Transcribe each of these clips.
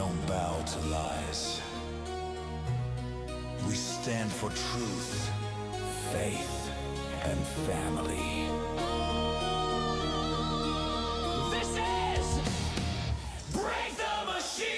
don't bow to lies. We stand for truth, faith, and family. This is Break the Machine!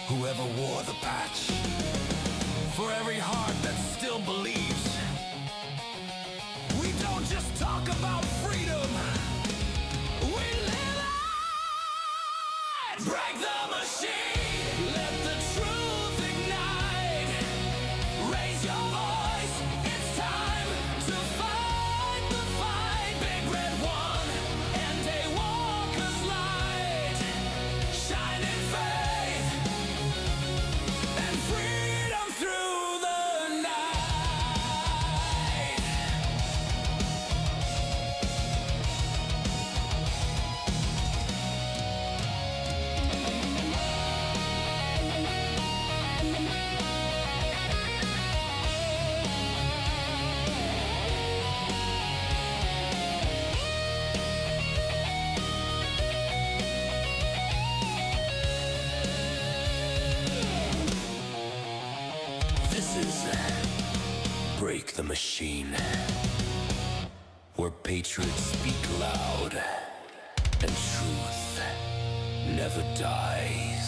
Whoever wore the patch, for every heart that still believes. We don't just talk about freedom, we live it! Break the machine, let the truth ignite. Raise your voice, it's time to fight the fight. Big Red One and Daywalker's light, shining faith and freedom through the night. This is Break the Machine, where patriots speak loud and truth never dies.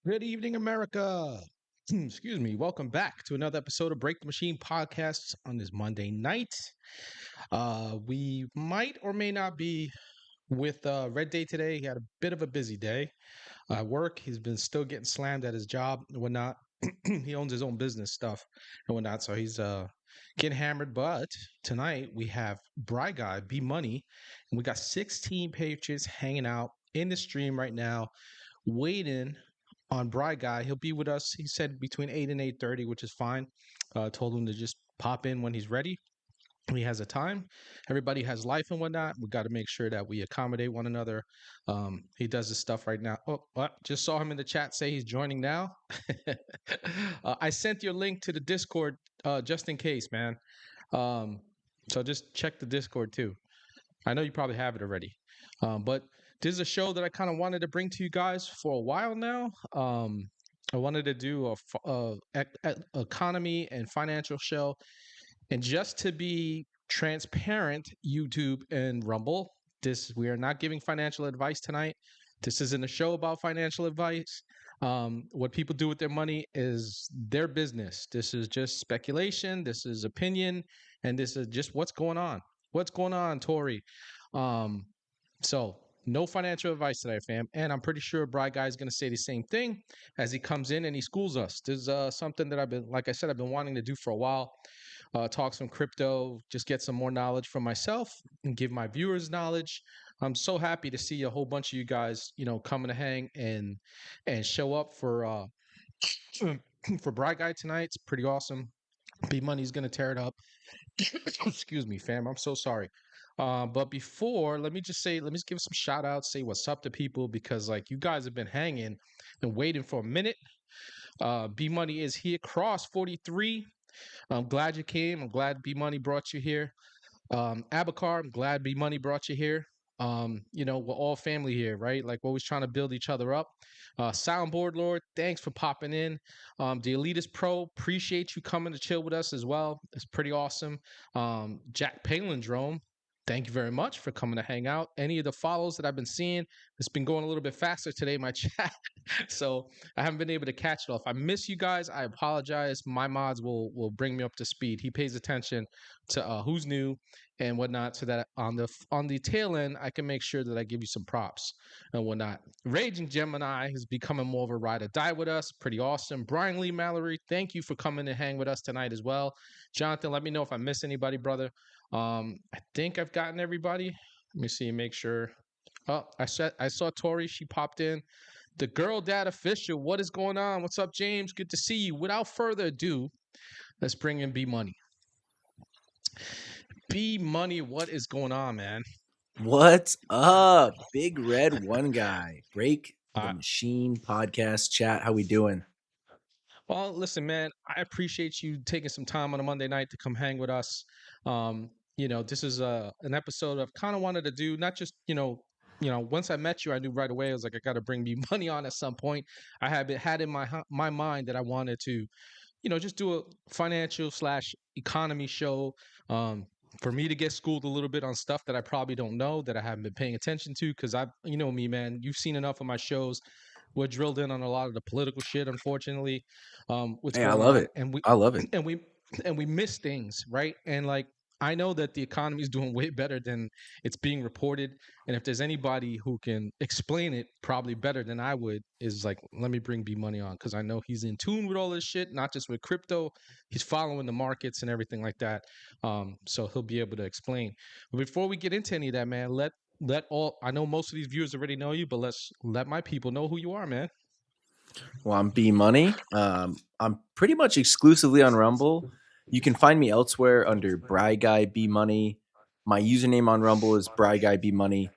Good evening, America. Excuse me. Welcome back to another episode of Break the Machine podcasts on this Monday night. We might or may not be with Red Day today. He had a bit of a busy day at work. He's been still getting slammed at his job and whatnot. He owns his own business stuff and whatnot, so he's getting hammered. But tonight we have BryGuyBMoney, and we got 16 patriots hanging out in the stream right now, waiting on BryGuy. He'll be with us, he said, between 8 and 8:30, which is fine. Told him to just pop in when he's ready. He has a time. Everybody has life and whatnot. We got to make sure that we accommodate one another. He does this stuff right now. Just saw him in the chat say he's joining now. I sent your link to the Discord just in case, man. So just check the Discord too. I know you probably have it already. But this is a show that I kind of wanted to bring to you guys for a while now. I wanted to do a economy and financial show. And just to be transparent, YouTube and Rumble, we are not giving financial advice tonight. This isn't a show about financial advice. What people do with their money is their business. This is just speculation. This is opinion. And this is just what's going on. What's going on, Tori? So no financial advice today, fam. And I'm pretty sure BryGuy is going to say the same thing as he comes in and he schools us. This is something that I've been wanting to do for a while. Talk some crypto, just get some more knowledge from myself and give my viewers knowledge. I'm so happy to see a whole bunch of you guys, coming to hang and show up for BryGuy tonight. It's pretty awesome. B Money's gonna tear it up. Excuse me, fam. I'm so sorry. But before, let me just give some shout outs, say what's up to people because like you guys have been hanging and waiting for a minute. B Money is here, Cross 43. I'm glad you came. I'm glad B Money brought you here. Abakar, I'm glad B Money brought you here. We're all family here, right? Like we're always trying to build each other up. Soundboard Lord, thanks for popping in. The Elitist Pro, appreciate you coming to chill with us as well. It's pretty awesome. Jack Palindrome, thank you very much for coming to hang out. Any of the follows that I've been seeing, it's been going a little bit faster today, my chat. So I haven't been able to catch it all. If I miss you guys, I apologize. My mods will bring me up to speed. He pays attention to who's new and whatnot, so that on the tail end, I can make sure that I give you some props and whatnot. Raging Gemini is becoming more of a ride or die with us. Pretty awesome. Brian Lee Mallory, thank you for coming to hang with us tonight as well. Jonathan, let me know if I miss anybody, brother. I think I've gotten everybody. Let me see, make sure. Oh, I saw Tori. She popped in. The Girl Dad Official. What is going on? What's up, James? Good to see you. Without further ado, let's bring in B Money. B Money, what is going on, man? What's up? Big Red One Guy. Break the Uh, Machine podcast chat. How we doing? Well, listen, man, I appreciate you taking some time on a Monday night to come hang with us. This is an episode I've kind of wanted to do, not just, once I met you, I knew right away, I was like, I got to bring me money on at some point. I had in my mind that I wanted to, just do a financial slash economy show. For me to get schooled a little bit on stuff that I probably don't know, that I haven't been paying attention to, because you know me, man, you've seen enough of my shows. We're drilled in on a lot of the political shit, unfortunately. What's Hey, I going love on, it. and we I love it. and we and we miss things, right? And like I know that the economy is doing way better than it's being reported. And if there's anybody who can explain it probably better than I would, is like, let me bring B Money on, because I know he's in tune with all this shit, not just with crypto. He's following the markets and everything like that. So he'll be able to explain. But before we get into any of that, man, let all I know most of these viewers already know you, but let's let my people know who you are, man. Well, I'm B Money. I'm pretty much exclusively on Rumble. You can find me elsewhere under BryGuyBMoney. My username on Rumble is BryGuyBMoney.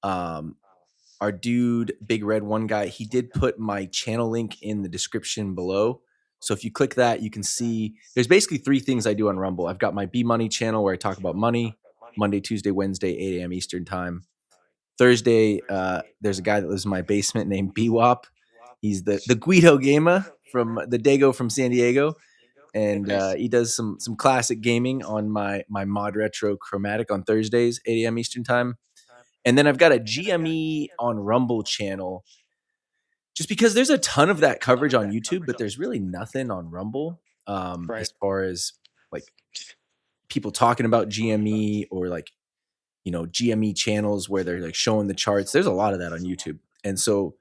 Our dude, Big Red One Guy, he did put my channel link in the description below. So if you click that, you can see there's basically 3 things I do on Rumble. I've got my B Money channel where I talk about money, Monday, Tuesday, Wednesday, 8 a.m. Eastern time. Thursday, there's a guy that lives in my basement named BWAP. He's the Guido gamer from the Dago from San Diego, and he does some classic gaming on my Mod Retro Chromatic on Thursdays, 8 a.m. Eastern time. And then I've got a GME on Rumble channel, just because there's a ton of that coverage on YouTube, but there's really nothing on Rumble Right. as far as like people talking about GME or like GME channels where they're like showing the charts. There's a lot of that on YouTube. And so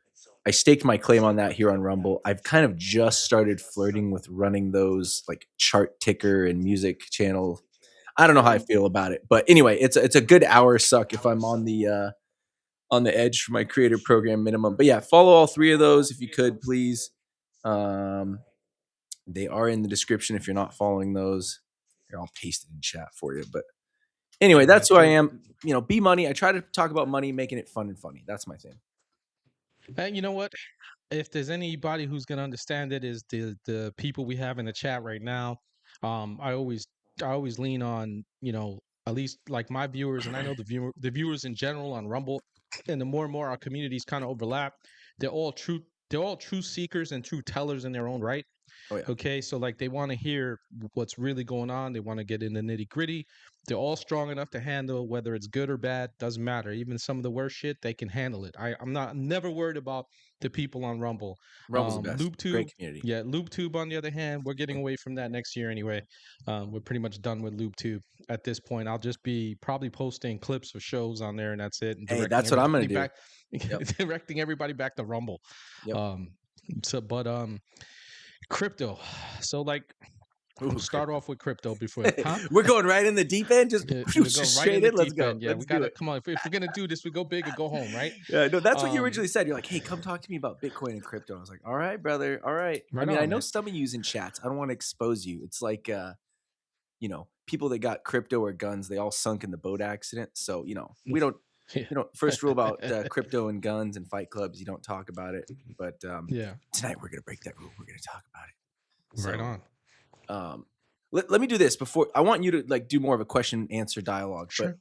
I staked my claim on that here on Rumble. I've kind of just started flirting with running those like chart ticker and music channel. I don't know how I feel about it, but anyway, it's a good hour suck if I'm on the edge for my creator program minimum. But yeah, follow all 3 of those if you could, please. They are in the description if you're not following those. Here, I'll paste it in chat for you. But anyway, that's who I am. B Money. I try to talk about money, making it fun and funny. That's my thing. And you know what? If there's anybody who's gonna understand it, is the people we have in the chat right now. I always lean on, at least like my viewers, and I know the viewers in general on Rumble, and the more and more our communities kind of overlap, they're all truth seekers and truth tellers in their own right. Oh yeah. Okay, so like they want to hear what's really going on. They want to get in the nitty gritty. They're all strong enough to handle whether it's good or bad. Doesn't matter. Even some of the worst shit, they can handle it. I'm never worried about the people on Rumble. Rumble's the best. LoopTube, Great community. yeah, LoopTube on the other hand, we're getting away from that next year anyway. We're pretty much done with LoopTube at this point. I'll just be probably posting clips of shows on there, and that's it. And Hey, that's what I'm gonna do. back, directing everybody back to Rumble. Yep. Crypto. So like, we'll start off with crypto before. Huh? We're going right in the deep end. Just straight in. Let's go. Yeah, we gotta come on. If we're gonna do this, we go big or go home, right? Yeah, no, that's what you originally said. You're like, hey, come talk to me about Bitcoin and crypto. I was like, all right, brother. All right. Right I on, know man. some of you's in chats. I don't want to expose you. It's like people that got crypto or guns, they all sunk in the boat accident. So, we don't, Yeah. first rule about crypto and guns and fight clubs, you don't talk about it. But Yeah. tonight we're going to break that rule. We're going to talk about it. Right So, on. let me do this before I want you to like do more of a question and answer dialogue. Sure.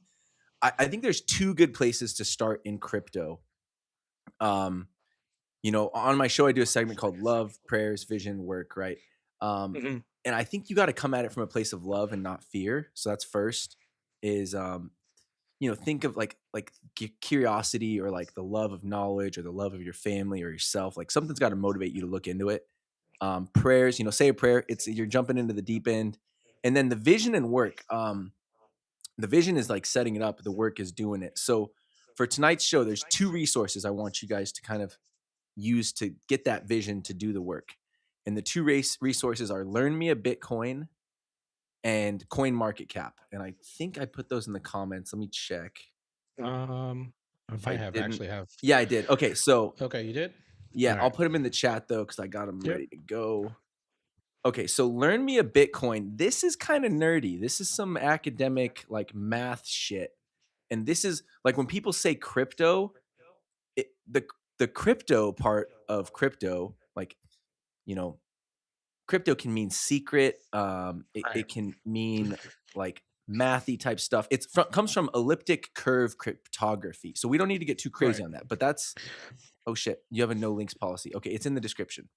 But I think there's two good places to start in crypto. On my show, I do a segment called Love, Prayers, Vision, Work, right? Mhm. And I think you got to come at it from a place of love and not fear. So that's first is, think of like curiosity or like the love of knowledge or the love of your family or yourself. Like something's got to motivate you to look into it. Prayers, say a prayer. It's you're jumping into the deep end, and then the vision and work. The vision is like setting it up. The work is doing it. So for tonight's show, there's two resources I want you guys to kind of use to get that vision to do the work. And the two resources are Learn Me a Bitcoin and Coin Market Cap. And I think I put those in the comments. Let me check. If I didn't, have. yeah, I did. Okay, so Okay, you did? yeah, All I'll right. put them in the chat though because I got them Yep. ready to go. Okay, so Learn Me a Bitcoin. This is kind of nerdy. This is some academic like math shit. And this is like when people say crypto, the crypto part of crypto, like, crypto can mean secret. It can mean like mathy type stuff. Comes from elliptic curve cryptography. So we don't need to get too crazy Right. on that. But that's oh shit. You have a no links policy. Okay, it's in the description.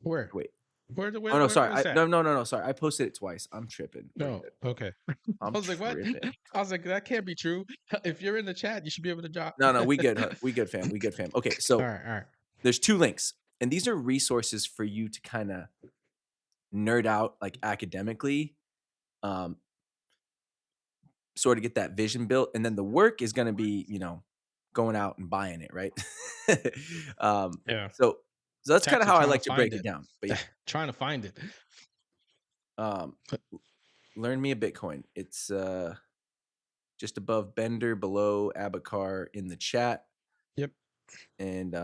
Where? Wait. Where Oh no, sorry. where's that? No. Sorry, I posted it twice. I'm tripping. No. Okay. I I'm was like, what? tripping. I was like, that can't be true. If you're in the chat, you should be able to drop. No, we good. We good, fam. We good, fam. Okay, All so right. there's two links, and these are resources for you to kind of nerd out like academically. Sort of get that vision built, and then the work is going to be going out and buying it, right? Yeah. So that's kind of Actually how I trying like to to break find it down. But yeah, trying to find it. Learn Me a Bitcoin. It's just above Bender, below Abakar in the chat. Yep. And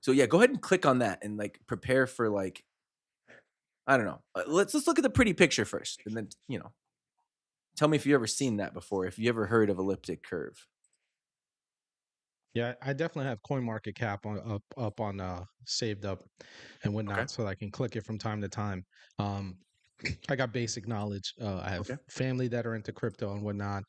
so yeah, go ahead and click on that and like prepare for like, I don't know. Let's look at the pretty picture first, and then tell me if you ever seen that before. If you ever heard of elliptic curve. Yeah, I definitely have Coin Market Cap up on saved up and whatnot, Okay. so I can click it from time to time. I got basic knowledge. I have Okay. family that are into crypto and whatnot.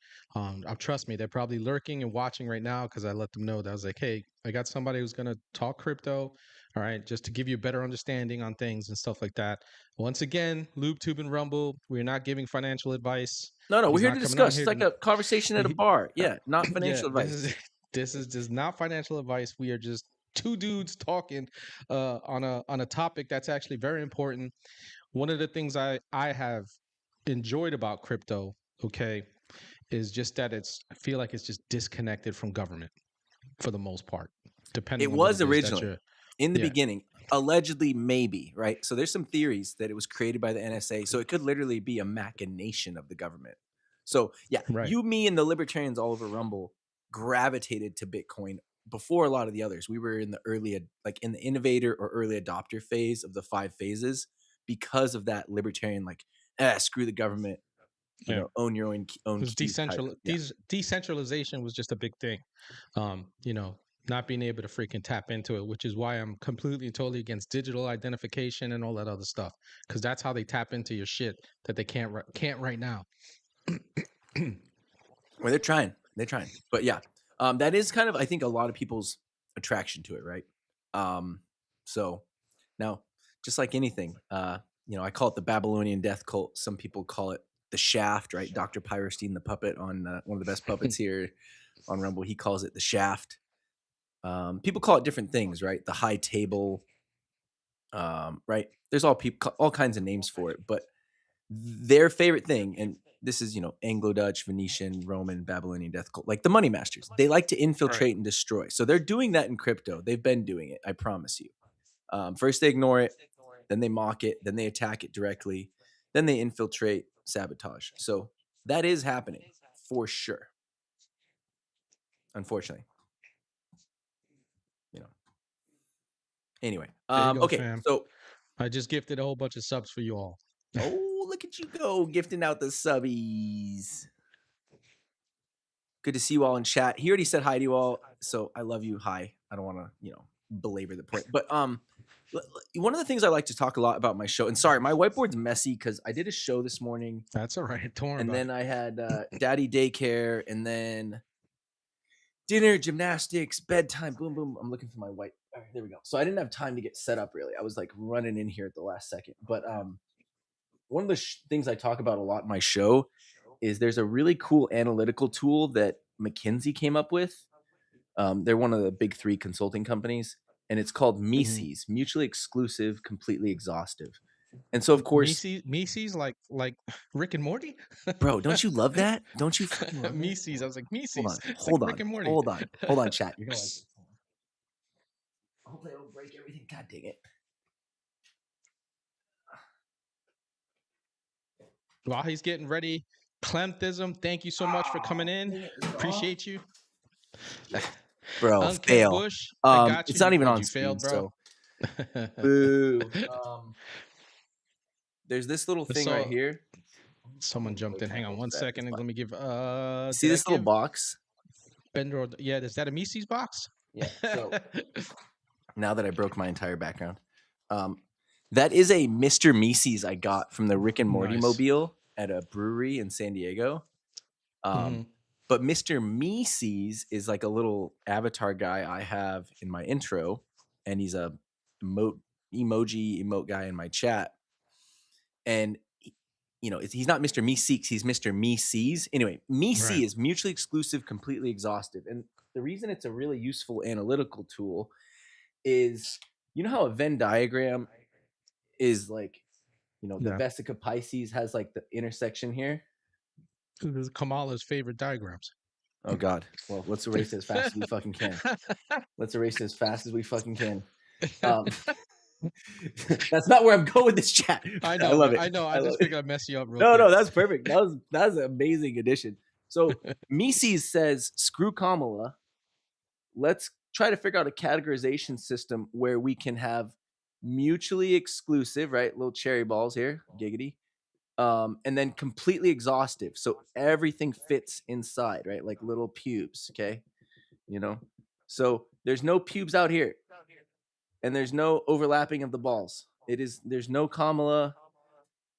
Trust me, they're probably lurking and watching right now because I let them know that I was like, hey, I got somebody who's gonna talk crypto. All right, just to give you a better understanding on things and stuff like that. Once again, LubeTube and Rumble, we're not giving financial advice. No, we're He's here not to coming on discuss. here It's like a conversation at a bar. Yeah, not yeah, financial advice. this is just not financial advice. We are just two dudes talking on a topic that's actually very important. One of the things I have enjoyed about crypto, okay, is just that I feel like it's just disconnected from government for the most part, depending It on what was it is that originally you're. in the Yeah, beginning, allegedly, maybe, right? So there's some theories that it was created by the NSA. So it could literally be a machination of the government. So yeah, right. you, me, and the libertarians all over Rumble gravitated to Bitcoin before a lot of the others. We were in the in the innovator or early adopter phase of the 5 phases because of that libertarian, like, screw the government, Yeah. own your own Because keys type. Yeah. decentralization was just a big thing. Not being able to freaking tap into it, which is why I'm completely and totally against digital identification and all that other stuff. Because that's how they tap into your shit that they can't right now. Well, they're trying. But yeah, that is kind of, I think, a lot of people's attraction to it, right? So now, just like anything, I call it the Babylonian death cult. Some people call it the shaft, right? Dr. Pyrostine, the puppet on one of the best puppets here on Rumble, he calls it the shaft. People call it different things, right? The high table, right? There's all kinds of names for it, but their favorite thing, and this is, Anglo-Dutch, Venetian, Roman, Babylonian death cult, like the money masters. They like to infiltrate and destroy. So they're doing that in crypto. They've been doing it, I promise you. First they ignore it, then they mock it, then they attack it directly, then they infiltrate, sabotage. So that is happening for sure. Unfortunately. Anyway. There you go, Okay, fam. so I just gifted a whole bunch of subs for you all. oh, look at you go, gifting out the subbies. Good to see you all in chat. He already said hi to you all, so I love you. Hi. I don't want to, belabor the point. But one of the things I like to talk a lot about my show, and sorry, my whiteboard's messy because I did a show this morning. That's all right. Don't worry And about then it. I had daddy daycare, and then dinner, gymnastics, bedtime, boom, boom. I'm looking for my white. All right, there we go. So I didn't have time to get set up really. I was like running in here at the last second. But one of the things I talk about a lot in my show is there's a really cool analytical tool that McKinsey came up with. They're one of the big 3 consulting companies, and it's called Mises, mutually exclusive, completely exhaustive. And so, of course, Mises, like Rick and Morty. bro, don't you love that? Don't you fucking love Mises? I was like Mises. Hold Rick and Morty. Hold on, chat. You're gonna like this. I hope I don't break everything. God dang it. While he's getting ready, Clemthism, thank you so much for coming in. Appreciate you. Bro, Unkept fail. Bush, I got you. It's not even on you screen, failed, bro. so. Boo. There's this little thing right here. Someone jumped in. Hang on one second, and let me give. See this little box? Bender, yeah, is that a Mises box? Yeah. So now that I broke my entire background, that is a Mr. Mises I got from the Rick and Morty mobile at a brewery in San Diego. But Mr. Mises is like a little avatar guy I have in my intro, and he's a emote guy in my chat. And he's not Mr. Me Seeks, he's Mr. Me Sees. Anyway, Me See is mutually exclusive, completely exhaustive. And the reason it's a really useful analytical tool is, how a Venn diagram is like, the Vesica Pisces has like the intersection here. This is Kamala's favorite diagrams. Oh God. Well, let's erase it as fast as we fucking can. That's not where I'm going with this chat. I know. I love it. I know. I just figured I'd mess you up real quick. No, that's perfect. That was an amazing addition. So Mises says, screw Kamala. Let's try to figure out a categorization system where we can have mutually exclusive, right? Little cherry balls here, giggity. And then completely exhaustive. So everything fits inside, right? Like little pubes, okay? So there's no pubes out here. And there's no overlapping of the balls. There's no Kamala.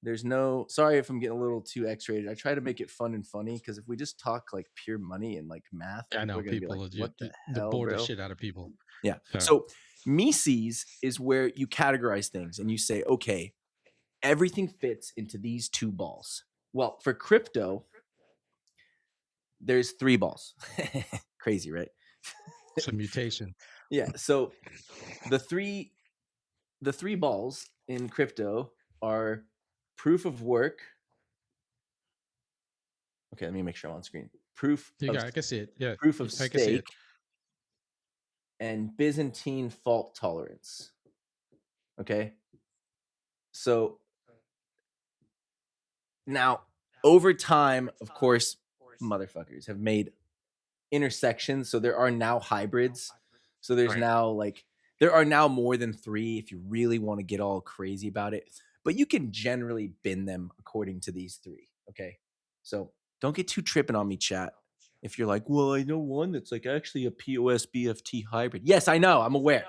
There's no, sorry if I'm getting a little too X-rated. I try to make it fun and funny because if we just talk like pure money and like math, I know people like, legit what the hell, bore bro? the shit out of people. Yeah. So Mises is where you categorize things and you say, okay, everything fits into these 2 balls. Well, for crypto, there's 3 balls. Crazy, right? It's a mutation. Yeah. So the three balls in crypto are proof of work. Okay, let me make sure I'm on screen. I can see it. Yeah. Proof of stake and Byzantine fault tolerance. Okay. So now over time, of course, motherfuckers have made intersections. So there are now hybrids. So there's there are now more than 3 if you really want to get all crazy about it. But you can generally bin them according to these 3. Okay. So don't get too tripping on me, chat. If you're like, well, I know one that's like actually a POS BFT hybrid. Yes, I know. I'm aware.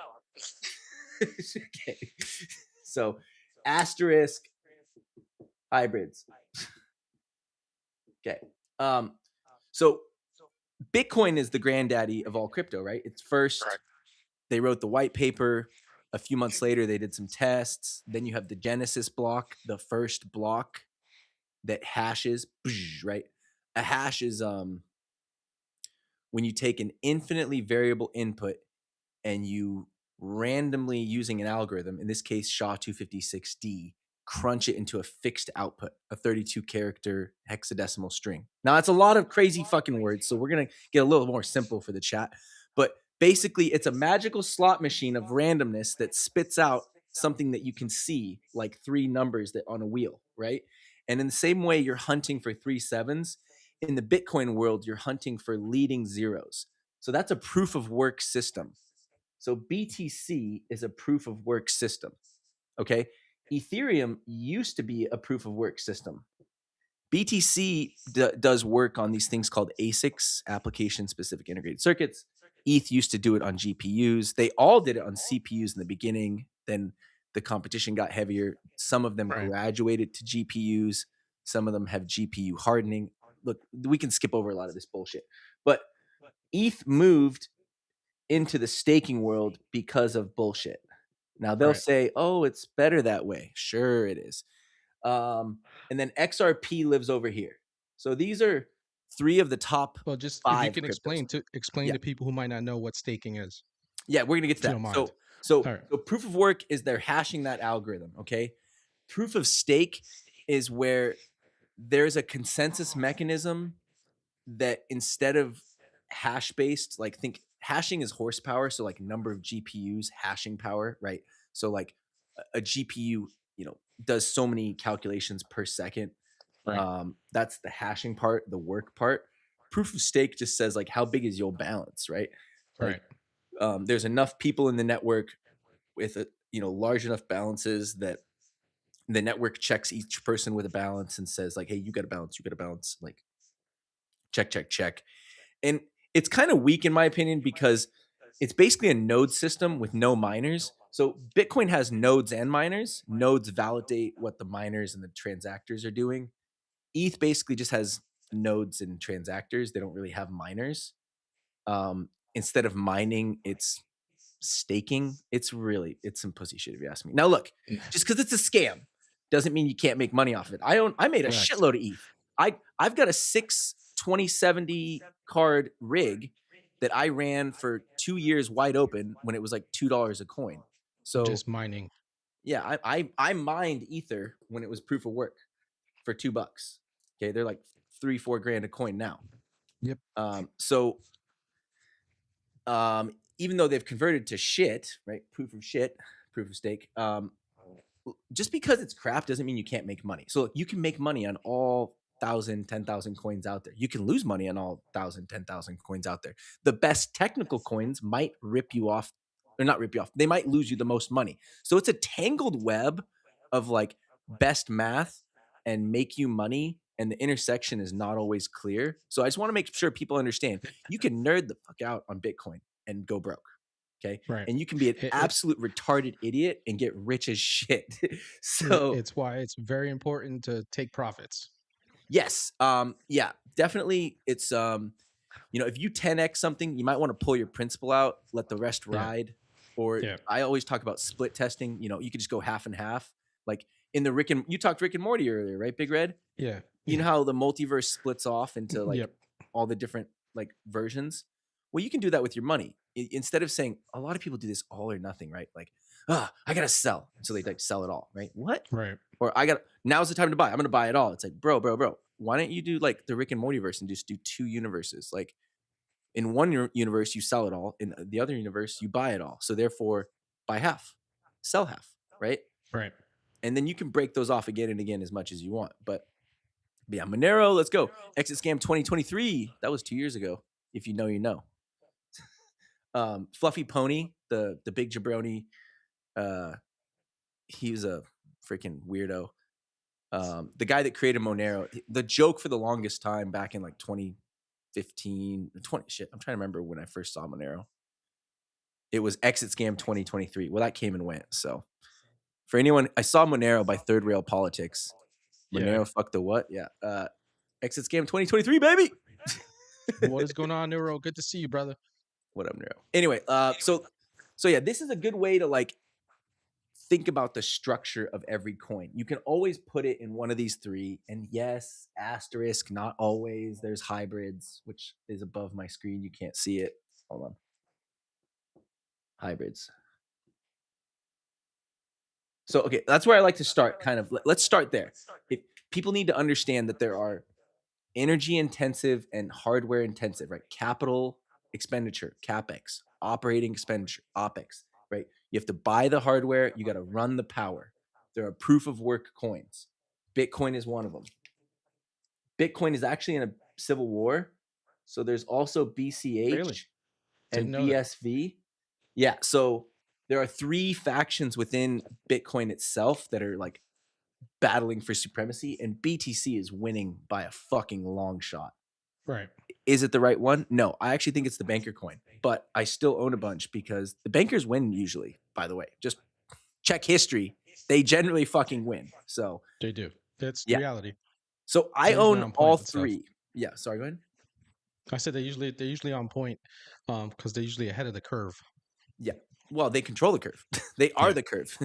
Okay. So asterisk hybrids. Okay. So Bitcoin is the granddaddy of all crypto, right? It's first. They wrote the white paper. A few months later, they did some tests. Then you have the Genesis block, the first block that hashes, right? A hash is when you take an infinitely variable input and you randomly using an algorithm, in this case SHA-256D, crunch it into a fixed output, a 32-character hexadecimal string. Now, it's a lot of crazy fucking words, so we're going to get a little more simple for the chat. But basically, it's a magical slot machine of randomness that spits out something that you can see, like 3 numbers that on a wheel, right? And in the same way you're hunting for 3 sevens, in the Bitcoin world, you're hunting for leading zeros. So that's a proof of work system. So BTC is a proof of work system, okay? Ethereum used to be a proof of work system. BTC does work on these things called ASICs, application specific integrated circuits. ETH used to do it on GPUs. They all did it on CPUs in the beginning. Then the competition got heavier. Some of them graduated to GPUs. Some of them have GPU hardening. Look, we can skip over a lot of this bullshit. But ETH moved into the staking world because of bullshit. Now they'll say, oh, it's better that way. Sure it is. And then XRP lives over here. So these are 3 of the top just 5 if you can cryptos. explain to people who might not know what staking is. Yeah, we're gonna get to If you that. don't mind. So All right. proof of work is they're hashing that algorithm. Okay. Proof of stake is where there's a consensus mechanism that instead of hash based, like think hashing is horsepower, so like number of GPUs, hashing power, right? So like a GPU, does so many calculations per second. That's the hashing part, the work part. Proof of stake just says like how big is your balance, right? Like, there's enough people in the network with large enough balances that the network checks each person with a balance and says like, hey, you got a balance, like check. And it's kind of weak in my opinion because it's basically a node system with no miners. So Bitcoin has nodes and miners. Nodes validate what the miners and the transactors are doing. ETH basically just has nodes and transactors. They don't really have miners. Instead of mining, it's staking. It's some pussy shit if you ask me. Now look, just because it's a scam doesn't mean you can't make money off of it. I made a shitload of ETH. I've got a 2070 card rig that I ran for 2 years wide open when it was like $2 a coin. So just mining. Yeah, I mined Ether when it was proof of work for $2. Okay, they're like $3-4 grand a coin now. Yep. Even though they've converted to shit, right? Proof of stake. Just because it's crap doesn't mean you can't make money. So look, you can make money on all 1,000, 10,000 coins out there. You can lose money on all 1,000, 10,000 coins out there. The best technical coins might rip you off, or not rip you off. They might lose you the most money. So it's a tangled web of like best math and make you money, and the intersection is not always clear. So I just want to make sure people understand you can nerd the fuck out on Bitcoin and go broke. Okay. And you can be an absolute retarded idiot and get rich as shit. So it's why it's very important to take profits. Yes. Yeah, definitely. It's, if you 10x something, you might want to pull your principal out, let the rest ride. Or I always talk about split testing. You could just go half and half. Like in the you talked Rick and Morty earlier, right, Big Red? Yeah. You know how the multiverse splits off into like all the different like versions? Well, you can do that with your money. Instead of saying, a lot of people do this all or nothing, right? Like, I gotta sell. So they like sell it all, right? What? Right. Or now's the time to buy. I'm gonna buy it all. It's like, bro. Why don't you do like the Rick and Morty verse and just do 2 universes? Like in one universe, you sell it all. In the other universe, you buy it all. So therefore, buy half, sell half, right? Right. And then you can break those off again and again as much as you want. But yeah, Monero, let's go. Exit Scam 2023. That was 2 years ago. If you know, you know. Fluffy Pony, the big jabroni, he was a freaking weirdo. The guy that created Monero, the joke for the longest time back in like 2015, I'm trying to remember when I first saw Monero. It was Exit Scam 2023. Well, that came and went. So for anyone, I saw Monero by Third Rail Politics. Monero, fuck the what? Yeah. Exit Scam 2023, baby. What is going on, Neuro? Good to see you, brother. What up, Nero? Anyway, so yeah, this is a good way to like think about the structure of every coin. You can always put it in one of these 3. And yes, asterisk, not always. There's hybrids, which is above my screen. You can't see it. Hold on. Hybrids. So, okay, that's where I like to start. Kind of, let's start there. If people need to understand that there are energy intensive and hardware intensive, right? Capital expenditure, CapEx, operating expenditure, OpEx, right? You have to buy the hardware. You got to run the power. There are proof of work coins. Bitcoin is one of them. Bitcoin is actually in a civil war. So there's also BCH and BSV. Yeah. So there are 3 factions within Bitcoin itself that are like battling for supremacy, and BTC is winning by a fucking long shot. Right. Is it the right one? No, I actually think it's the banker coin, but I still own a bunch because the bankers win usually, by the way. Just check history. They generally fucking win. So They do. That's yeah. reality. So I They're usually own on point all with stuff. 3. Yeah, sorry, go ahead. I said they're usually on point, because they're usually ahead of the curve. Yeah. Well, they control the curve. They are Yeah. the curve.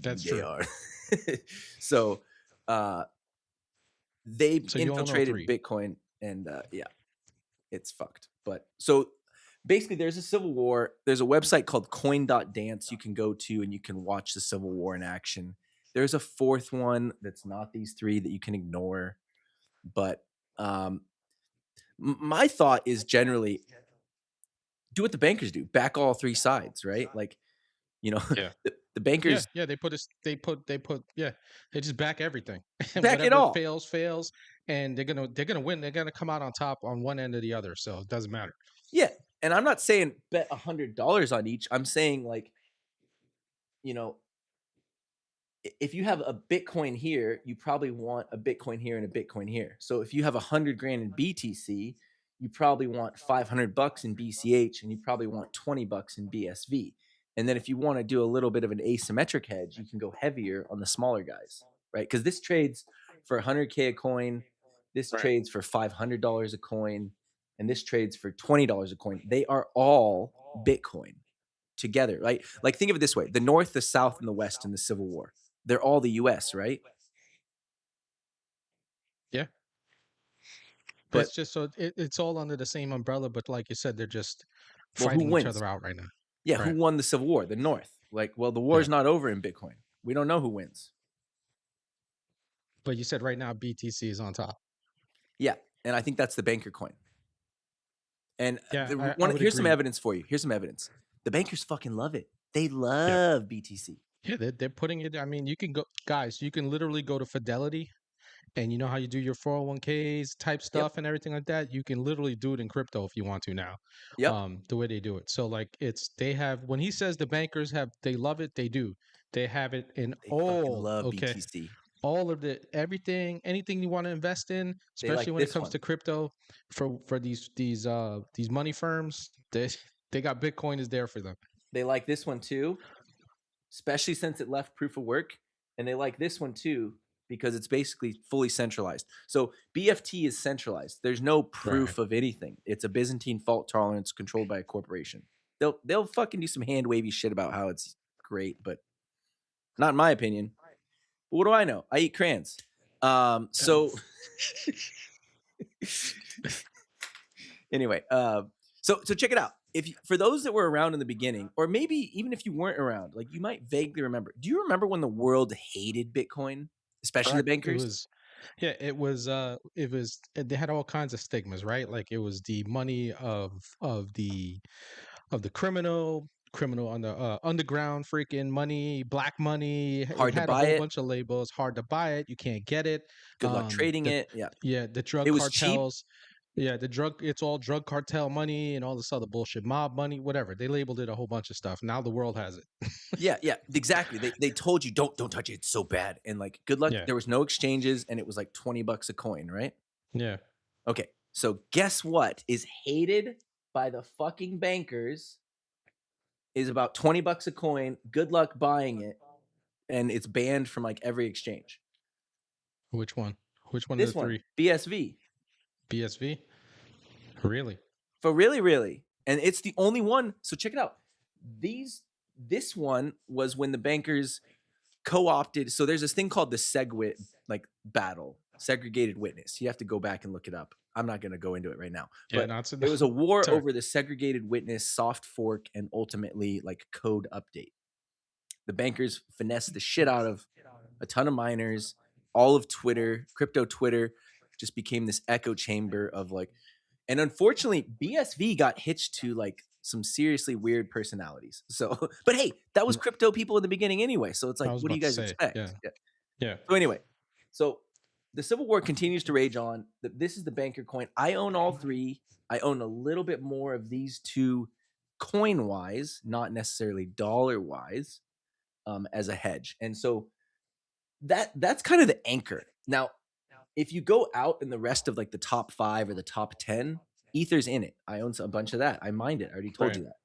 That's They true. are. So they've So you own all infiltrated 3. Bitcoin, and yeah, it's fucked. But so basically there's a civil war. There's a website called coin.dance you can go to and you can watch the civil war in action. There's a 4th one that's not these 3 that you can ignore. But my thought is generally do what the bankers do. Back all 3 sides, right? Like, you know, Yeah. the bankers Yeah. They put they just back everything. And back it whatever all. fails, and they're gonna win. They're gonna come out on top on one end or the other. So it doesn't matter. Yeah. And I'm not saying bet $100 on each. I'm saying like, you know, if you have a Bitcoin here, you probably want a Bitcoin here and a Bitcoin here. So if you have 100 grand in BTC, you probably want $500 in BCH, and you probably want $20 in BSV. And then if you want to do a little bit of an asymmetric hedge, you can go heavier on the smaller guys, right? Because this trades for 100K a coin, this trades for $500 a coin, and this trades for $20 a coin. They are all Bitcoin together, right? Like think of it this way: the North, the South, and the West in the Civil War. They're all the US, right? Yeah. But It's just so it's all under the same umbrella, but like you said, they're just well, who fighting each wins? other out right now. Yeah, Right. who won the Civil War? The North. Like, well, the war's not over in Bitcoin. We don't know who wins. But you said right now BTC is on top. Yeah, and I think that's the banker coin. And Yeah, I would here's some agree. evidence for you. Here's some evidence. The bankers fucking love it. They love BTC. Yeah, they're putting it. I mean, you can go, guys. You can literally go to Fidelity, and you know how you do your 401ks type Yep. stuff and everything like that. You can literally do it in crypto if you want to now. Yep. The way they do it. So like, they have when he says the bankers have, they love it. They do. They have it in They fucking all. love Okay, BTC. all of the anything you want to invest in, They like especially when it this comes one. to crypto, for these money firms. They got Bitcoin is there for them. They like this one too, especially since it left proof of work. And they like this one too because it's basically fully centralized. So BFT is centralized. There's no proof of anything. It's a Byzantine fault tolerance controlled by a corporation. They'll fucking do some hand wavy shit about how it's great, but not in my opinion. But what do I know? I eat crayons. So anyway, so check it out. For those that were around in the beginning, or maybe even if you weren't around, like you might vaguely remember. Do you remember when the world hated Bitcoin, especially the bankers? It was they had all kinds of stigmas, right? Like it was the money of the criminal on the underground freaking money, black money. It Hard to had a buy whole it. bunch of labels. Hard to buy it. You can't get it. Good luck trading it. Yeah, The drug it was cheap. cartels. Yeah, it's all drug cartel money and all this other bullshit, mob money, whatever. They labeled it a whole bunch of stuff. Now the world has it. Yeah, exactly. They told you don't touch it. It's so bad. And like, good luck. Yeah. There was no exchanges, and it was like $20 a coin, right? Yeah. Okay, so guess what is hated by the fucking bankers is about $20 a coin. Good luck buying it, and it's banned from like every exchange. Which one? Which one This of the one, three? BSV. BSV? Really? For really. And it's the only one. So check it out. This one was when the bankers co-opted. So there's this thing called the SegWit like battle, segregated witness. You have to go back and look it up. I'm not going to go into it right now. But there was a war over the segregated witness, soft fork, and ultimately like code update. The bankers finessed the shit out of a ton of miners. All of Twitter, crypto Twitter, just became this echo chamber of like, and unfortunately, BSV got hitched to like some seriously weird personalities. So, but hey, that was crypto people in the beginning anyway. So it's like, what do you guys expect? Yeah. So anyway, so the Civil War continues to rage on. This is the banker coin. I own all 3. I own a little bit more of these 2 coin wise, not necessarily dollar wise, as a hedge. And so that's kind of the anchor. Now, if you go out in the rest of like the top 5 or the top 10, Ether's in it. I own a bunch of that. I mined it. I already told you that.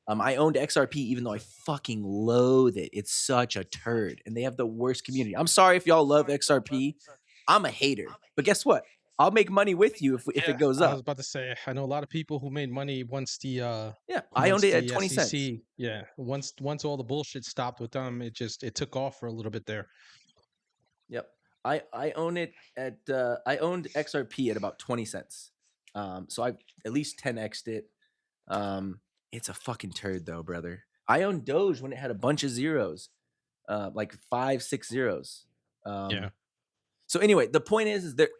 I owned XRP even though I fucking loathe it. It's such a turd, and they have the worst community. I'm sorry if y'all love XRP. I'm a hater, but guess what? I'll make money with you if it goes I was up. about to say, I know a lot of people who made money once the Yeah, I owned it at 20 SEC, cents. once all the bullshit stopped with them, it took off for a little bit there. Yep. I own it at I owned XRP at about 20 cents. So I at least 10x'd it. It's a fucking turd though, brother. I owned Doge when it had a bunch of zeros. Like 5, 6 zeros. Yeah. So anyway, the point is there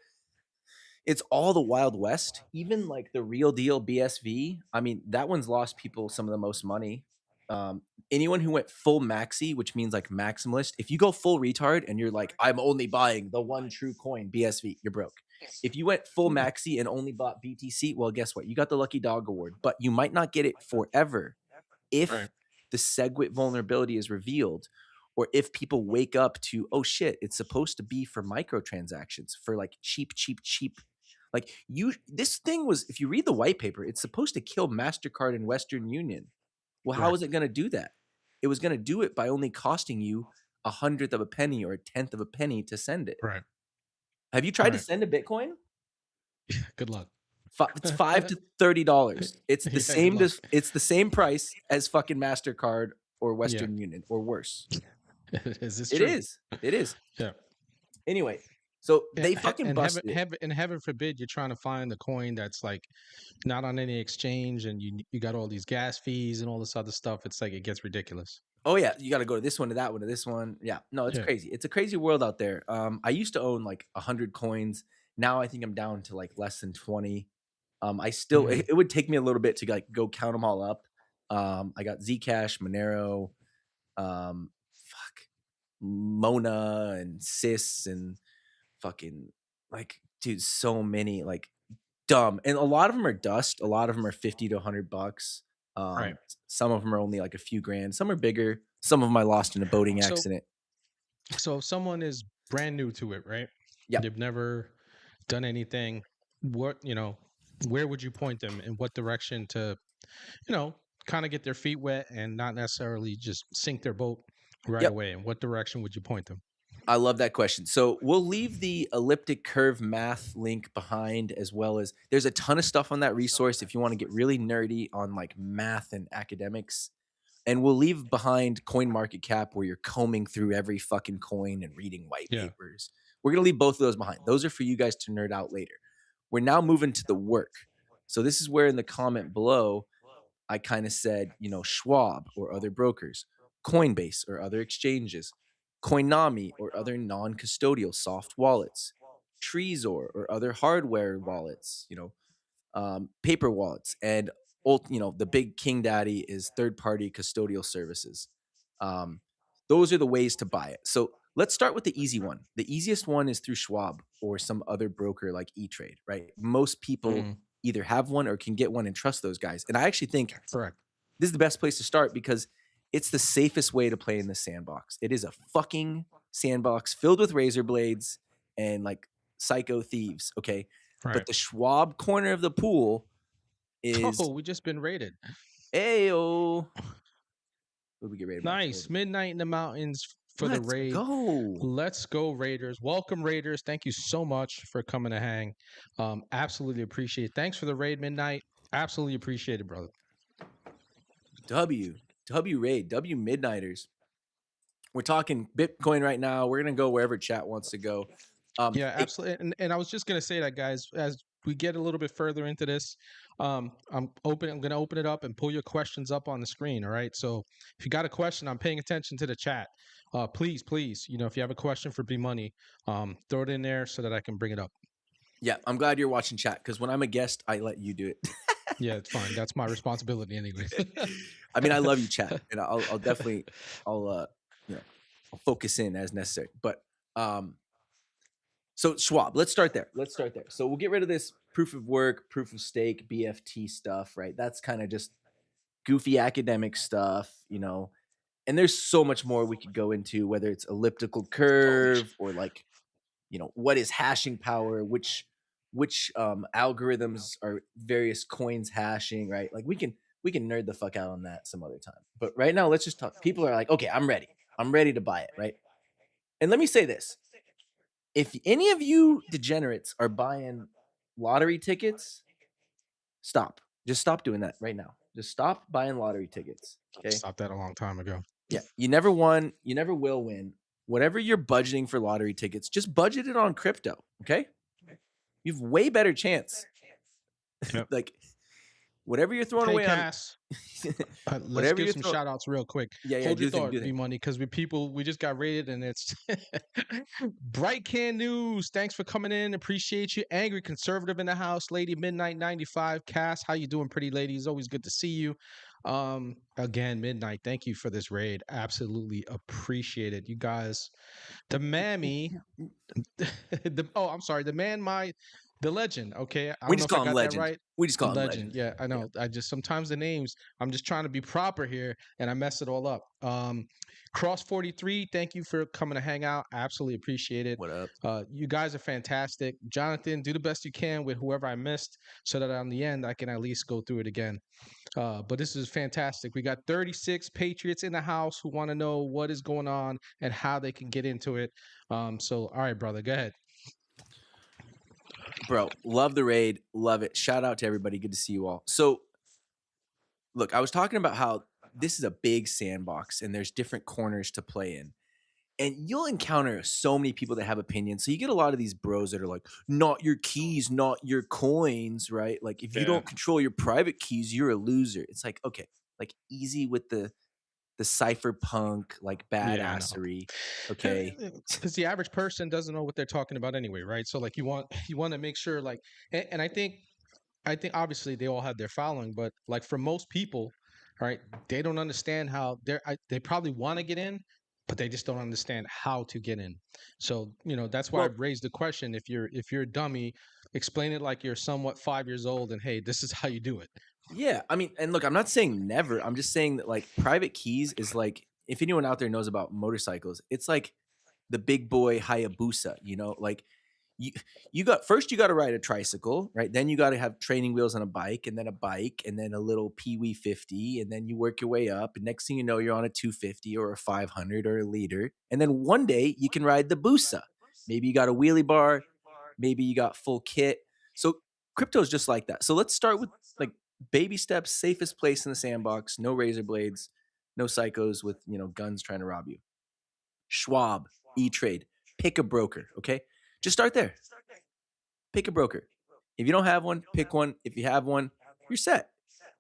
it's all the Wild West. Even like the real deal BSV. I mean, that one's lost people some of the most money. Anyone who went full maxi, which means like maximalist, if you go full retard and you're like, I'm only buying the one true coin, BSV, you're broke. If you went full maxi and only bought BTC, well, guess what? You got the lucky dog award, but you might not get it forever if the SegWit vulnerability is revealed, or if people wake up to, oh shit, it's supposed to be for microtransactions, for like cheap. Like this thing was, if you read the white paper, it's supposed to kill MasterCard and Western Union. Well, how is it going to do that? It was going to do it by only costing you 1/100 of a penny or 1/10 of a penny to send it. Right. Have you tried to send a Bitcoin? Good luck. It's $5 to $30. It's the same. It's the same price as fucking MasterCard or Western Union, or worse. Is this true? It is. Yeah. Anyway, so they fucking busted it. And heaven forbid you're trying to find the coin that's like not on any exchange, and you got all these gas fees and all this other stuff. It's like it gets ridiculous. Oh yeah, you got to go to this one, to that one, to this one. Yeah, no, it's crazy. It's a crazy world out there. I used to own like 100 coins. Now I think I'm down to like less than 20. I still it would take me a little bit to like go count them all up. I got Zcash, Monero, Mona and Sys and fucking like, dude, so many, like, dumb. And a lot of them are dust. A lot of them are 50 to $100. Some of them are only like a few grand. Some are bigger. Some of them I lost in a boating accident. So if someone is brand new to it, right? Yeah. They've never done anything. Where would you point them, in what direction to, kind of get their feet wet and not necessarily just sink their boat right away? In what direction would you point them? I love that question. So we'll leave the elliptic curve math link behind, as well as there's a ton of stuff on that resource if you want to get really nerdy on like math and academics. And we'll leave behind CoinMarketCap, where you're combing through every fucking coin and reading white papers. We're going to leave both of those behind. Those are for you guys to nerd out later. We're now moving to the work. So this is where in the comment below, I kind of said, Schwab or other brokers, Coinbase or other exchanges, Coinami or other non-custodial soft wallets, Trezor or other hardware wallets, paper wallets, and the big king daddy is third-party custodial services. Those are the ways to buy it. So let's start with the easy one. The easiest one is through Schwab or some other broker like E-Trade, right? Most people either have one or can get one and trust those guys. And I actually think this is the best place to start, because it's the safest way to play in the sandbox. It is a fucking sandbox filled with razor blades and like psycho thieves, okay? But the Schwab corner of the pool is... Oh, we just been raided. Ayo. What did we get raided? Nice. Midnight in the Mountains for the raid. Let's go, Raiders. Welcome, Raiders. Thank you so much for coming to hang. Absolutely appreciate it. Thanks for the raid, Midnight. Absolutely appreciate it, brother. W raid, W Midnighters. We're talking Bitcoin right now. We're going to go wherever chat wants to go. Yeah, absolutely. And I was just going to say that, guys, as we get a little bit further into this, I'm going to open it up and pull your questions up on the screen. All right. So if you got a question, I'm paying attention to the chat. Please, if you have a question for B-Money, throw it in there so that I can bring it up. Yeah, I'm glad you're watching chat, because when I'm a guest, I let you do it. Yeah, it's fine. That's my responsibility anyway. I mean, I love you, chat, and I'll definitely I'll focus in as necessary. But so Schwab, let's start there. So we'll get rid of this proof of work, proof of stake, BFT stuff, right? That's kind of just goofy academic stuff, and there's so much more we could go into, whether it's elliptical curve or like, what is hashing power, which algorithms are various coins hashing, right? Like we can nerd the fuck out on that some other time. But right now, let's just talk. People are like, okay, I'm ready. I'm ready to buy it, right? And let me say this: if any of you degenerates are buying lottery tickets, stop. Just stop doing that right now. Just stop buying lottery tickets. Okay. Stopped that a long time ago. Yeah. You never won. You never will win. Whatever you're budgeting for lottery tickets, just budget it on crypto. Okay. You have way better chance. Yep. Like whatever you're throwing Hey, away Cass. Let's whatever give you're some throwing. shout outs real quick. Yeah, Hold do your the thing, thought, do the B thing. Money, because we just got rated and it's Bright Can News. Thanks for coming in. Appreciate you. Angry Conservative in the house. Lady Midnight 95. Cass, how you doing, pretty lady? It's always good to see you. Again, Midnight, thank you for this raid. Absolutely appreciate it. You guys, the mammy, I'm sorry, the legend. Okay, I We don't know just if I call him got that Legend. right. We just call him Legend. Legend. Yeah, I know. I just sometimes the names, I'm just trying to be proper here and I mess it all up. Cross 43, thank you for coming to hang out. I absolutely appreciate it. What up? You guys are fantastic. Jonathan, do the best you can with whoever I missed so that on the end I can at least go through it again. But this is fantastic. We got 36 Patriots in the house who want to know what is going on and how they can get into it. So all right, brother, go ahead. Bro, love the raid. Love it. Shout out to everybody. Good to see you all. So, look, I was talking about how this is a big sandbox and there's different corners to play in. And you'll encounter so many people that have opinions. So you get a lot of these bros that are like, not your keys, not your coins, right? Like if you don't control your private keys, you're a loser. It's like, okay, like easy with the cypherpunk, like badassery. Okay. Because the average person doesn't know what they're talking about anyway, right? So like you want to make sure like, and I think obviously they all have their following, but like for most people, right, they don't understand how they probably want to get in, but they just don't understand how to get in. So that's why I Well, raised the question: if you're a dummy, explain it like you're somewhat 5 years old, and hey, this is how you do it. yeah, I mean, and look, I'm not saying never. I'm just saying that like private keys is like, if anyone out there knows about motorcycles, it's like the big boy Hayabusa, like you you got to ride a tricycle, right? Then you got to have training wheels on a bike and then a little Pee Wee 50, and then you work your way up, and next thing you know you're on a 250 or a 500 or a liter. And then one day you can ride the Busa. Maybe you got a wheelie bar, maybe you got full kit. So crypto is just like that. So let's start with like baby steps, safest place in the sandbox, no razor blades, no psychos with, guns trying to rob you. Schwab, E-Trade, pick a broker, okay? Just start there. Pick a broker. If you don't have one, pick one. If you have one, you're set,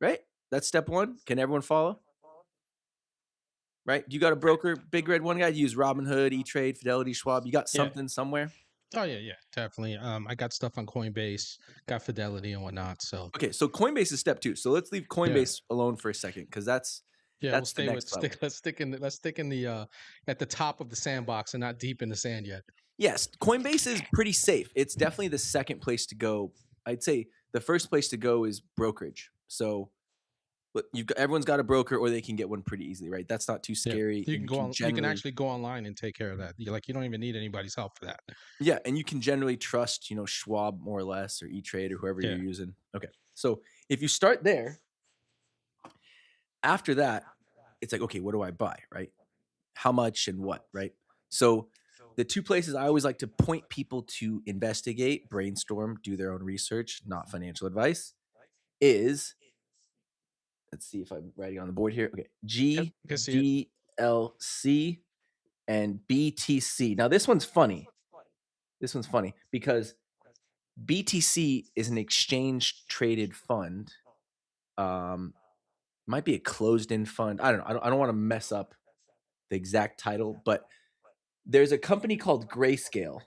right? That's step one. Can everyone follow? Right? You got a broker, Big Red One Guy, you use Robinhood, E-Trade, Fidelity, Schwab. You got something somewhere? Oh yeah, definitely. I got stuff on Coinbase, got Fidelity and whatnot. So Okay, so Coinbase is step two. So let's leave Coinbase alone for a second because that's we'll the stay next level. let's stick in the at the top of the sandbox and not deep in the sand yet. Yes, Coinbase is pretty safe. It's definitely the second place to go. I'd say the first place to go is brokerage. So everyone's got a broker, or they can get one pretty easily, right? That's not too scary. You can actually go online and take care of that. You don't even need anybody's help for that. Yeah, and you can generally trust, Schwab more or less, or E-Trade, or whoever you're using. Okay, so if you start there, after that, it's like, okay, what do I buy, right? How much and what, right? So the two places I always like to point people to investigate, brainstorm, do their own research, not financial advice, is, let's see if I'm writing on the board here. Okay, GDLC and BTC. Now this one's funny. Because BTC is an exchange traded fund. Might be a closed-end fund. I don't know. I don't want to mess up the exact title, but there's a company called Grayscale,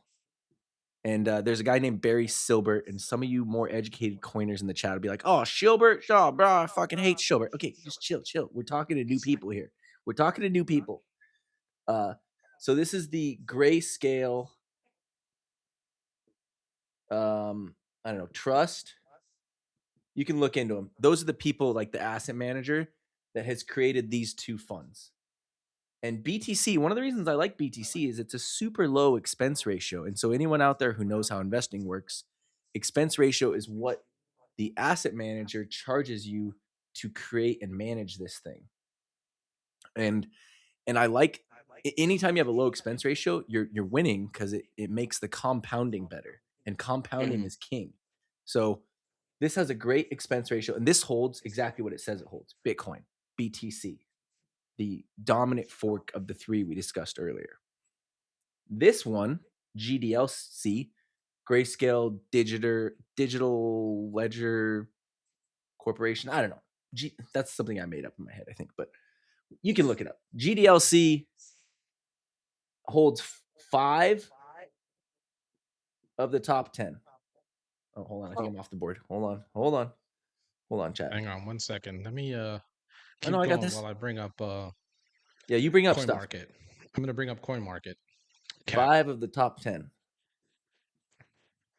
and there's a guy named Barry Silbert, and some of you more educated coiners in the chat will be like, "Oh, Shilbert, oh, bro, I fucking hate Shilbert." Okay, just chill. We're talking to new people here. So this is the Grayscale, I don't know, trust. You can look into them. Those are the people, like the asset manager. that has created these two funds. And BTC, one of the reasons I like BTC is it's a super low expense ratio. And so anyone out there who knows how investing works, expense ratio is what the asset manager charges you to create and manage this thing. And I like anytime you have a low expense ratio, you're winning because it makes the compounding better. And compounding is king. So this has a great expense ratio, and this holds exactly what it says it holds. Bitcoin, BTC, the dominant fork of the three we discussed earlier. This one, GDLC, Grayscale Digital Ledger Corporation. I don't know. That's something I made up in my head, I think, but you can look it up. GDLC holds 5 of the top 10. Oh, hold on. I think I'm off the board. Hold on, chat. Hang on 1 second. Let me keep I got going this. while I bring up Yeah, you bring up Coin stuff. Market. I'm gonna bring up Coin Market. 5 of the top 10.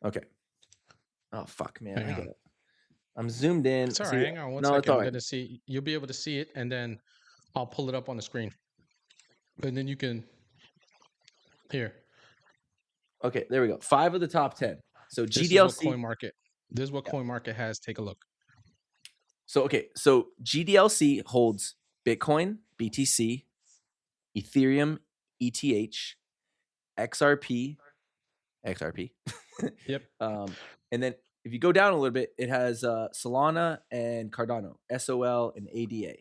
Okay. Oh fuck, man. Hang on. I'm zoomed in. It's all See, right. Hang on 1 no, second. it's all I'm right. gonna see. You'll be able to see it, and then I'll pull it up on the screen, and then you can. Here. Okay, there we go. 5 of the top 10. So This is GDLC. what Coin Market. This is what Coin Market has. Take a look. So okay, so GDLC holds Bitcoin, BTC, Ethereum, ETH, XRP. Yep. And then if you go down a little bit, it has Solana and Cardano, SOL and ADA.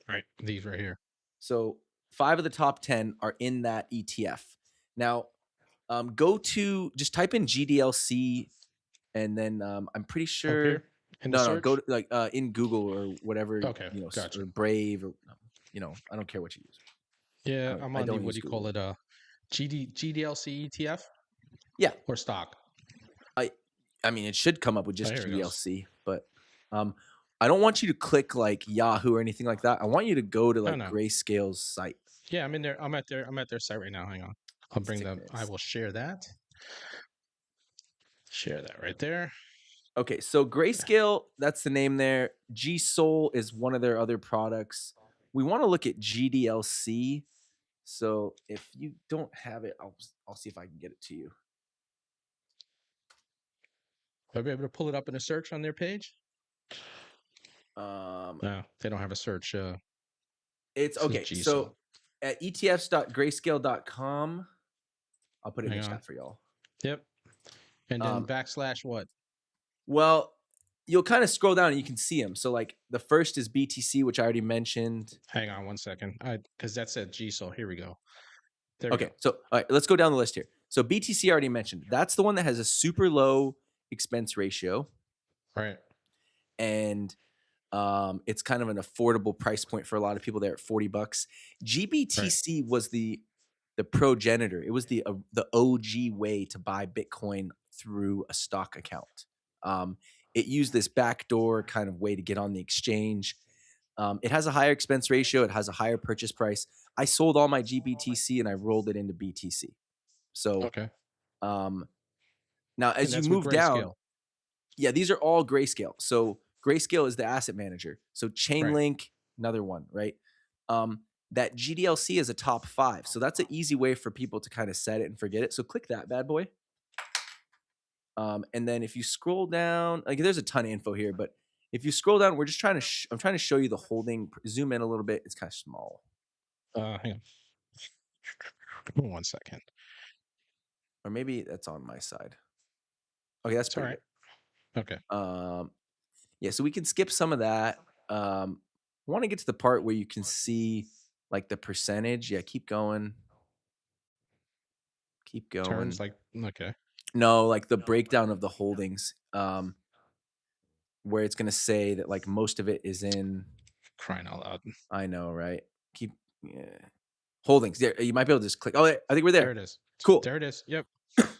Right. These right here. So 5 of the top 10 are in that ETF. Now, go to just type in GDLC, and then I'm pretty Up sure. here in the No, search. go to like in Google or whatever. Okay, gotcha. Or Brave, or I don't care what you use. Yeah, I'm on the don't what do use you call it? GDLC ETF. Yeah, Or stock. I mean, it should come up with just here it goes. GDLC, but I don't want you to click like Yahoo or anything like that. I want you to go to like no. Grayscale's site. Yeah, I'm in there. I'm at their site right now. Hang on. I'll bring them. I will share that. Share that right there. Okay, so Grayscale, that's the name there. GSOL is one of their other products. We want to look at GDLC. So if you don't have it, I'll see if I can get it to you. Will I be able to pull it up in a search on their page? No, they don't have a search. It's okay. So at etfs.grayscale.com, I'll put it in the chat for y'all. Yep. And then / what? Well, you'll kind of scroll down and you can see them. So like the first is BTC, which I already mentioned. Hang on 1 second. Because that said GSOL. Here we go. There we go. So all right, let's go down the list here. So BTC I already mentioned. That's the one that has a super low expense ratio. Right. And it's kind of an affordable price point for a lot of people there at $40. GBTC was the progenitor. It was the OG way to buy Bitcoin through a stock account. It used this backdoor kind of way to get on the exchange. It has a higher expense ratio. It has a higher purchase price. I sold all my GBTC and I rolled it into BTC. So, okay. Now as you move down, yeah, these are all Grayscale. So Grayscale is the asset manager. So Chainlink, another one, right? That GDLC is a top 5. So that's an easy way for people to kind of set it and forget it. So click that bad boy. And then if you scroll down, like there's a ton of info here, but if you scroll down, we're just trying to, I'm trying to show you the holding. Zoom in a little bit. It's kind of small. Hang on 1 second. Or maybe that's on my side. Okay, that's pretty good. Okay. Yeah, so we can skip some of that. I want to get to the part where you can see like the percentage. Yeah, keep going. Keep going. Turns like okay. No, like the breakdown of the holdings. Where it's gonna say that like most of it is in crying out loud. I know, right? Keep holdings. There, you might be able to just click. Oh, I think we're there. There it is. Cool. There it is. Yep.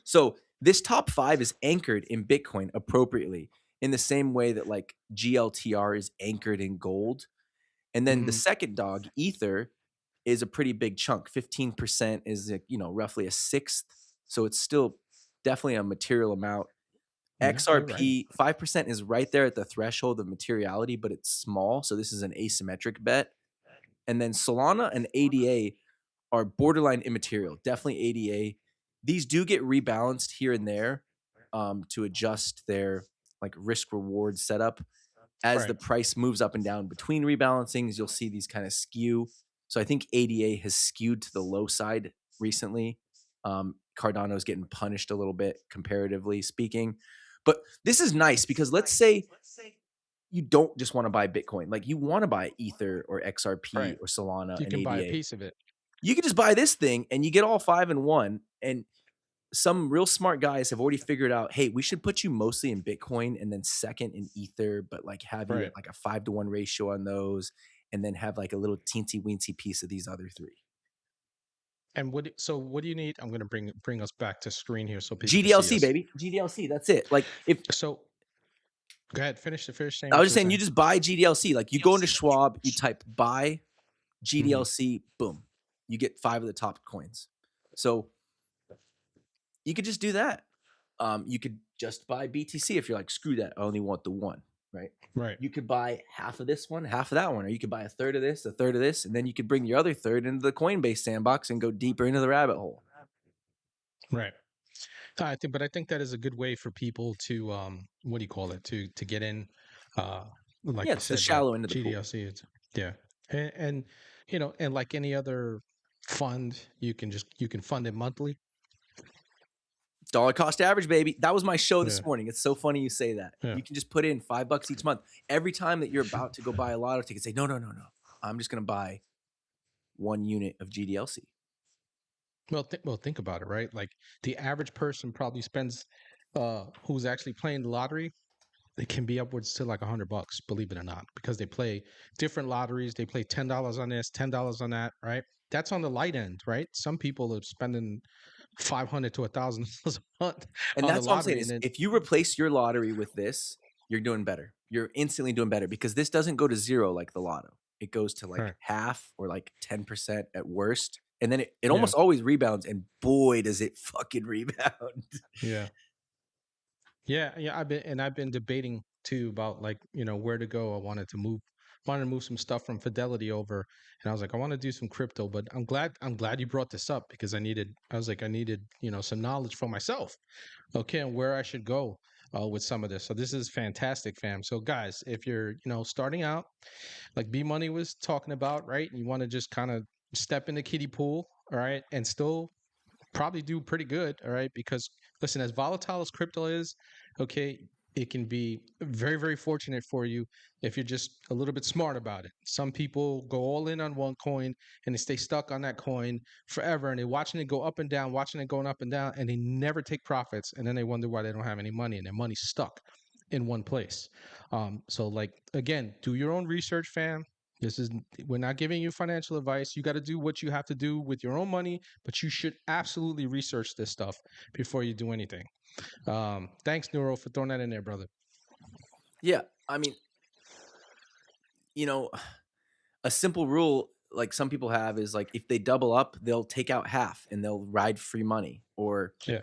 So this top 5 is anchored in Bitcoin appropriately in the same way that like GLTR is anchored in gold. And then the second dog, Ether, is a pretty big chunk. 15% is roughly a sixth. So it's still definitely a material amount. Yeah, you're right. XRP 5% is right there at the threshold of materiality, but it's small. So this is an asymmetric bet. And then Solana and ADA are borderline immaterial. Definitely ADA. These do get rebalanced here and there to adjust their like risk reward setup. As the Right. price moves up and down between rebalancings, you'll see these kind of skew. So I think ADA has skewed to the low side recently. Cardano is getting punished a little bit, comparatively speaking. But this is nice because let's say you don't just want to buy Bitcoin, like you want to buy Ether or XRP Right. or Solana You and can buy a ADA. piece of it. You can just buy this thing and you get all 5 in one. And some real smart guys have already figured out, hey, we should put you mostly in Bitcoin and then second in Ether, but like have you Right. at like a 5-to-1 ratio on those, and then have like a little teensy weensy piece of these other 3. And what do you need? I'm going to bring us back to screen here so people can see GDLC, us. baby. GDLC. That's it. Like if So go ahead, finish saying I what was you just were saying, you saying. just buy GDLC. Like you go into Schwab, you type buy GDLC, boom, you get 5 of the top coins. So you could just do that. You could just buy BTC if you're like, screw that, I only want the one, right? Right. You could buy half of this one, half of that one, or you could buy a third of this, and then you could bring your other third into the Coinbase sandbox and go deeper into the rabbit hole. Right. I think that is a good way for people to what do you call it, to get in, like Yeah, you it's the said, shallow end of the pool. GDLC. Yeah, and and like any other fund, you can fund it monthly. Dollar cost average, baby. That was my show this Yeah. morning. It's so funny you say that. Yeah. You can just put in $5 each month. Every time that you're about to go buy a lotto ticket, say, no. I'm just going to buy 1 unit of GDLC. Well, think about it, right? Like the average person probably spends, who's actually playing the lottery, it can be upwards to like $100, believe it or not, because they play different lotteries. They play $10 on this, $10 on that, right? That's on the light end, right? Some people are spending $500 to $1,000 a month And on the that's what I'm saying lottery, and is then if you replace your lottery with this, you're doing better. You're instantly doing better because this doesn't go to 0 like the lotto. It goes to like right, half or like 10% at worst. And then it yeah, almost always rebounds. And boy, does it fucking rebound. yeah, yeah. I've been debating too about like where to go. I wanted to move some stuff from Fidelity over, and I was like, I want to do some crypto, but I'm glad you brought this up because I needed some knowledge for myself. Okay, and where I should go with some of this. So this is fantastic, fam. So guys, if you're starting out, like B Money was talking about, right, and you want to just kind of step in the kiddie pool, all right, and still probably do pretty good, all right, because listen, as volatile as crypto is, okay, it can be very, very fortunate for you if you're just a little bit smart about it. Some people go all in on one coin and they stay stuck on that coin forever, and they're watching it go up and down, watching it going up and down, and they never take profits, and then they wonder why they don't have any money and their money's stuck in one place. So like again, do your own research, fam. This is We're not giving you financial advice. You got to do what you have to do with your own money, but you should absolutely research this stuff before you do anything. Thanks, Neuro, for throwing that in there, brother. Yeah. I mean, a simple rule like some people have is like if they double up, they'll take out half and they'll ride free money. Or, Yeah,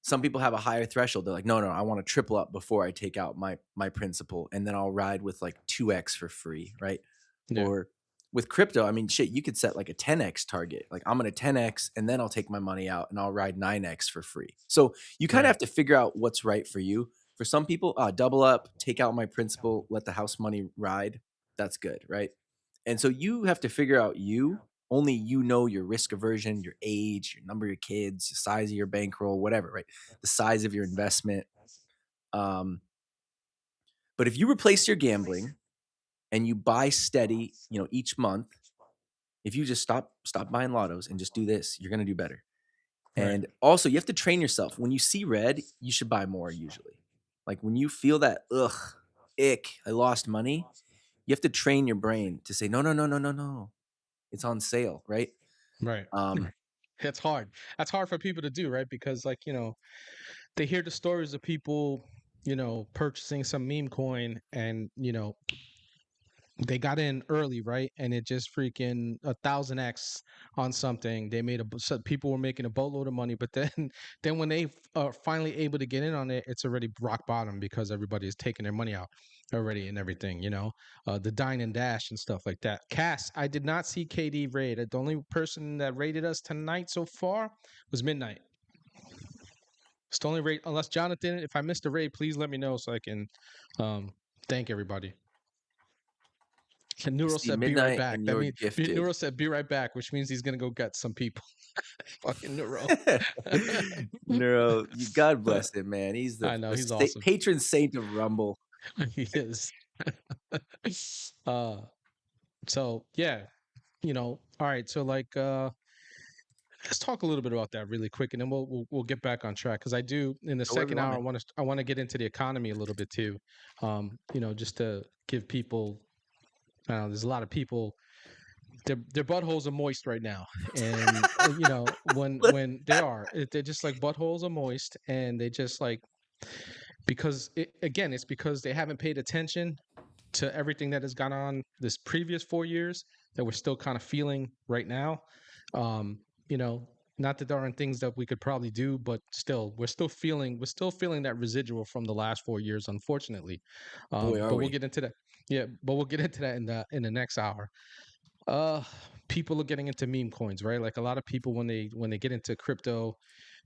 some people have a higher threshold. They're like, no, I want to triple up before I take out my principal, and then I'll ride with like 2x for free, right? yeah, Or with crypto, I mean, shit, you could set like a 10x target. Like I'm going to 10x and then I'll take my money out and I'll ride 9x for free. So you kind of right, have to figure out what's right for you. For some people, double up, take out my principal, let the house money ride. That's good, right? And so you have to figure out only you know your risk aversion, your age, your number of your kids, the size of your bankroll, whatever, right? The size of your investment. Um, but if you replace your gambling and you buy steady, each month, if you just stop buying lottos and just do this, you're gonna do better. right, And also, you have to train yourself. When you see red, you should buy more usually. Like when you feel that ick, I lost money, you have to train your brain to say, no, it's on sale, right? right. Um, That's hard. That's hard for people to do, right? Because like they hear the stories of people purchasing some meme coin and they got in early, right? And it just freaking 1,000x on something. They made so people were making a boatload of money, but then then when they are finally able to get in on it, it's already rock bottom because everybody is taking their money out already and everything. The dine and dash and stuff like that. Cass, I did not see KD raid. The only person that raided us tonight so far was Midnight. It's the only raid, unless Jonathan. If I missed a raid, please let me know so I can thank everybody. And Neuro See said, "Be right Midnight back." and That you're means gifted. Neuro said, "Be right back," which means he's gonna go get some people. Fucking Neuro. Neuro, God bless him, man. He's I know the he's awesome. patron saint of Rumble. He is. uh, so yeah, all right. So let's talk a little bit about that really quick, and then we'll get back on track because I do in the Go wherever second you want, hour man. I want to get into the economy a little bit too. Just to give people. There's a lot of people their buttholes are moist right now, and when they're just like buttholes are moist, and they just like because it's because they haven't paid attention to everything that has gone on this previous 4 years that we're still kind of feeling right now. Um, you know, Not that there aren't things that we could probably do, but still, we're still feeling that residual from the last 4 years, unfortunately. Boy, are But we'll we. get into that. Yeah, but we'll get into that in the next hour. Uh, People are getting into meme coins, right? Like a lot of people when they get into crypto,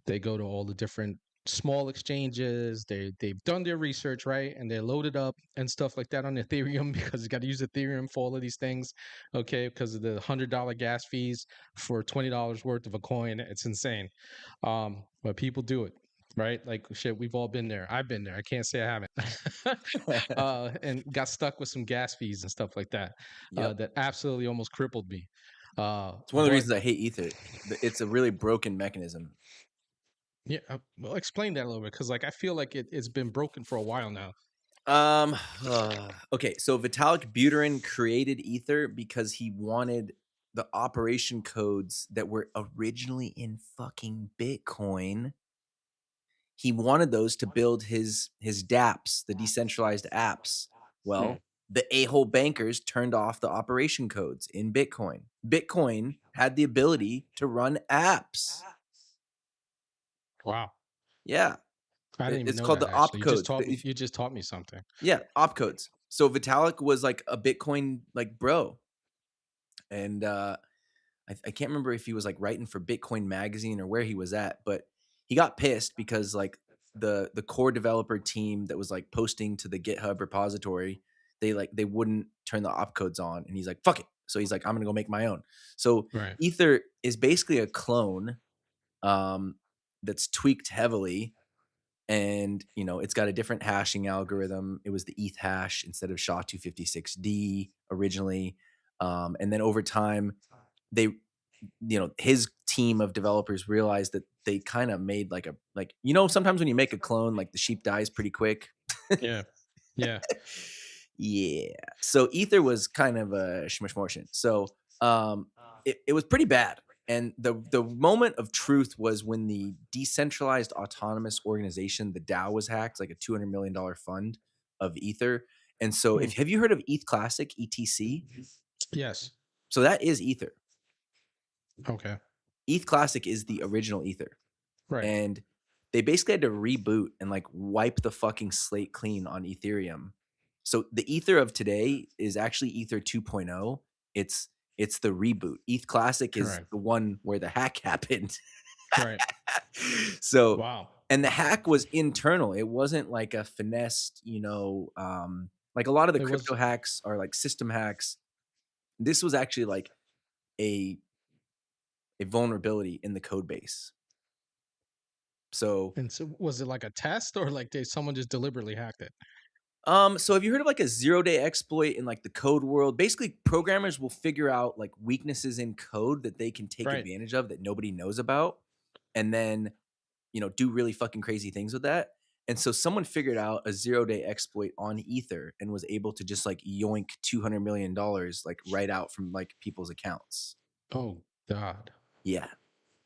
they go to all the different small exchanges. They've done their research, right? And they're loaded up and stuff like that on Ethereum because you got to use Ethereum for all of these things, okay? Because of the $100 gas fees for $20 worth of a coin. It's insane. But people do it. Right, like shit, we've all been there. I've been there. I can't say I haven't. And got stuck with some gas fees and stuff like that. Yep. That absolutely almost crippled me. It's one of the But reasons I hate Ether. It's a really broken mechanism. yeah, well, explain that a little bit because, like, I feel like it's been broken for a while now. Okay, so Vitalik Buterin created Ether because he wanted the operation codes that were originally in fucking Bitcoin. He wanted those to build his dApps, the decentralized apps. Well, the a-hole bankers turned off the operation codes in Bitcoin. Bitcoin had the ability to run apps. Wow, Yeah. I didn't even It's know called that. the op Actually, codes. you just taught me something. Yeah, opcodes. So Vitalik was like a Bitcoin like bro, and I can't remember if he was like writing for Bitcoin Magazine or where he was at, but he got pissed because like the core developer team that was like posting to the GitHub repository, they wouldn't turn the opcodes on, and he's like, fuck it. So he's like, I'm gonna go make my own. So Right. Ether is basically a clone um, that's tweaked heavily, and it's got a different hashing algorithm. It was the ETH hash instead of SHA-256D originally, and then over time they his team of developers realized that they kind of made like sometimes when you make a clone, like the sheep dies pretty quick. Yeah. Yeah. Yeah, so Ether was kind of a shmishmortion. So it was pretty bad. And the moment of truth was when the decentralized autonomous organization, the DAO, was hacked, like a $200 million fund of Ether. And so Hmm. have you heard of ETH Classic, ETC? Yes. So that is Ether. Okay. ETH Classic is the original Ether. Right. And they basically had to reboot and like wipe the fucking slate clean on Ethereum. So the Ether of today is actually Ether 2.0. It's the reboot. ETH Classic is Correct. the one where the hack happened. Right. So, Wow. and the hack was internal. It wasn't like a finessed, like a lot of the It was. crypto hacks are like system hacks. This was actually like a vulnerability in the code base. So, And so, was it like a test, or like someone just deliberately hacked it? so have you heard of like a 0-day exploit in like the code world? Basically, programmers will figure out like weaknesses in code that they can take Right. advantage of that nobody knows about, and then do really fucking crazy things with that. And so someone figured out a 0-day exploit on Ether and was able to just like yoink $200 million like right out from like people's accounts. Oh God. Yeah.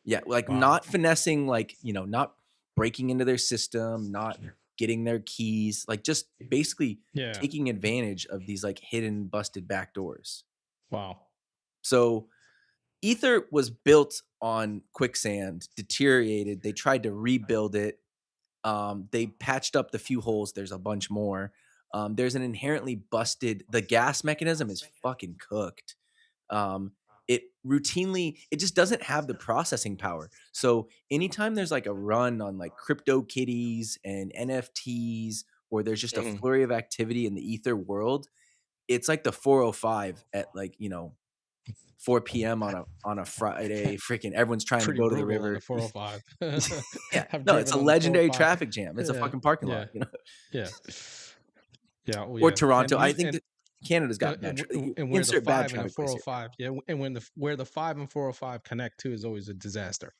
Yeah. Like Wow. not finessing, like, not breaking into their system, not getting their keys, like just basically Yeah. taking advantage of these like hidden busted back doors. Wow. So Ether was built on quicksand, deteriorated. They tried to rebuild it. They patched up the few holes. There's a bunch more. There's an inherently busted. The gas mechanism is fucking cooked. It just doesn't have the processing power. So anytime there's like a run on like crypto kitties and NFTs, or there's just a Mhm. flurry of activity in the Ether world, it's like the 405 at 4 p.m. on a Friday. Freaking everyone's trying to Pretty go to the brutal on the river. 405. Yeah, I've no, it's driven a on the legendary 405. traffic jam. It's a Yeah. fucking parking Yeah. lot, you know. Yeah. Yeah. Oh, Or yeah. Toronto. I think that Canada's got bad. And where the Insert bad 5 and the traffic place here. 405, yeah, and where the 5 and 405 connect to is always a disaster.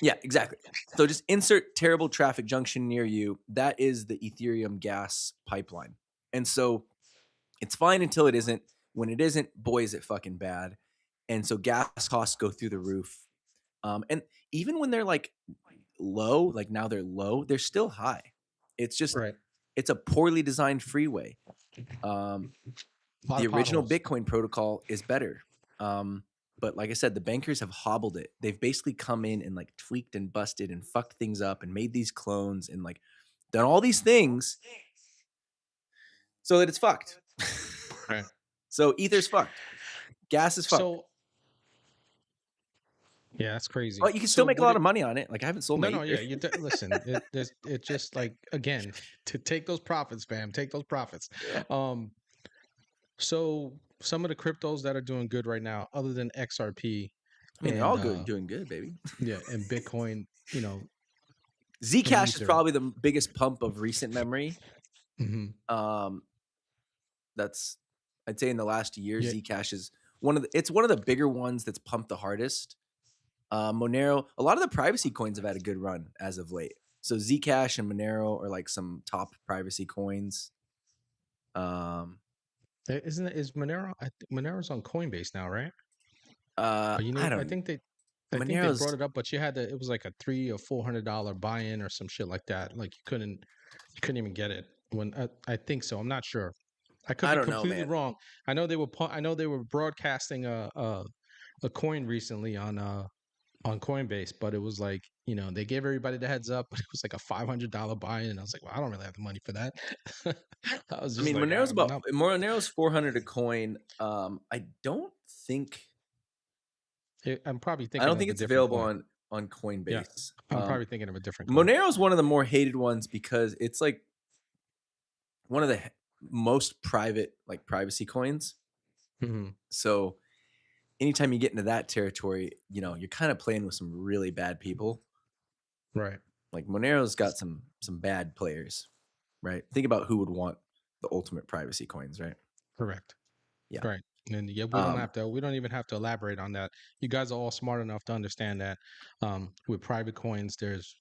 Yeah, exactly. So just insert terrible traffic junction near you. That is the Ethereum gas pipeline. And so it's fine until it isn't. When it isn't, boy, is it fucking bad. And so gas costs go through the roof. And even when they're like low, like now they're low, they're still high. It's just, Right. it's a poorly designed freeway. A lot The of original potholes. Bitcoin protocol is better. But like I said, the bankers have hobbled it. They've basically come in and like tweaked and busted and fucked things up and made these clones and like done all these things so that it's fucked. Right. So Ether's fucked. Gas is fucked. So yeah, that's crazy. But you can still make a lot of money on it. Like I haven't sold my No, Ether. yeah. Listen, it's just like, again, to take those profits, fam. Take those profits. Yeah. So some of the cryptos that are doing good right now, other than XRP, I mean, they're all good, doing good, baby. yeah, and Bitcoin, you know, Zcash is Ether. probably the biggest pump of recent memory. Mhm. That's I'd say in the last year, Yeah. Zcash is one of the bigger ones that's pumped the hardest. Monero, a lot of the privacy coins have had a good run as of late. So Zcash and Monero are like some top privacy coins. Is Monero? Monero's on Coinbase now, right? I I think they Monero's brought it up, but it was like a $300 or $400 buy-in or some shit like that. Like you couldn't even get it when I think so. I'm not sure. I could I be don't know, completely man. wrong. I know they were broadcasting a coin recently on Coinbase, but it was like, they gave everybody the heads up, but it was like a $500 buy-in, and I was like, well, I don't really have the money for that. I was I just mean, like, Monero's 400 a coin. I don't think I'm probably I thinking don't of think a it's different available coin. on Coinbase. Yeah, I'm probably thinking of a different coin. Monero's one of the more hated ones because it's like one of the most private, like privacy coins. Mhm. So anytime you get into that territory, you're kind of playing with some really bad people. Right. Like Monero's got some bad players, right? Think about who would want the ultimate privacy coins, right? Correct. Yeah. Right. And yeah, we don't even have to elaborate on that. You guys are all smart enough to understand that with private coins, there's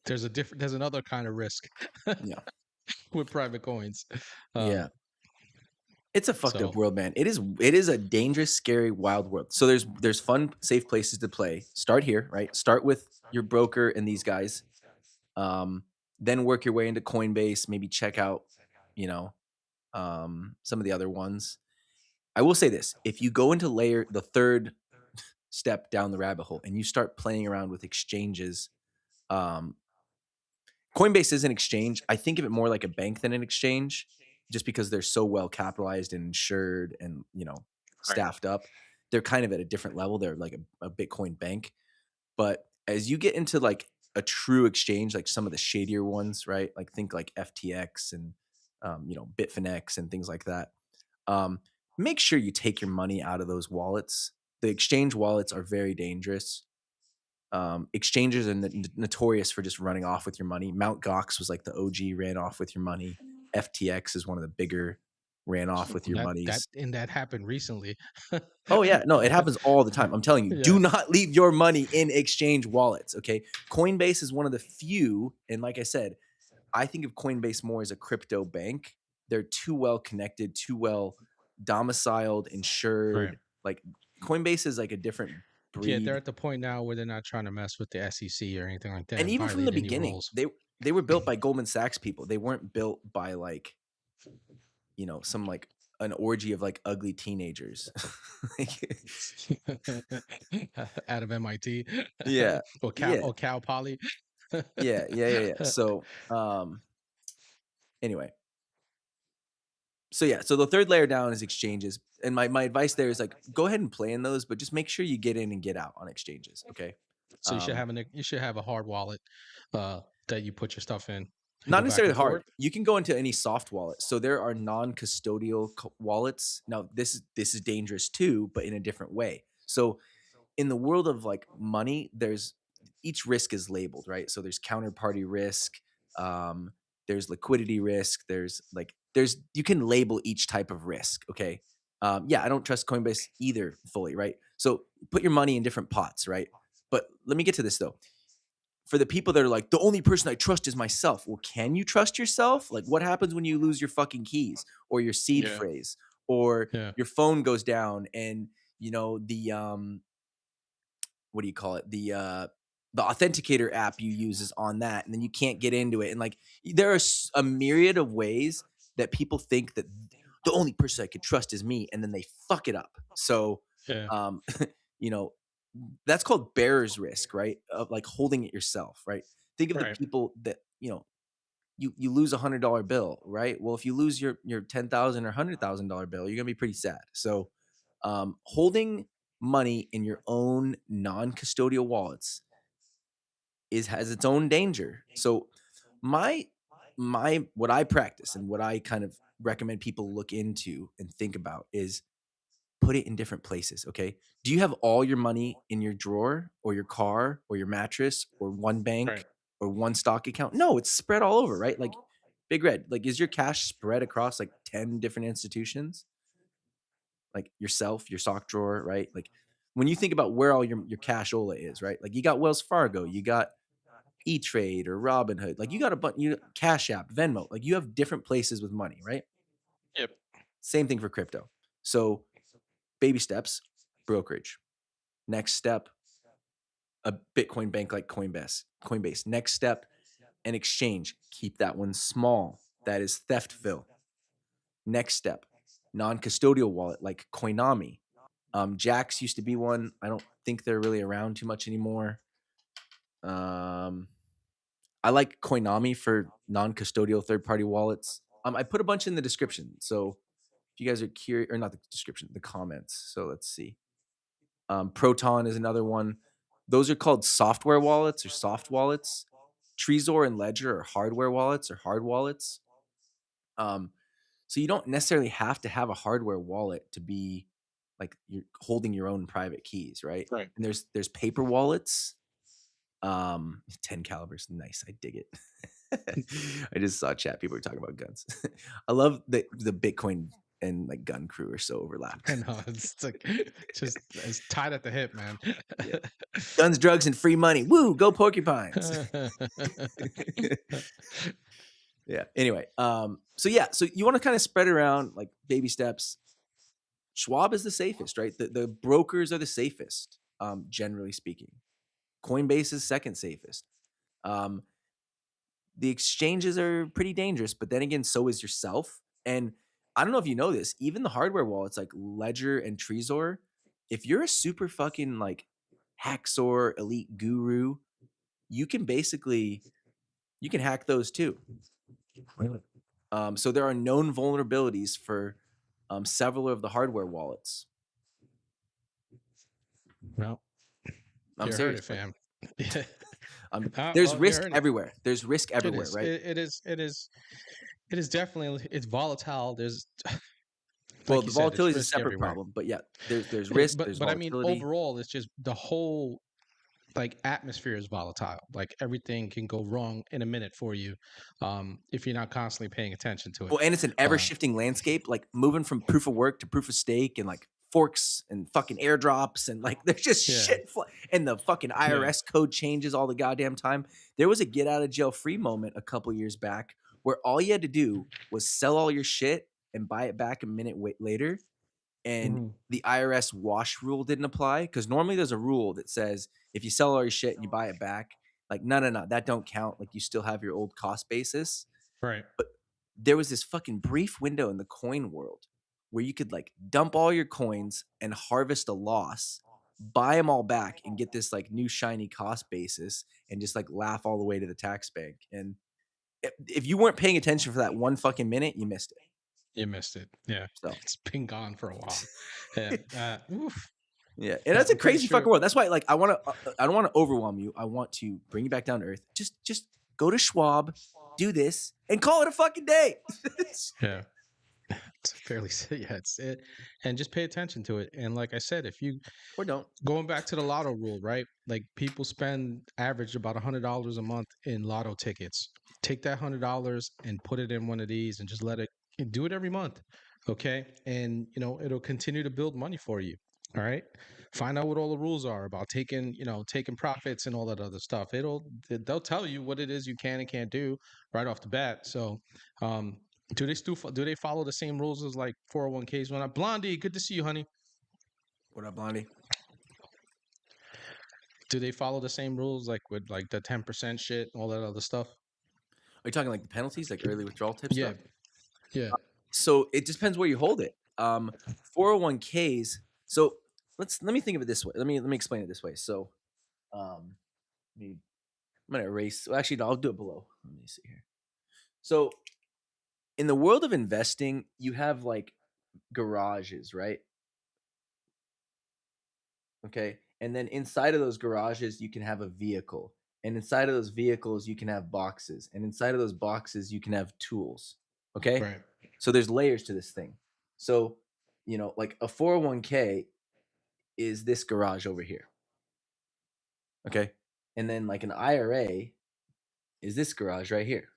another kind of risk Yeah. with private coins. Yeah. It's a fucked up So world, man. It is a dangerous, scary, wild world. So there's fun, safe places to play. Start here, right? Start with your broker and these guys. Then work your way into Coinbase. Maybe check out, some of the other ones. I will say this: if you go into the third step down the rabbit hole, and you start playing around with exchanges, Coinbase is an exchange. I think of it more like a bank than an exchange, just because they're so well capitalized and insured and staffed up. They're kind of at a different level. They're like a Bitcoin bank. But as you get into like a true exchange, like some of the shadier ones, right? Like think like FTX and Bitfinex and things like that. Make sure you take your money out of those wallets. The exchange wallets are very dangerous. Exchanges are notorious for just running off with your money. Mt. Gox was like the OG, ran off with your money. FTX is one of the bigger, ran off with your monies. That happened recently. Oh yeah, no, it happens all the time. I'm telling you, do not leave your money in exchange wallets. Okay, Coinbase is one of the few, and like I said, I think of Coinbase more as a crypto bank. They're too well connected, too well domiciled, insured. Right. Like Coinbase is like a different breed. Yeah, they're at the point now where they're not trying to mess with the SEC or anything like that. And even from the violate any beginning, rules. they were built by Goldman Sachs people. They weren't built by like, some like an orgy of like ugly teenagers. Like, Out of MIT yeah, yeah, or Cal Poly. yeah. So, anyway, so yeah, so the third layer down is exchanges, and my advice there is like go ahead and play in those, but just make sure you get in and get out on exchanges. Okay. So you should have a hard wallet that you put your stuff in and Not go back necessarily and forth. hard. You can go into any soft wallet. So there are non-custodial wallets. Now this is dangerous too, but in a different way. So in the world of like money, there's each risk is labeled, right? So there's counterparty risk, there's liquidity risk, there's you can label each type of risk. Okay. Yeah, I don't trust Coinbase either fully, right? So put your money in different pots, right? But let me get to this though. For the people that are like, the only person I trust is myself. Well, can you trust yourself? Like, what happens when you lose your fucking keys or your seed Yeah. phrase or Yeah. your phone goes down and the what do you call it? The authenticator app you use is on that, and then you can't get into it. And like, there are a myriad of ways that people think that the only person I could trust is me, and then they fuck it up. So, Yeah. you know, that's called bearer's risk, right? Of like holding it yourself, right? Think of the Right. people that you lose $100 bill, right? Well, if you lose your $10,000 or $100,000 bill, you're gonna be pretty sad. So, holding money in your own non-custodial wallets has its own danger. So, my what I practice and what I kind of recommend people look into and think about is put it in different places. Okay. Do you have all your money in your drawer or your car or your mattress or one bank Right. or one stock account? No, it's spread all over, right? Like Big Red, like is your cash spread across like 10 different institutions? Like yourself, your sock drawer, right? Like when you think about where all your cashola is, right? Like you got Wells Fargo, you got E-Trade or Robinhood, like you got a bunch, Cash App, Venmo, like you have different places with money, right? Yep. Same thing for crypto. So baby steps, brokerage. Next step, a Bitcoin bank like Coinbase. Next step, an exchange. Keep that one small. That is Theftville. Next step, non-custodial wallet like Coinami. Jax used to be one. I don't think they're really around too much anymore. I like Coinami for non-custodial third-party wallets. I put a bunch in the description. So if you guys are curious, or not the description, the comments. So let's see. Proton is another one. Those are called software wallets or soft wallets. Trezor and Ledger are hardware wallets or hard wallets. So you don't necessarily have to have a hardware wallet to be like you're holding your own private keys, right? Right. And there's paper wallets. 10 calibers, nice. I dig it. I just saw chat. People were talking about guns. I love the Bitcoin and like gun crew are so overlapped. I know it's like it's tied at the hip, man. Yeah. Guns, drugs, and free money. Woo, go porcupines. Yeah. Anyway, so you want to kind of spread around like baby steps. Schwab is the safest, right? The brokers are the safest, generally speaking. Coinbase is second safest. The exchanges are pretty dangerous, but then again, so is yourself. And I don't know if you know this, even the hardware wallets like Ledger and Trezor, if you're a super fucking like Haxor elite guru, you can hack those too. So there are known vulnerabilities for several of the hardware wallets. Well, I'm you serious, heard it, fam. There's You risk heard it. everywhere. There's risk It everywhere, is. right? It is definitely it's volatile. There's Well, like the you said, it's volatility is a risk separate everywhere. problem, but yeah, there's Yeah, risk, there's but I mean, volatility. overall, it's just the whole like atmosphere is volatile. Like everything can go wrong in a minute for you, if you're not constantly paying attention to it. Well, and it's an ever shifting landscape, like moving from proof of work to proof of stake, and like forks and fucking airdrops, and like there's just Yeah. shit. And the fucking IRS code changes all the goddamn time. There was a get out of jail free moment a couple years back where all you had to do was sell all your shit and buy it back a minute later. And the IRS wash rule didn't apply because normally there's a rule that says if you sell all your shit and you buy it back, Like, no, that don't count. Like, you still have your old cost basis. Right. But there was this fucking brief window in the coin world where you could like dump all your coins and harvest a loss, buy them all back, and get this like new shiny cost basis and just like laugh all the way to the tax bank. And if you weren't paying attention for that one fucking minute, you missed it. You missed it. Yeah. So It's been gone for a while. Yeah. Oof. yeah, and that's I'm a pretty crazy sure. fucking world. That's why, like, I don't want to overwhelm you. I want to bring you back down to earth. Just go to Schwab, do this, and call it a fucking day. Yeah. It's fairly, yeah, it's it. And just pay attention to it. And like I said, if you, Or don't. going back to the lotto rule, right? Like people spend average about $100 a month in lotto tickets. Take that $100 and put it in one of these and just let it and do it every month. Okay. And it'll continue to build money for you. All right. Find out what all the rules are about taking profits and all that other stuff. They'll tell you what it is you can and can't do right off the bat. So do they follow the same rules as like 401ks? When Blondie, good to see you, honey. What up, Blondie? Do they follow the same rules like with like the 10% shit, all that other stuff? Are you talking like the penalties, like early withdrawal type Yeah. stuff? Yeah. So it just depends where you hold it. 401ks. So let me think of it this way. Let me explain it this way. So I'm gonna erase. Well, actually, no, I'll do it below. Let me see here. So in the world of investing, you have like garages, right? Okay. And then inside of those garages, you can have a vehicle. And inside of those vehicles, you can have boxes. And inside of those boxes, you can have tools. Okay. Right. So there's layers to this thing. So, like a 401k is this garage over here. Okay. And then like an IRA is this garage right here.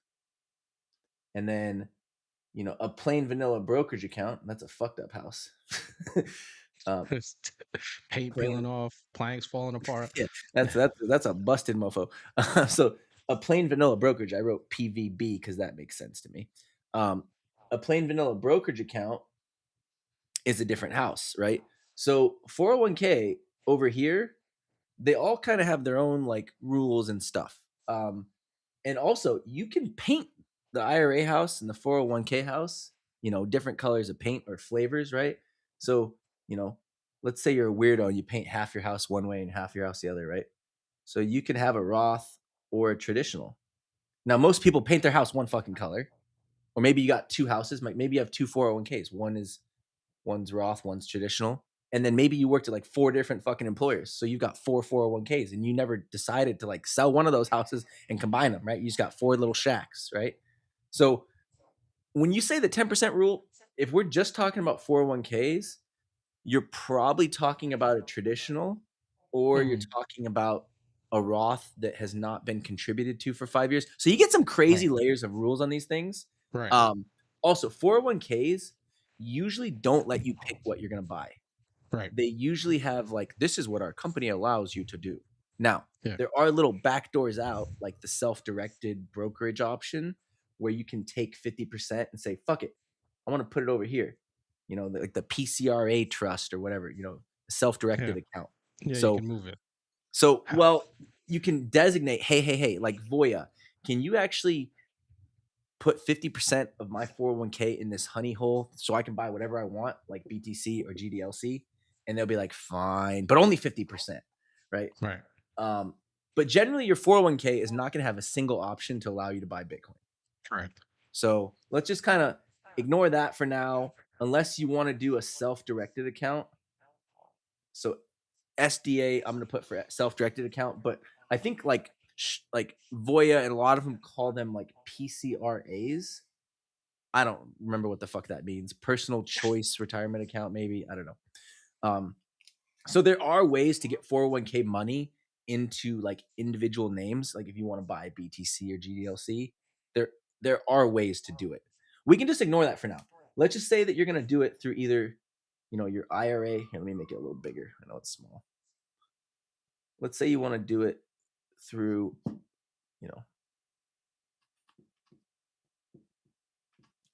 And then, a plain vanilla brokerage account, that's a fucked up house. Paint peeling off, planks falling apart. Yeah, that's a busted mofo. So a plain vanilla brokerage, I wrote PVB because that makes sense to me. A plain vanilla brokerage account is a different house, right? So 401k over here, they all kind of have their own like rules and stuff. And also you can paint the IRA house and the 401k house, different colors of paint or flavors, right? So, let's say you're a weirdo and you paint half your house one way and half your house the other, right? So you can have a Roth or a traditional. Now, most people paint their house one fucking color, or maybe you got two houses. Maybe you have two 401ks. One's Roth, one's traditional, and then maybe you worked at like 4 different fucking employers. So you've got 4 401ks, and you never decided to like sell one of those houses and combine them, right? You just got 4 little shacks, right? So when you say the 10% rule, if we're just talking about 401ks, you're probably talking about a traditional, or you're talking about a Roth that has not been contributed to for 5 years. So you get some crazy layers of rules on these things. Right. Also, 401ks usually don't let you pick what you're going to buy. Right. They usually have like, this is what our company allows you to do. Now, Yeah. there are little back doors out, like the self-directed brokerage option, where you can take 50% and say, fuck it, I want to put it over here. Like the PCRA trust or whatever, a self-directed account. Yeah, So you can move it. So, well, you can designate, hey, like Voya, can you actually put 50% of my 401k in this honey hole so I can buy whatever I want, like BTC or GDLC? And they'll be like, fine, but only 50%, right? Right. But generally, your 401k is not going to have a single option to allow you to buy Bitcoin. Correct. So let's just kind of ignore that for now, unless you want to do a self-directed account. So SDA, I'm going to put for self-directed account, but I think like Voya and a lot of them call them like PCRAs. I don't remember what the fuck that means. Personal choice retirement account, maybe. I don't know. So there are ways to get 401k money into like individual names. Like if you want to buy BTC or GDLC, there are ways to do it. We can just ignore that for now. Let's just say that you're going to do it through either, your IRA. Here, let me make it a little bigger. I know it's small. Let's say you want to do it through,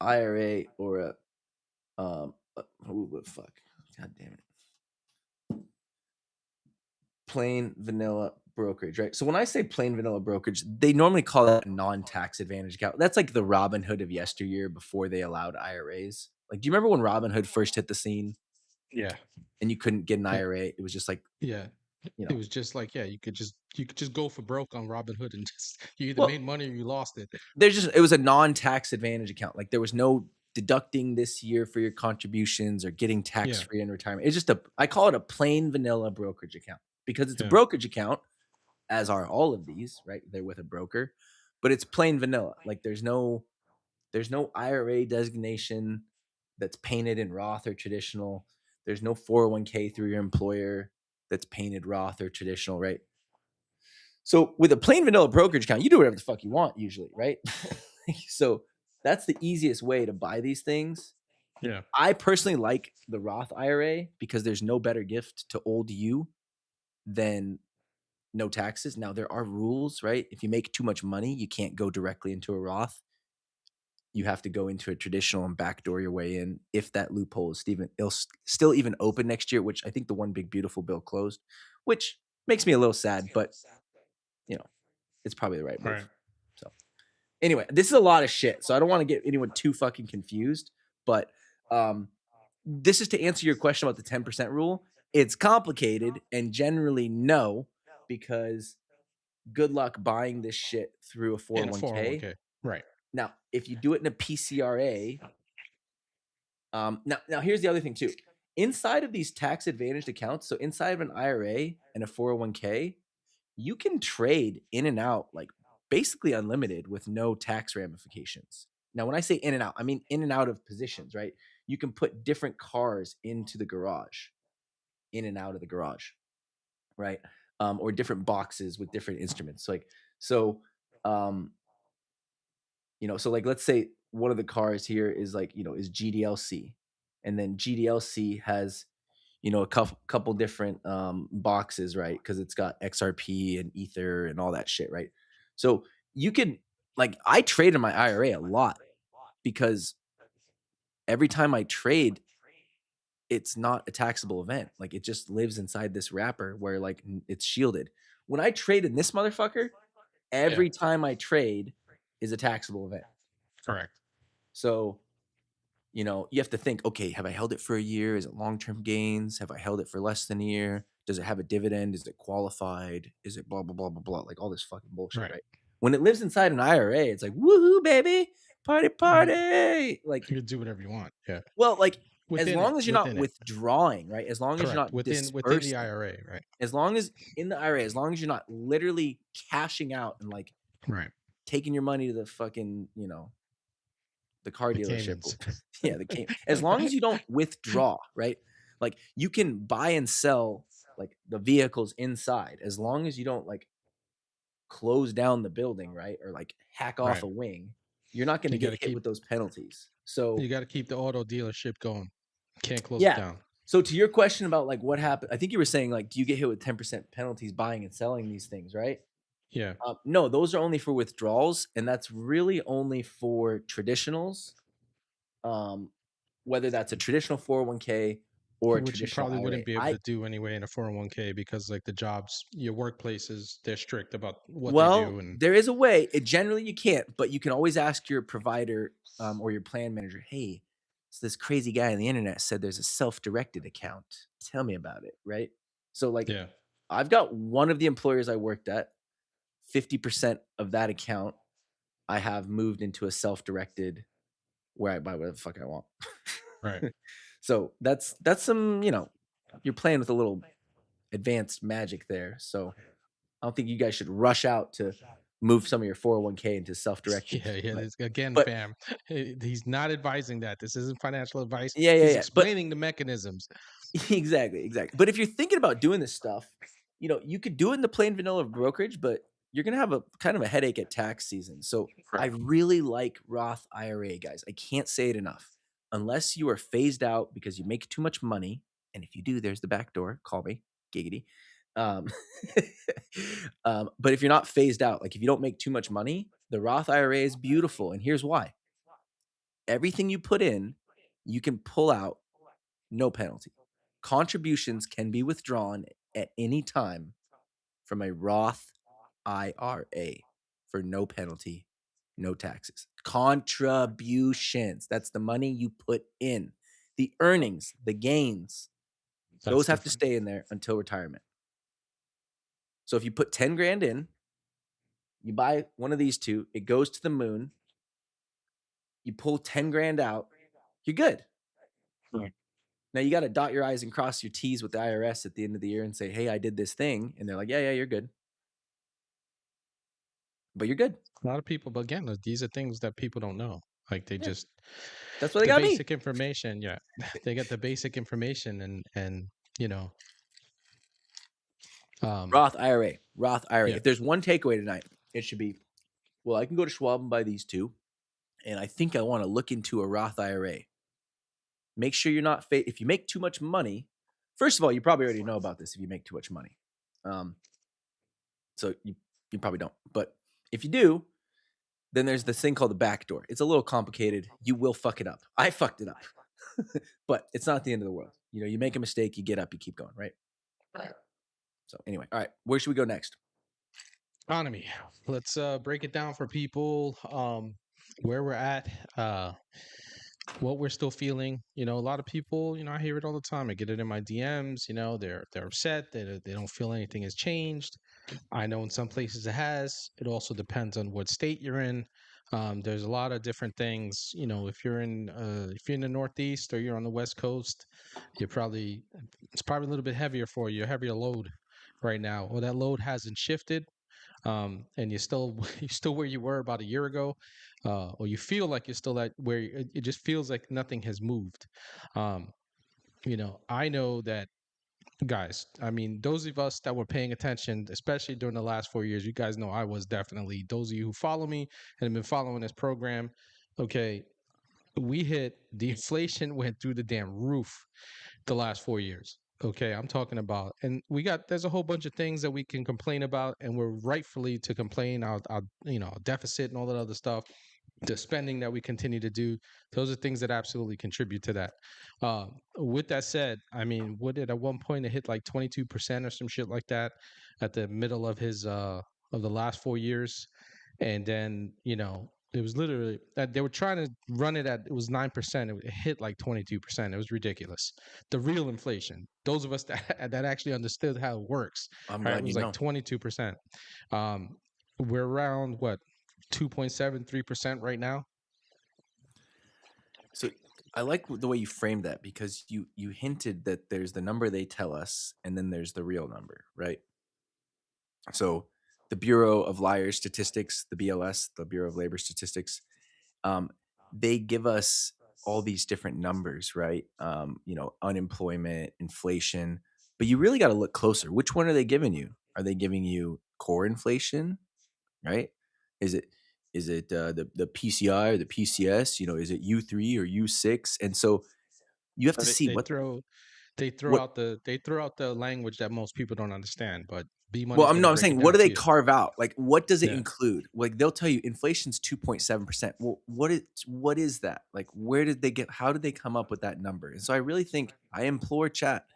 IRA or a fuck, god damn it, plain vanilla brokerage, right? So when I say plain vanilla brokerage, they normally call that a non-tax advantage account. That's like the Robinhood of yesteryear before they allowed IRAs. Like, do you remember when Robinhood first hit the scene Yeah. and you couldn't get an Yeah. IRA? It was just like, Yeah. you It know, was just like, yeah, you could just go for broke on Robinhood and just you either made well, money or you lost it. it was a non-tax advantage account. Like there was no deducting this year for your contributions or getting Yeah. tax-free in retirement. It's just I call it a plain vanilla brokerage account because it's a Yeah. brokerage account, as are all of these, right? They're with a broker, but it's plain vanilla. Like there's no IRA designation that's painted in Roth or traditional. There's no 401k through your employer that's painted Roth or traditional, right? So with a plain vanilla brokerage account, you do whatever the fuck you want usually, right? So that's the easiest way to buy these things. Yeah. I personally like the Roth IRA because there's no better gift to old you than no taxes. Now there are rules, right? If you make too much money, you can't go directly into a Roth. You have to go into a traditional and backdoor your way in if that loophole is still even open next year, which I think the one big beautiful bill closed, which makes me a little sad, but you know, it's probably the right Right. move. So anyway, this is a lot of shit. So I don't want to get anyone too fucking confused, but this is to answer your question about the 10% rule. It's complicated and generally no, because good luck buying this shit through a In a 401k. 401k. Right. Now, if you do it in a PCRA, now here's the other thing too. Inside of these tax advantaged accounts, so inside of an IRA and a 401k, you can trade in and out like basically unlimited with no tax ramifications. Now, when I say in and out, I mean in and out of positions, right? You can put different cars into the garage, in and out of the garage, right? Or different boxes with different instruments. So, um, so like let's say one of the cars here is like, is GDLC. And then GDLC has, a couple different boxes, right? Because it's got XRP and Ether and all that shit, right? So you can like I trade in my IRA a lot because every time I trade, it's not a taxable event. Like it just lives inside this wrapper where like it's shielded. When I trade in this motherfucker, Yeah. every time I trade is a taxable event. Correct. So, you have to think, okay, have I held it for a year? Is it long-term gains? Have I held it for less than a year? Does it have a dividend? Is it qualified? Is it blah, blah, blah, blah, blah? Like all this fucking bullshit, Right. right? When it lives inside an IRA, it's like, woohoo, baby, party, party. Like, You can do whatever you want. Yeah. well, like as Within it. long as you're not Within it. withdrawing, right? As long as you're Correct. not Within the dispersing, IRA. Right. as long as in the IRA, as long as you're not literally cashing out and like Right. taking your money to the fucking, the car The dealership. Caymans. Yeah, as long as you don't withdraw, right? Like you can buy and sell like the vehicles inside as long as you don't like close down the building, right? Or like hack off Right. a wing. You're not going to You got get to hit keep with those penalties. So, you got to keep the auto dealership going. Can't close it yeah. down. So to your question about like what happened, I think you were saying like do you get hit with 10% penalties buying and selling these things, right? Yeah. No, those are only for withdrawals and that's really only for traditionals. Whether that's a traditional 401k or a Which you traditional probably IRA. wouldn't be able to do anyway in a 401k because like the jobs, your workplaces, they're strict about what they do. And There is a way. Generally, you can't, but you can always ask your provider or your plan manager, hey, so this crazy guy on the internet said there's a self-directed account. Tell me about it, right? So like yeah. I've got one of the employers I worked at, 50% of that account I have moved into a self-directed where I buy whatever the fuck I want. Right. So that's some, you're playing with a little advanced magic there. So I don't think you guys should rush out to move some of your 401k into self-directed. Yeah. Yeah. This, again, But fam, he's not advising that. This isn't financial advice. yeah, yeah, He's yeah. But explaining the mechanisms. exactly. But if you're thinking about doing this stuff, you could do it in the plain vanilla brokerage, but you're gonna have a kind of a headache at tax season. So I Right. really like Roth IRA, guys. I can't say it enough. Unless you are phased out because you make too much money, and if you do, there's the back door. Call me, giggity. Um, but if you're not phased out, like if you don't make too much money, the Roth IRA is beautiful, and here's why: everything you put in, you can pull out, no penalty. Contributions can be withdrawn at any time from a Roth IRA for no penalty, no taxes. Contributions. That's the money you put in. The earnings, the gains, That's those have to different. stay in there until retirement. So if you put 10 grand in, you buy one of these two, it goes to the moon, you pull 10 grand out, you're good. Right. Now you got to dot your I's and cross your T's with the IRS at the end of the year and say, hey, I did this thing. And they're like, yeah, you're good. But you're good. A lot of people, but again, these are things that people don't know. Like they Yeah. just That's what they the got me. basic information. Yeah, they get the basic information, and you know, Roth IRA. Roth IRA. Yeah. If there's one takeaway tonight, it should be, well, I can go to Schwab and buy these two. And I think I want to look into a Roth IRA. Make sure you're not if you make too much money. First of all, you probably already know about this if you make too much money. So you probably don't. But if you do, then there's this thing called the back door. It's a little complicated. You will fuck it up. I fucked it up. But it's not the end of the world. You know, you make a mistake, you get up, you keep going, right? Right. So anyway, all right. Where should we go next? Economy. Let's break it down for people. Where we're at. What we're still feeling. You know, a lot of people. You know, I hear it all the time. I get it in my DMs. You know, they're upset. They don't feel anything has changed. I know in some places it has. It also depends on what state you're in. There's a lot of different things. You know, if you're in the Northeast or you're on the West Coast, it's probably a little bit heavier for you, a heavier load right now. Well, that load hasn't shifted, and you're still where you were about a year ago, or you feel like you're still at where it just feels like nothing has moved. Um, you know, I know that, guys, I mean, those of us that were paying attention, especially during the last 4 years, you guys know I was definitely. Those of you who follow me and have been following this program, okay, the inflation went through the damn roof the last 4 years. Okay, I'm talking about, and there's a whole bunch of things that we can complain about, and we're rightfully to complain. Our deficit and all that other stuff, the spending that we continue to do, those are things that absolutely contribute to that. With that said, I mean, what did at one point it hit like 22% or some shit like that at the middle of his of the last 4 years, and then it was literally that they were trying to run it was 9%. It hit like 22%. It was ridiculous. The real inflation. Those of us that actually understood how it works, I'm right? It glad was you like know. 22%. We're around what, 2.73% right now. So I like the way you framed that because you hinted that there's the number they tell us and then there's the real number, right? So the Bureau of Liars Statistics, the BLS, the Bureau of Labor Statistics, they give us all these different numbers, right? Unemployment, inflation, but you really got to look closer. Which one are they giving you? Are they giving you core inflation, right? Is it the PCI or the PCS? You know, is it U3 or U6? And so you have to see They what throw out the language that most people don't understand, but B well, Money's gonna I'm break it saying, what down do to they you. carve out? Like, what does it Yeah. include? Like, they'll tell you inflation's 2.7%. Well, what is that? Like, how did they come up with that number? And so I really think I implore chat,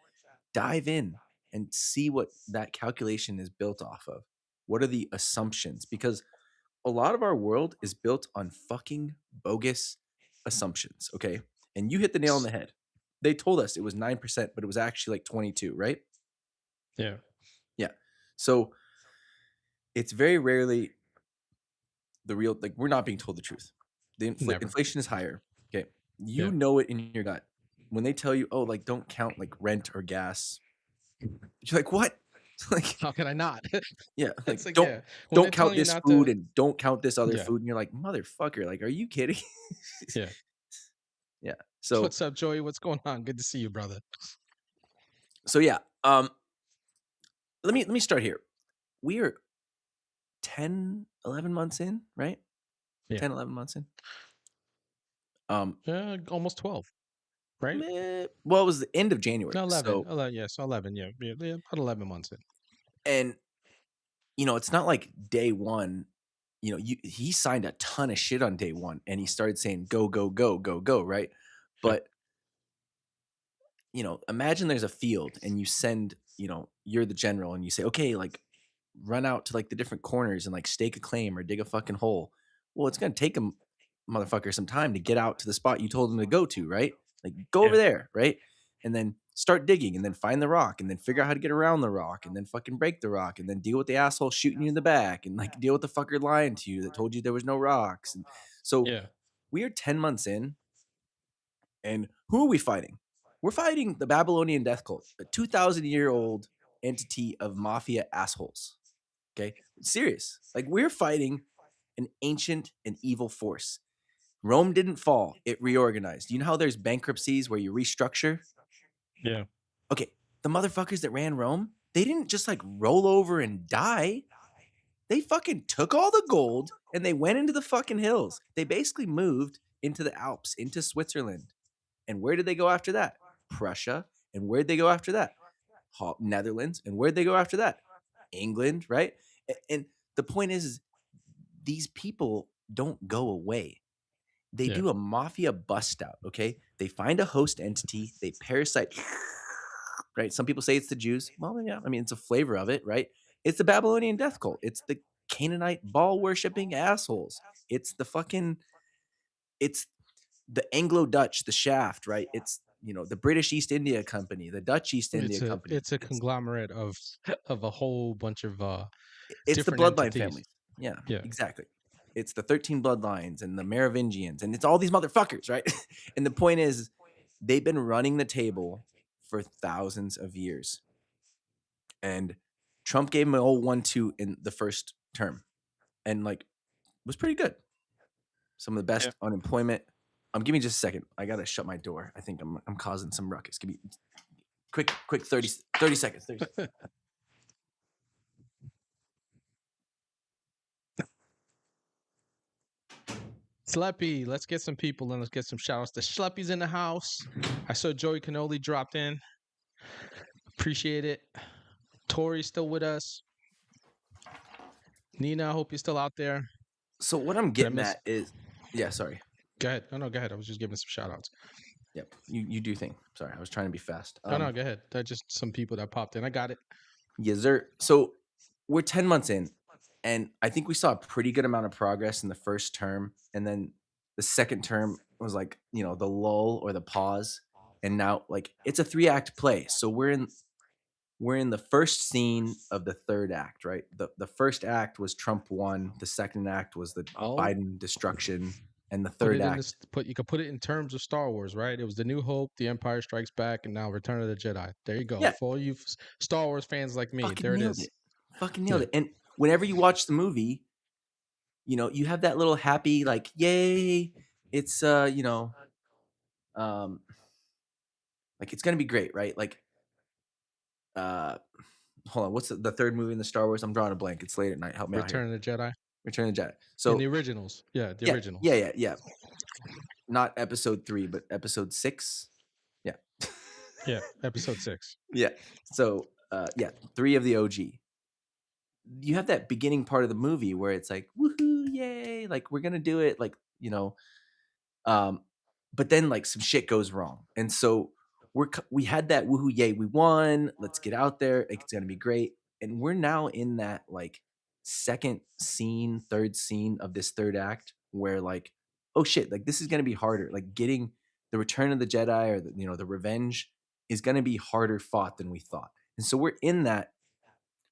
dive in and see what that calculation is built off of. What are the assumptions? Because a lot of our world is built on fucking bogus assumptions. Okay. And you hit the nail on the head. They told us it was 9%, but it was actually like 22, right? Yeah. Yeah. So it's very rarely the real, like, we're not being told the truth. The Never. inflation is higher. Okay. You Yeah. know it in your gut. When they tell you, oh, like, don't count like rent or gas, you're like, what? Like, How can I not? yeah, like, It's like, don't yeah. When they're don't count telling you this not food to, and don't count this other yeah, food. And you're like, motherfucker, like, are you kidding? yeah. Yeah. So What's up, Joey? What's going on? Good to see you, brother. yeah. Let me start here. We are 10, 11 months in, right? Yeah. 10, 11 months in. Almost 12, right? Well, it was the end of January. No, 11. So, 11, yes, 11. Yeah, about 11 months in. and it's not like day one, he signed a ton of shit on day one and he started saying, go, go, go, go, go. Right. Yeah. But, imagine there's a field and you send, you're the general and you say, okay, like, run out to like the different corners and like stake a claim or dig a fucking hole. Well, it's gonna take them motherfucker some time to get out to the spot you told them to go to, right? Like go over there, right? And then start digging and then find the rock and then figure out how to get around the rock and then fucking break the rock and then deal with the asshole shooting you in the back and like deal with the fucker lying to you that told you there was no rocks. And so Yeah. we are 10 months in, and who are we fighting? We're fighting the Babylonian death cult, a 2,000-year-old entity of mafia assholes. Okay? Serious. Like we're fighting an ancient and evil force. Rome didn't fall, it reorganized. You know how there's bankruptcies where you restructure? Yeah. Okay, the motherfuckers that ran Rome, they didn't just like roll over and die. They fucking took all the gold and they went into the fucking hills. They basically moved into the Alps, into Switzerland. And where did they go after that? Prussia. And where'd they go after that? Netherlands. And where'd they go after that? England, right? And the point is these people don't go away. They do a mafia bust out, okay? They find a host entity, they parasite, right? Some people say it's the Jews. Well, yeah, I mean, it's a flavor of it, right? It's the Babylonian death cult. It's the Canaanite ball worshipping assholes. It's the Anglo-Dutch, the Shaft, right? It's, the British East India Company, the Dutch East India Company. It's a conglomerate of a whole bunch of It's the different bloodline entities. families. Yeah, Yeah. exactly. It's the 13 bloodlines and the Merovingians, and it's all these motherfuckers, right? And the point is, they've been running the table for thousands of years. And Trump gave him an old 1-2 in the first term, and like was pretty good. Some of the best unemployment. Give me just a second. I gotta shut my door. I think I'm causing some ruckus. Give me quick 30 seconds. 30 seconds. Schleppy, let's get some people and let's get some shout outs. The Schleppy's in the house. I saw Joey Canoli dropped in. Appreciate it. Tori's still with us. Nina, I hope you're still out there. So what I'm getting at is, yeah, sorry. Go ahead. No, go ahead. I was just giving some shout outs. Yep. You do think. Sorry, I was trying to be fast. No, go ahead. They're just some people that popped in. I got it. Yes, sir. So we're 10 months in, and I think we saw a pretty good amount of progress in the first term. And then the second term was like, the lull or the pause. And now like it's a 3-act play. So we're in the first scene of the third act, right? The first act was Trump won. The second act was the Biden destruction. And the third act. You could put it in terms of Star Wars, right? It was The New Hope, The Empire Strikes Back, and now Return of the Jedi. There you go. Yeah. For all you Star Wars fans like me, Fucking there it nailed is. Fucking nailed it. And whenever you watch the movie, you have that little happy, like, yay, it's like it's gonna be great, right? Like, hold on, what's the third movie in the Star Wars? I'm drawing a blank. It's late at night. Help me out here. Return of the Jedi. Return of the Jedi. So in the originals, the originals. Yeah. Not episode 3, but episode 6. Yeah. Yeah, episode 6. Yeah. So 3 of the OG. You have that beginning part of the movie where it's like, woohoo, yay, like we're gonna do it, like, but then like some shit goes wrong, and so we had that woohoo, yay, we won, let's get out there, it's gonna be great, and we're now in that like second scene, third scene of this third act where like, oh shit, like this is gonna be harder, like getting the Return of the Jedi or the revenge is gonna be harder fought than we thought, and so we're in that.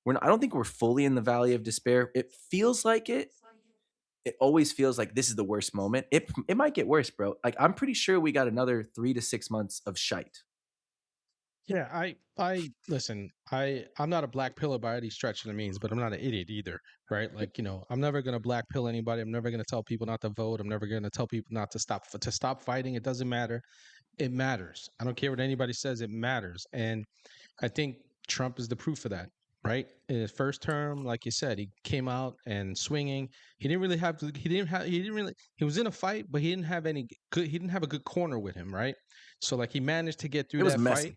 I don't think we're fully in the valley of despair. It feels like it. It always feels like this is the worst moment. It might get worse, bro. Like I'm pretty sure we got another 3 to 6 months of shite. Yeah, I listen. I'm not a black pillar by any stretch of the means, but I'm not an idiot either, right? Like I'm never gonna black pill anybody. I'm never gonna tell people not to vote. I'm never gonna tell people not to stop fighting. It doesn't matter. It matters. I don't care what anybody says. It matters, and I think Trump is the proof of that. Right in his first term, like you said, he came out and swinging. He didn't really have. He was in a fight, but he didn't have a good corner with him, right? So like he managed to get through that fight.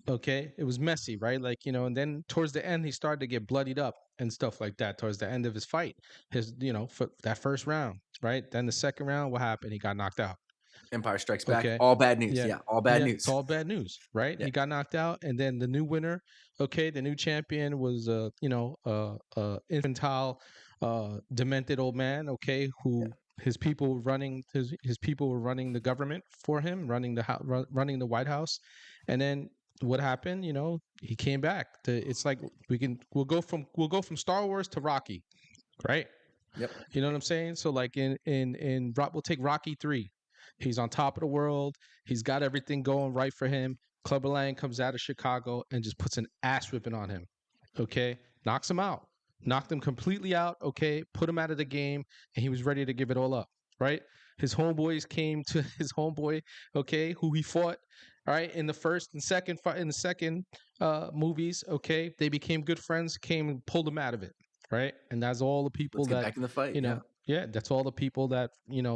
Okay, it was messy, right? Like and then towards the end, he started to get bloodied up and stuff like that. Towards the end of his fight, for that first round, right? Then the second round, what happened? He got knocked out. Empire Strikes Back. Okay. All bad news. Yeah. Yeah, all bad Yeah, news. it's all bad news, right? Yeah. He got knocked out, and then the new winner, okay, the new champion was infantile, demented old man, okay, who his people were running his people were running the government for him, running the running the White House, and then what happened? You know, he came back. It's like we'll go from Star Wars to Rocky, right? Yep. You know what I'm saying? So like we'll take Rocky 3. He's on top of the world. He's got everything going right for him. Clubber Lang comes out of Chicago and just puts an ass whipping on him. Okay? Knocks him out. Knocked him completely out, okay? Put him out of the game, and he was ready to give it all up, right? His homeboys came to his homeboy, okay, who he fought, all right, in the first and second movies, okay? They became good friends, came and pulled him out of it, right? And that's all the people Let's get that back in the fight. you know, yeah, that's all the people that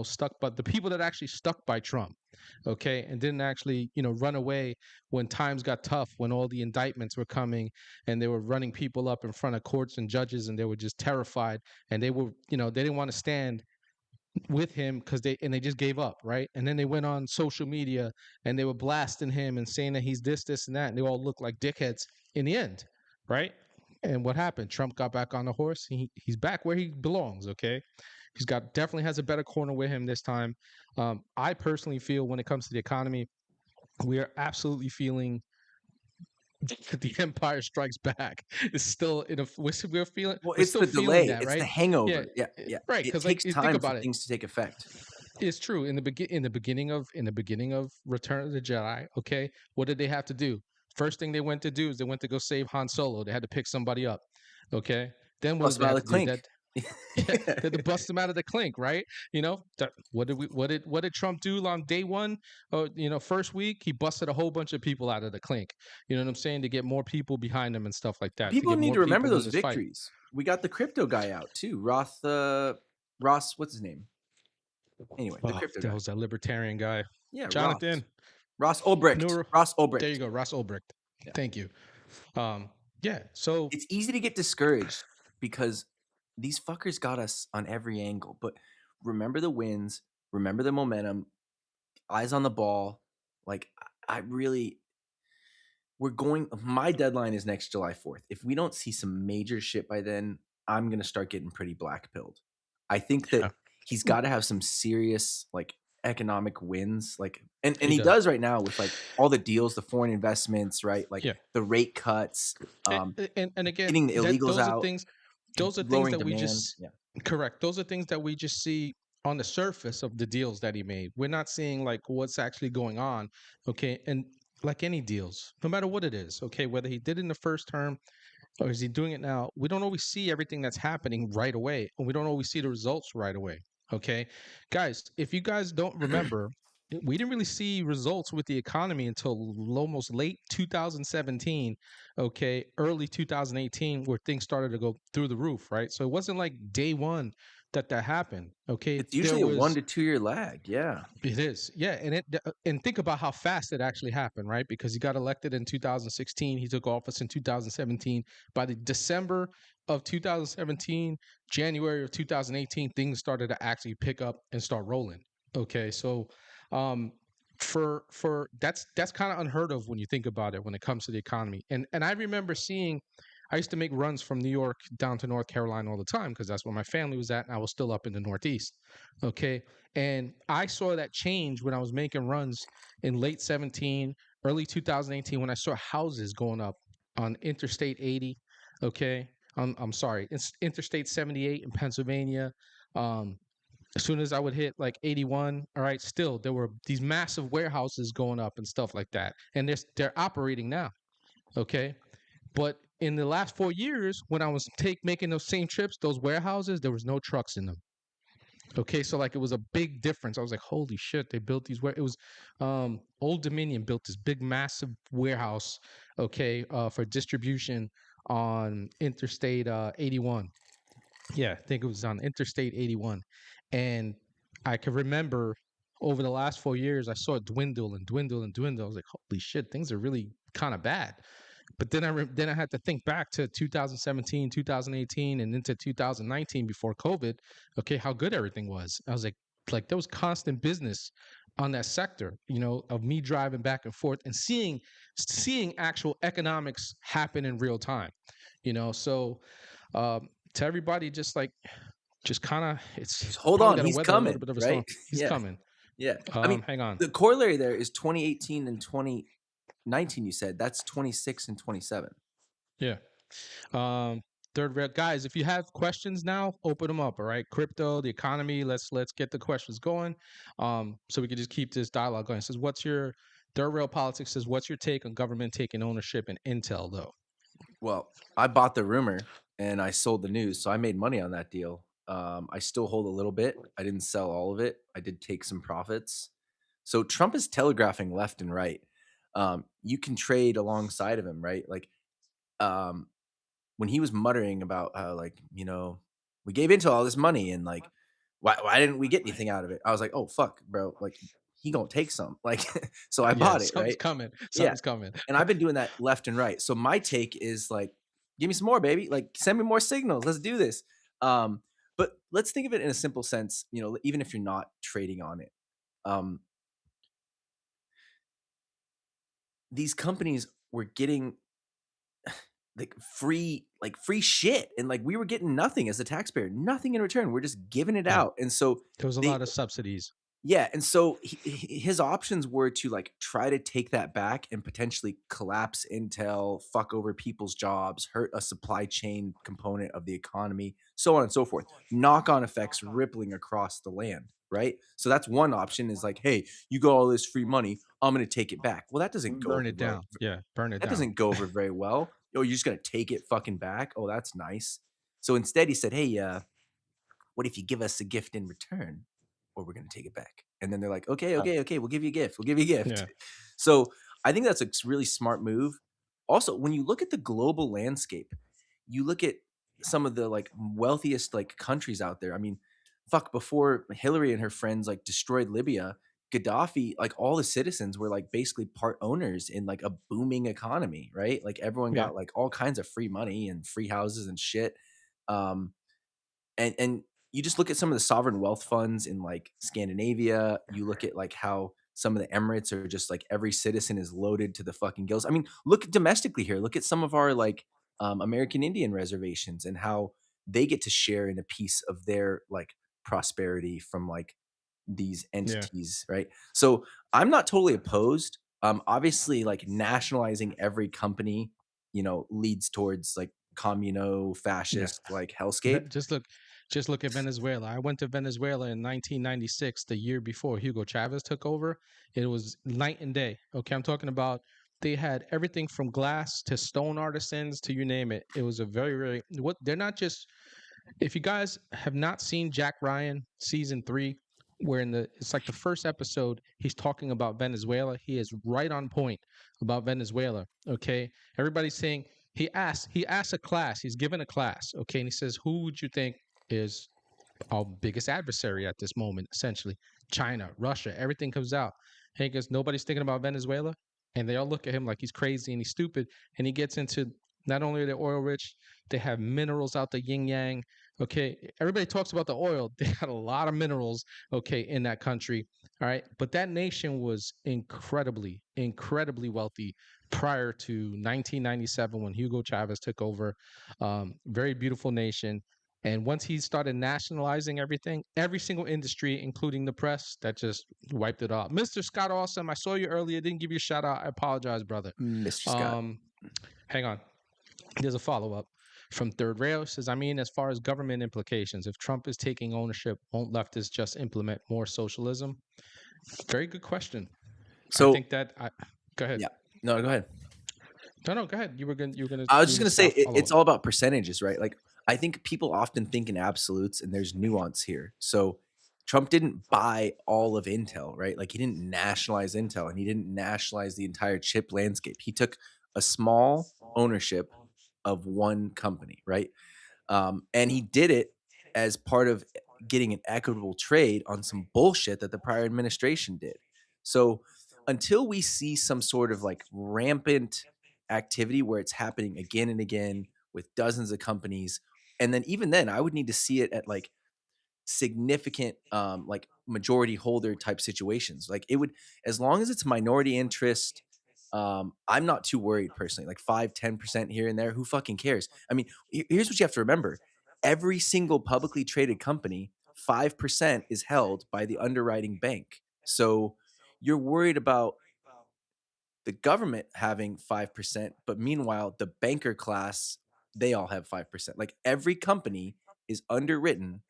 stuck, but the people that actually stuck by Trump, okay, and didn't actually run away when times got tough, when all the indictments were coming, and they were running people up in front of courts and judges, and they were just terrified, and they were they didn't want to stand with him because they just gave up, right? And then they went on social media and they were blasting him and saying that he's this and that, and they all looked like dickheads in the end, right? And what happened? Trump got back on the horse. He's back where he belongs. Okay, definitely has a better corner with him this time. I personally feel when it comes to the economy, we are absolutely feeling the Empire Strikes Back. It's still we're feeling. Well, we're it's still the feeling delay. that, It's right? the hangover. Yeah, Yeah. right. It Because takes think time about for it. things to take effect. It's true. In the beginning of Return of the Jedi, okay, what did they have to do? First thing they went to do is they went to go save Han Solo. They had to pick somebody up. Okay. Then what Bust did they them out have of to the do? clink. Yeah, they had to bust them out of the clink, right? What did Trump do on day one? First week he busted a whole bunch of people out of the clink. You know what I'm saying? To get more people behind him and stuff like that. People get need more to remember people in those this fight. victories. We got the crypto guy out too. Ross, what's his name? Anyway, the crypto That guy. was that libertarian guy. Yeah, Jonathan. Ross Ulbricht. Ross Ulbricht. There you go, Ross Ulbricht. Yeah. Thank you. Yeah. So It's easy to get discouraged because these fuckers got us on every angle. But remember the wins, remember the momentum, eyes on the ball. Like my deadline is next July 4th. If we don't see some major shit by then, I'm gonna start getting pretty black pilled. I think that he's got to have some serious like economic wins, like and he does right now with like all the deals, the foreign investments, right? Like the rate cuts, and again, getting the illegals out. Those are things that demand. we just correct. Those are things that we just see on the surface of the deals that he made. We're not seeing like what's actually going on. Okay, and like any deals, no matter what it is, okay, whether he did it in the first term or is he doing it now, we don't always see everything that's happening right away, and we don't always see the results right away. Okay, guys, if you guys don't remember, we didn't really see results with the economy until almost late 2017, okay, early 2018, where things started to go through the roof, right? So it wasn't like day one that happened, okay? It's usually a 1 to 2 year lag, yeah. It is, yeah, and think about how fast it actually happened, right? Because he got elected in 2016, he took office in 2017. By the December of 2017, January of 2018, things started to actually pick up and start rolling. Okay, so for that's kind of unheard of when you think about it when it comes to the economy. And I remember I used to make runs from New York down to North Carolina all the time because that's where my family was at, and I was still up in the Northeast. Okay, and I saw that change when I was making runs in late 17, early 2018, when I saw houses going up on Interstate 80. Okay, I'm sorry, it's Interstate 78 in Pennsylvania. As soon as I would hit like 81, all right, still there were these massive warehouses going up and stuff like that, and they're operating now. Okay, but in the last 4 years, when I was making those same trips, those warehouses, there was no trucks in them. Okay, so like it was a big difference. I was like, holy shit, they built these it was Old Dominion built this big massive warehouse, okay, for distribution on Interstate 81. Yeah, I think it was on Interstate 81. And I can remember over the last 4 years, I saw it dwindle and dwindle and dwindle. I was like, holy shit, things are really kind of bad. But then I had to think back to 2017, 2018, and into 2019 before COVID. Okay, how good everything was. I was like there was constant business on that sector, you know, of me driving back and forth and seeing actual economics happen in real time, you know. So to everybody, just kind of, it's Just hold probably on, got to he's weather a little coming, bit of a storm. right? He's Yeah, coming. yeah. I mean, Hang on. the corollary there is 2018 and 2019. You said that's 26 and 27. Yeah. Um, third rail guys, if you have questions now, open them up. All right, crypto, the economy. Let's get the questions going. So we can just keep this dialogue going. It says, what's your third rail politics? Says, what's your take on government taking ownership in Intel, though? Well, I bought the rumor and I sold the news, so I made money on that deal. I still hold a little bit. I didn't sell all of it. I did take some profits. So Trump is telegraphing left and right. You can trade alongside of him, right? Like um, when he was muttering about how, like, you know, we gave Intel all this money and like, why didn't we get anything out of it? I was like, oh fuck, bro, like he gonna take some, like, so I Yeah, bought it, something's right? coming. Yeah, Something's coming. and I've been doing that left and right. So my take is like, give me some more, baby. Like, send me more signals. Let's do this. But let's think of it in a simple sense. You know, even if you're not trading on it, um, these companies were getting like free shit, and like we were getting nothing as a taxpayer, nothing in return. We're just giving it Yeah, out, and so there was a they lot of subsidies. yeah, and so his options were to like try to take that back and potentially collapse Intel, fuck over people's jobs, hurt a supply chain component of the economy, so on and so forth. Knock on effects rippling across the land, right? So that's one option is like, hey, you got all this free money, I'm going to take it back. Well, that doesn't go Burn over it well. down. Yeah, burn it That down. doesn't go over very well. Oh, you're just going to take it fucking back? Oh, that's nice. So instead he said, hey, what if you give us a gift in return, or we're going to take it back? And then they're like, okay, okay, okay, we'll give you a gift. We'll give you a gift. Yeah, So I think that's a really smart move. Also, when you look at the global landscape, you look at some of the like wealthiest like countries out there. I mean, fuck, before Hillary and her friends like destroyed Libya, Gaddafi, like all the citizens were like basically part owners in like a booming economy, right? Like everyone yeah, got like all kinds of free money and free houses and shit. Um, and you just look at some of the sovereign wealth funds in like Scandinavia, you look at like how some of the Emirates are just like every citizen is loaded to the fucking gills. I mean, look domestically here. Look at some of our like American Indian reservations and how they get to share in a piece of their like prosperity from like these yeah, entities, right? So I'm not totally opposed. Obviously, like nationalizing every company, you know, leads towards like communo yeah. fascist like hellscape. Just look at Venezuela. I went to Venezuela in 1996, the year before Hugo Chavez took over. It was night and day. Okay, I'm talking about they had everything from glass to stone artisans to you name it. It was a very what they're not just if you guys have not seen Jack Ryan season 3, where in the it's like the first episode he's talking about Venezuela, he is right on point about Venezuela. Okay, everybody's saying he asks a class, he's given a class. Okay, and he says, who would you think is our biggest adversary at this moment? Essentially, China, Russia, everything comes out. Hey, because nobody's thinking about Venezuela, and they all look at him like he's crazy and he's stupid. And he gets into not only are they oil rich, they have minerals out the yin yang. Okay, everybody talks about the oil. They had a lot of minerals. Okay, in that country. All right, but that nation was incredibly wealthy prior to 1997 when Hugo Chavez took over. Very beautiful nation. And once he started nationalizing everything, every single industry, including the press, that just wiped it off. Mr. Scott Awesome, I saw you earlier. Didn't give you a shout out. I apologize, brother. Mr. Scott. Um, hang on. There's a follow up from Third Rail. Says, I mean, as far as government implications, if Trump is taking ownership, won't leftists just implement more socialism? Very good question. I So think that I go ahead. yeah, no, go ahead. No, go ahead. I was you just were gonna gonna say say follow it's up. all about percentages, right? Like I think people often think in absolutes, and there's nuance here. So Trump didn't buy all of Intel, right? Like he didn't nationalize Intel, and he didn't nationalize the entire chip landscape. He took a small ownership of one company, right? And he did it as part of getting an equitable trade on some bullshit that the prior administration did. So until we see some sort of like rampant activity where it's happening again and again with dozens of companies, and then even then, I would need to see it at like significant like majority holder type situations. Like it would, as long as it's minority interest, I'm not too worried personally. Like 5-10% here and there, who fucking cares? I mean, here's what you have to remember: every single publicly traded company, 5% is held by the underwriting bank. So you're worried about the government having 5%, but meanwhile, the banker class, they all have 5%. Like every company is underwritten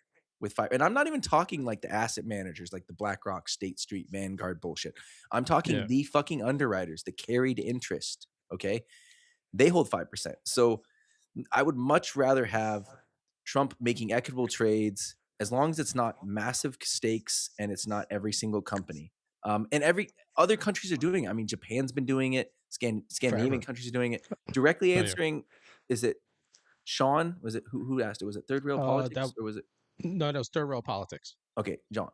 with five. And I'm not even talking like the asset managers, like the BlackRock, State Street, Vanguard bullshit. I'm talking Yeah. the fucking underwriters, the carried interest. Okay. They hold 5%. So I would much rather have Trump making equitable trades as long as it's not massive stakes and it's not every single company. And every other countries are doing it. I mean, Japan's been doing it. Scandinavian Forever. countries are doing it. Directly Oh yeah. answering, is it Sean? Was it who asked it? Was it Third Rail That Politics or was it? no, no, third rail politics. Okay, John.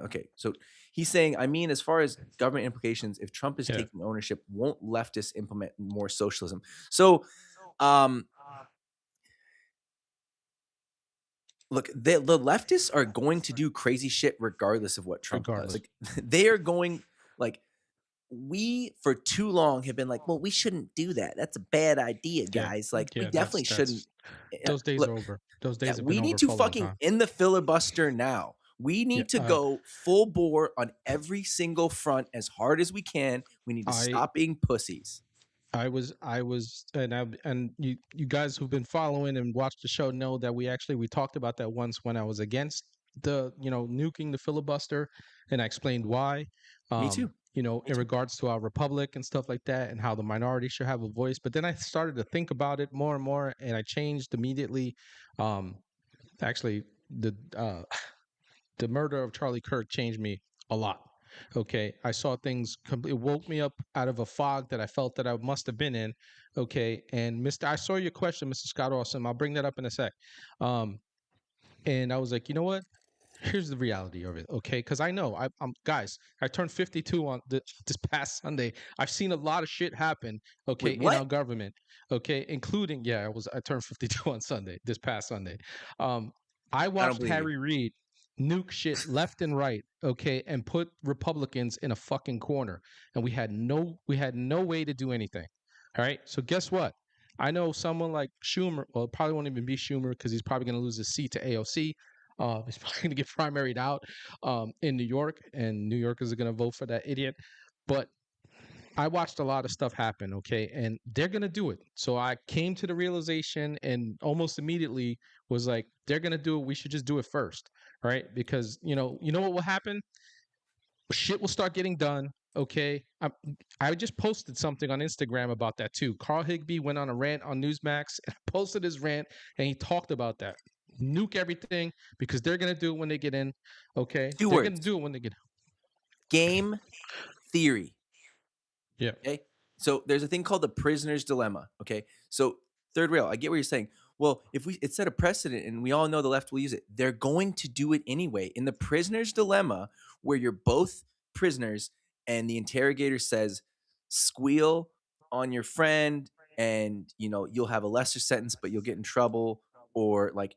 Okay, so he's saying, I mean, as far as government implications, if Trump is Yeah. taking ownership, won't leftists implement more socialism? So, um, look, the leftists are going to do crazy shit regardless of what Trump does. Regardless. Like they are going like we for too long have been like, well, we shouldn't do that. That's a bad idea, Yeah. guys. Like we Yeah. definitely shouldn't. Those days Look, are over. Those days have been we over need to for a long fucking time. end the filibuster now. We Yeah. need to go full bore on every single front as hard as we can. We need to stop being pussies. I was, and you guys who've been following and watched the show know that we talked about that once when I was against the, nuking the filibuster, and I explained why. Me too. In regards to our republic and stuff like that, and how the minority should have a voice. But then I started to think about it more and more, and I changed immediately. Actually, the murder of Charlie Kirk changed me a lot. Okay, I saw things. It woke me up out of a fog that I felt that I must have been in. Okay, and I saw your question, Mr. Scott Awesome. I'll bring that up in a sec. And I was like, you know what? Here's the reality of it, okay? Because I know, I'm guys. I turned 52 on this past Sunday. I've seen a lot of shit happen, okay, Wait, in our what? government, okay, including I turned 52 on Sunday, this past Sunday. I I don't watched believe you. Harry Reid nuke shit left and right, okay, and put Republicans in a fucking corner, and we had no way to do anything. All right, so guess what? I know someone like Schumer. Well, it probably won't even be Schumer because he's probably going to lose his seat to AOC. He's probably going to get primaried out in New York, and New Yorkers are going to vote for that idiot. But I watched a lot of stuff happen, okay, and they're going to do it. So I came to the realization and almost immediately was like, they're going to do it. We should just do it first, right? Because, you know what will happen? Shit will start getting done. Okay, I just posted something on Instagram about that too. Carl Higbee went on a rant on Newsmax and posted his rant, and he talked about that. Nuke everything because they're gonna do it when they get in. Okay, Two they're words: gonna do it when they get. game theory. Yeah, Okay. So there's a thing called the prisoner's dilemma. Okay. So third rail, I get what you're saying. Well, if it set a precedent and we all know the left will use it, they're going to do it anyway. In the prisoner's dilemma, where you're both prisoners and the interrogator says, squeal on your friend and you'll have a lesser sentence, but you'll get in trouble, or like,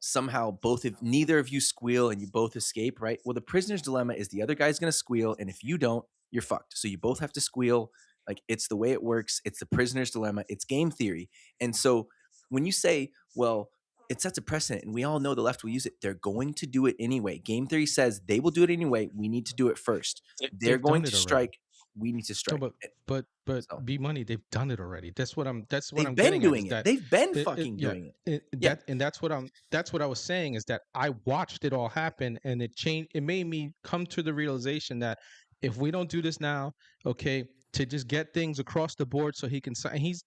somehow neither of you squeal and you both escape, right? Well, the prisoner's dilemma is the other guy's gonna squeal, and if you don't, you're fucked. So you both have to squeal. Like it's the way it works. It's the prisoner's dilemma. It's game theory. And so when you say, well, it sets a precedent and we all know the left will use it, they're going to do it anyway. Game theory says they will do it anyway. We need to do it first. They're they've going done to it already. strike. We need to No, strike. but So B Money, they've done it already. That's what I'm. That's what they've I'm been getting at. doing Is it. that They've been fucking yeah, doing it. Yeah. that's what I'm. That's what I was saying is that I watched it all happen, and it changed. It made me come to the realization that if we don't do this now, okay, to just get things across the board, so he can sign. He's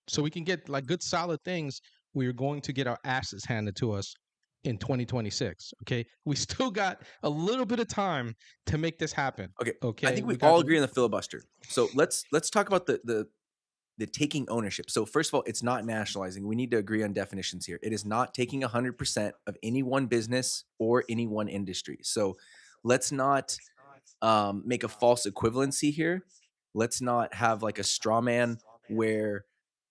so we can get like good solid things. We are going to get our asses handed to us in 2026. Okay, we still got a little bit of time to make this happen. Okay. I Okay, think we we got all agree on the filibuster. So let's talk about the taking ownership. So first of all, it's not nationalizing. We need to agree on definitions here. It is not taking 100% of any one business or any one industry. So let's not make a false equivalency here. Let's not have like a straw man where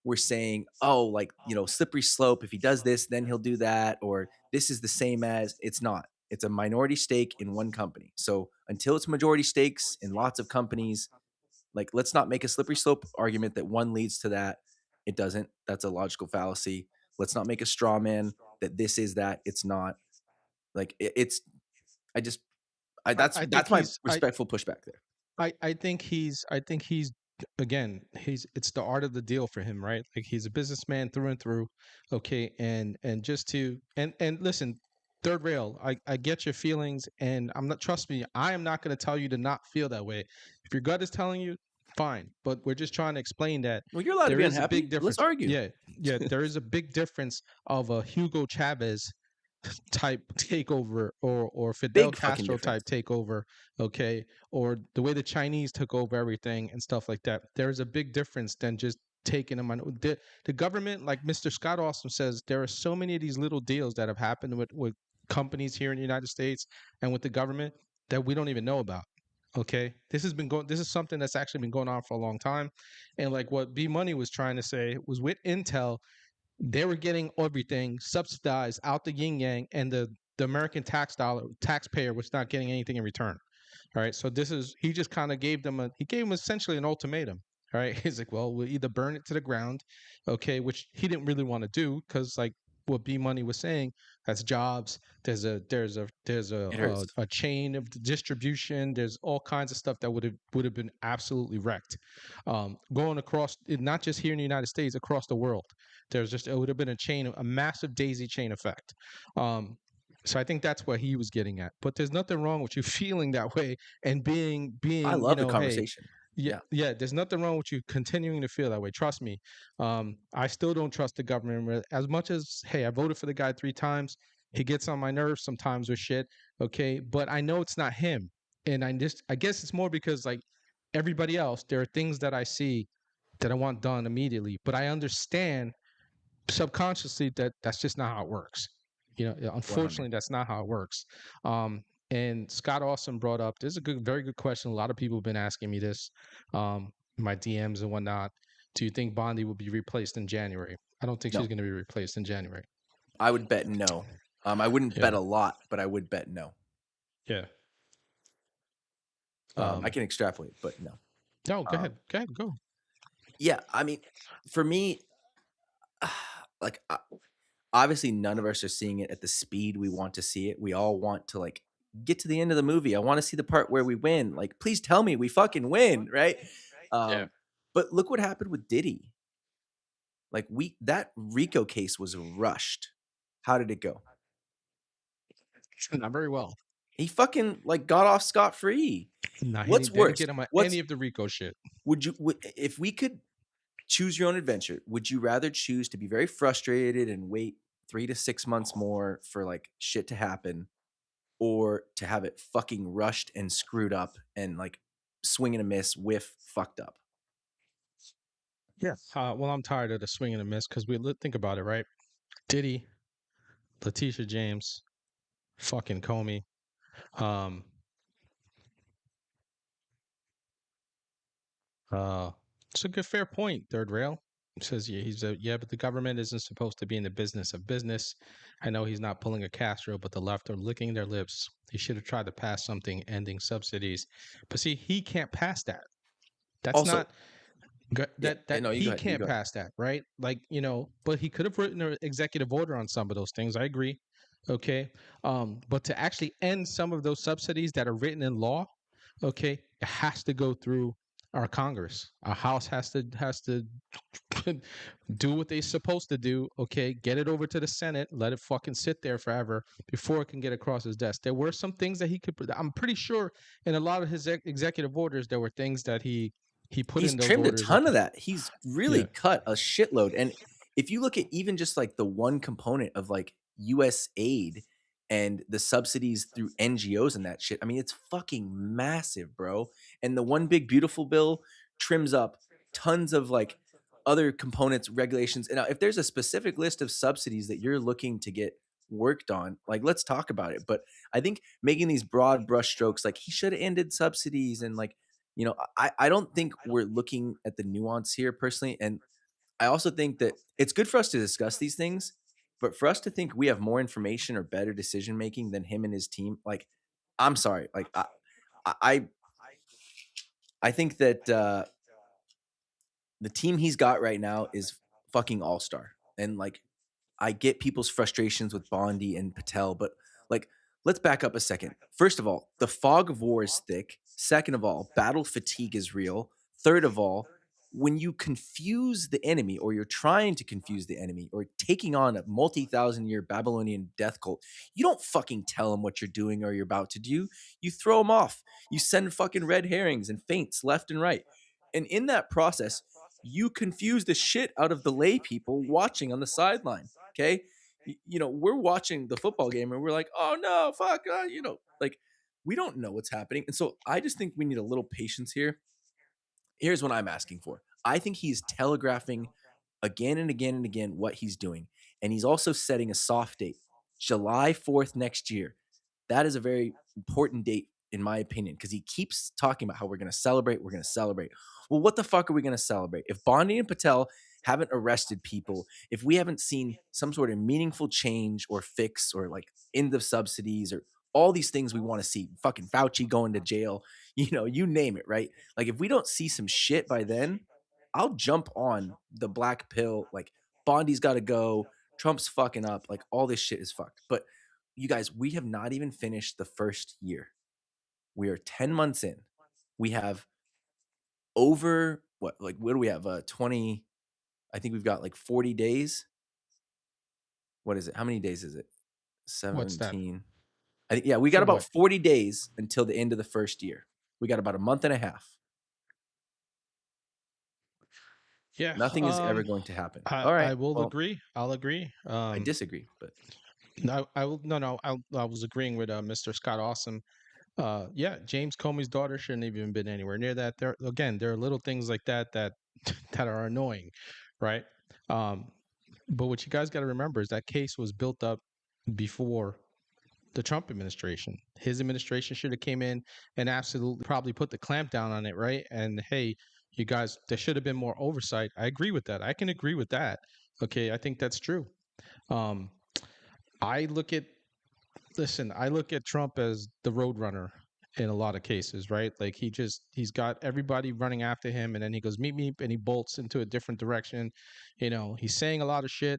we're saying, oh, like, slippery slope. If he does this, then he'll do that. Or this is the same as. It's not. It's a minority stake in one company. So until it's majority stakes in lots of companies, like, let's not make a slippery slope argument that one leads to that. It doesn't. That's a logical fallacy. Let's not make a straw man that this is that. It's not. Like, it's. I just. I think That's my he's respectful pushback there. I think he's again, it's the art of the deal for him, right? Like he's a businessman through and through. Okay, and just to and listen, third rail, I get your feelings, and I'm not, trust me, I am not going to tell you to not feel that way. If your gut is telling you, fine, but we're just trying to explain that Well, you're allowed to there be is a unhappy. big Let's difference. argue. Yeah, there is a big difference of a Hugo Chavez type takeover or Fidel Big fucking Castro type difference. takeover, okay, or the way the Chinese took over everything and stuff like that. There's a big difference than just taking them on the government. Like Mr. Scott Awesome says, there are so many of these little deals that have happened with companies here in the United States and with the government that we don't even know about. Okay, this is something that's actually been going on for a long time, and like what B Money was trying to say was with Intel, they were getting everything subsidized out the yin yang, and the American taxpayer was not getting anything in return. All right, so this is he just kind of gave them essentially an ultimatum. All right, he's like, well, we'll either burn it to the ground, okay, which he didn't really want to do because like what B Money was saying, that's jobs. It hurts. A chain of distribution. There's all kinds of stuff that would have been absolutely wrecked, going across not just here in the United States, across the world. It would have been a massive daisy chain effect. So I think that's what he was getting at. But there's nothing wrong with you feeling that way and I being love the hey, conversation. yeah, Yeah. yeah. There's nothing wrong with you continuing to feel that way. Trust me. I still don't trust the government as much as hey, I voted for the guy 3 times. He gets on my nerves sometimes with shit. Okay, but I know it's not him, and I guess it's more because like everybody else, there are things that I see that I want done immediately, but I understand subconsciously that's just not how it works. Unfortunately, 100. that's not how it works. Um, and Scott Awesome brought up this is very good question. A lot of people have been asking me this, in my DMs and whatnot. Do you think Blondie will be replaced in January? I don't think she's No, going to be replaced in January. I would bet no. I wouldn't Yeah, bet a lot, but I would bet no. yeah. I can extrapolate, but no. No, Um, go ahead, go. yeah, I mean, for me, like, obviously, none of us are seeing it at the speed we want to see it. We all want to like get to the end of the movie. I want to see the part where we win. Like, please tell me we fucking win, right? Yeah, But look what happened with Diddy. Like, that Rico case was rushed. How did it go? not very well. He fucking like got off scot free. Nah, What's they didn't worse? get him on What's any of the Rico shit. if we could choose your own adventure, would you rather choose to be very frustrated and wait 3 to 6 months more for like shit to happen, or to have it fucking rushed and screwed up and like swing and a miss, whiff, fucked up? Yeah. Well, I'm tired of the swing and a miss because think about it, right? Diddy, Letitia James, fucking Comey. Um, uh, it's a good fair point. Third rail says yeah, but the government isn't supposed to be in the business of business. I know he's not pulling a Castro, but the left are licking their lips. He should have tried to pass something ending subsidies, but see, he can't pass that. That's Also, not yeah, that no, you go he ahead. You can't go ahead. pass that, right? Like, but he could have written an executive order on some of those things. I agree. Okay. But to actually end some of those subsidies that are written in law, okay, it has to go through our Congress. Our House has to do what they're supposed to do. Okay, get it over to the Senate, let it fucking sit there forever before it can get across his desk. There were some things that he could. I'm pretty sure in a lot of his executive orders, there were things that he put He's in those trimmed a orders. And ton of that. He's really yeah, cut a shitload. And if you look at even just like the one component of like US aid and the subsidies through NGOs and that shit, I mean, it's fucking massive, bro. And the one big beautiful bill trims up tons of like other components, regulations. And now, if there's a specific list of subsidies that you're looking to get worked on, like, let's talk about it. But I think making these broad brushstrokes, like he should have ended subsidies and like, I don't think we're looking at the nuance here personally. And I also think that it's good for us to discuss these things, but for us to think we have more information or better decision making than him and his team, like, I'm sorry, like I I think that the team he's got right now is fucking all star, and like I get people's frustrations with Blondie and Patel, but like, let's back up a second. First of all, the fog of war is thick. Second of all, battle fatigue is real. Third of all, when you confuse the enemy or you're trying to confuse the enemy or taking on a multi-thousand year Babylonian death cult, you don't fucking tell them what you're doing or you're about to do. You throw them off. You send fucking red herrings and feints left and right. And in that process, you confuse the shit out of the lay people watching on the sideline. Okay. We're watching the football game and we're like, oh no, fuck, like we don't know what's happening. And so I just think we need a little patience here. Here's what I'm asking for. I think he's telegraphing again and again and again what he's doing. And he's also setting a soft date, July 4th next year. That is a very important date, in my opinion, because he keeps talking about how we're going to celebrate. We're going to celebrate. Well, what the fuck are we going to celebrate? If Blondie and Patel haven't arrested people, if we haven't seen some sort of meaningful change or fix or like end of subsidies or all these things we want to see, fucking Fauci going to jail, you name it, right? Like if we don't see some shit by then, I'll jump on the black pill. Like Bondie's got to go. Trump's fucking up. Like all this shit is fucked. But you guys, we have not even finished the first year. We are 10 months in. We have over what do we have? 20, I think we've got like 40 days. What is it? How many days is it? What's that? 17. I think, yeah, we got For about what? 40 days until the end of the first year. We got about a month and a half. Yeah. Nothing is ever going to happen. I, All right. I will Well, agree. I'll agree. I disagree, but I will. No. I was agreeing with Mr. Scott Awesome. Yeah, James Comey's daughter shouldn't have even been anywhere near that. There are little things like that that are annoying, right? Um, but what you guys got to remember is that case was built up before the Trump administration. His administration should have came in and absolutely probably put the clamp down on it, right? And hey, you guys, there should have been more oversight. I agree with that. I can agree with that. Okay, I think that's true. Um, I look at I look at Trump as the roadrunner in a lot of cases, right? Like he's got everybody running after him, and then he goes meet me, and he bolts into a different direction. He's saying a lot of shit.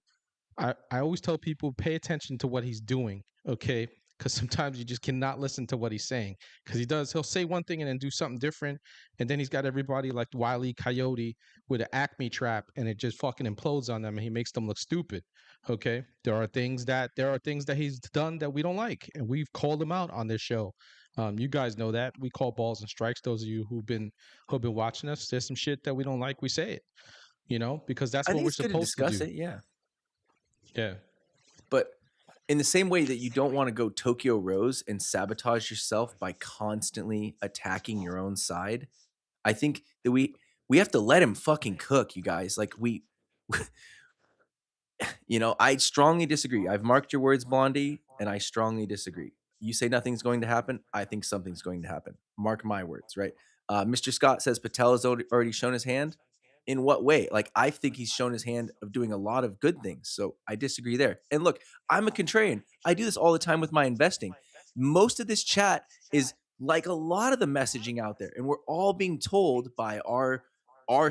I always tell people pay attention to what he's doing, okay? Because sometimes you just cannot listen to what he's saying. Because he'll say one thing and then do something different, and then he's got everybody like Wile E. Coyote with an Acme trap, and it just fucking implodes on them, and he makes them look stupid. Okay, there are things that he's done that we don't like, and we've called him out on this show. You guys know that we call balls and strikes. Those of you who've been watching us, there's some shit that we don't like. We say it, because that's I what think we're it's good to supposed to discuss do. it. Yeah. Yeah. But in the same way that you don't want to go Tokyo Rose and sabotage yourself by constantly attacking your own side, I think that we have to let him fucking cook, you guys. Like I strongly disagree. I've marked your words, Blondie, and I strongly disagree. You say nothing's going to happen. I think something's going to happen. Mark my words, right? Mr. Scott says Patel has already shown his hand. In what way? Like, I think he's shown his hand of doing a lot of good things. So I disagree there. And look, I'm a contrarian. I do this all the time with my investing. Most of this chat is like a lot of the messaging out there, and we're all being told by our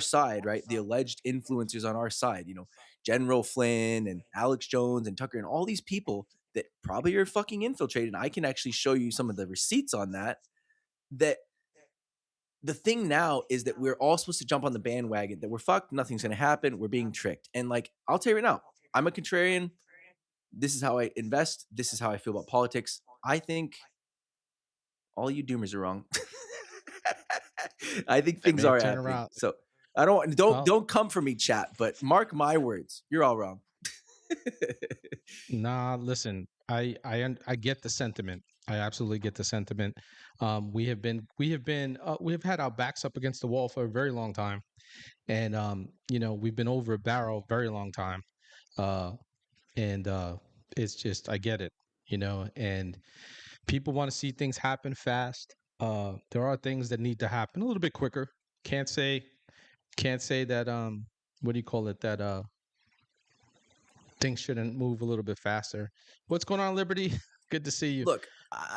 side, right? The alleged influencers on our side, General Flynn and Alex Jones and Tucker and all these people that probably are fucking infiltrated. And I can actually show you some of the receipts on that. That the thing now is that we're all supposed to jump on the bandwagon that we're fucked, nothing's going to happen, we're being tricked. And like, I'll tell you right now, I'm a contrarian. This is how I invest. This is how I feel about politics. I think all you doomers are wrong. I think They things may are turn happening. around. So I don't Well, don't come for me, chat. But mark my words, you're all wrong. nah, listen, I get the sentiment. I absolutely get the sentiment. We have had our backs up against the wall for a very long time, and we've been over a barrel a very long time. Uh, and it's just I get it, and people want to see things happen fast. There are things that need to happen a little bit quicker. Can't say can't say that what do you call it, that things shouldn't move a little bit faster. What's going on, Liberty? Good to see you. Look,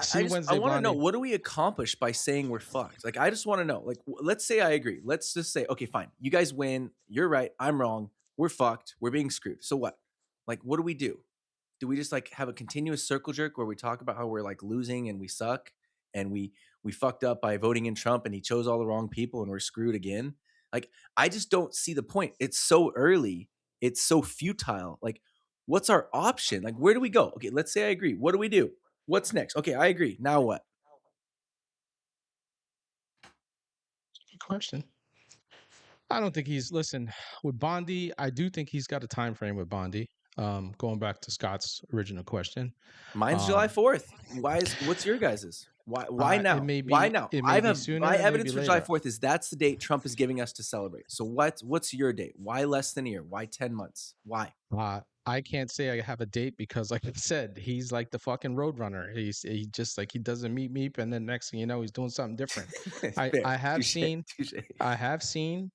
See you I Wednesday, want to know, Blondie. what do we accomplish by saying we're fucked? Like, I just want to know. Like, let's say I agree. Let's just say, okay, fine. You guys win. You're right. I'm wrong. We're fucked. We're being screwed. So what? Like, what do we do? Do we just like have a continuous circle jerk where we talk about how we're like losing and we suck and we fucked up by voting in Trump and he chose all the wrong people and we're screwed again? Like, I just don't see the point. It's so early. It's so futile. Like, what's our option? Like, where do we go? Okay, let's say I agree. What do we do? What's next? Okay, I agree. Now what? Good question. I don't think he's listen with Bondi. I do think he's got a time frame with Bondi. Going back to Scott's original question, Mine's July 4th. What's your guys's? Why now? it may be Why now? it may I be have sooner, my it may evidence be for July later. 4th is that's the date Trump is giving us to celebrate. So what's your date? Why less than a year? Why 10 months? Why? I can't say I have a date because, like I said, he's like the fucking road runner. He just like he doesn't meep, and then next thing you know, he's doing something different. Fair. I have Touche, seen touche.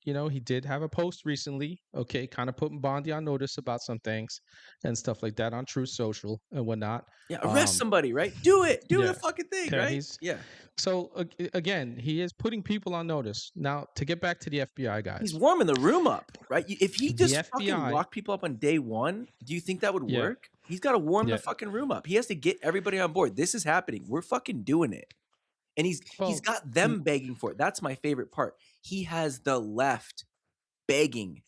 you know, he did have a post recently, okay, kind of putting Bondi on notice about some things and stuff like that on Truth Social and whatnot. Yeah, arrest somebody, right? Do it. Do yeah. the fucking thing, Yeah, right? Yeah. So again, he is putting people on notice. Now, to get back to the FBI guys, He's warming the room up, right? If he The just fucking FBI locked people up on day one, do you think that would Yeah. work? He's got to warm Yeah. the fucking room up. He has to get everybody on board. This is happening. We're fucking doing it. And he's Well, got them begging for it. That's my favorite part. He has the left begging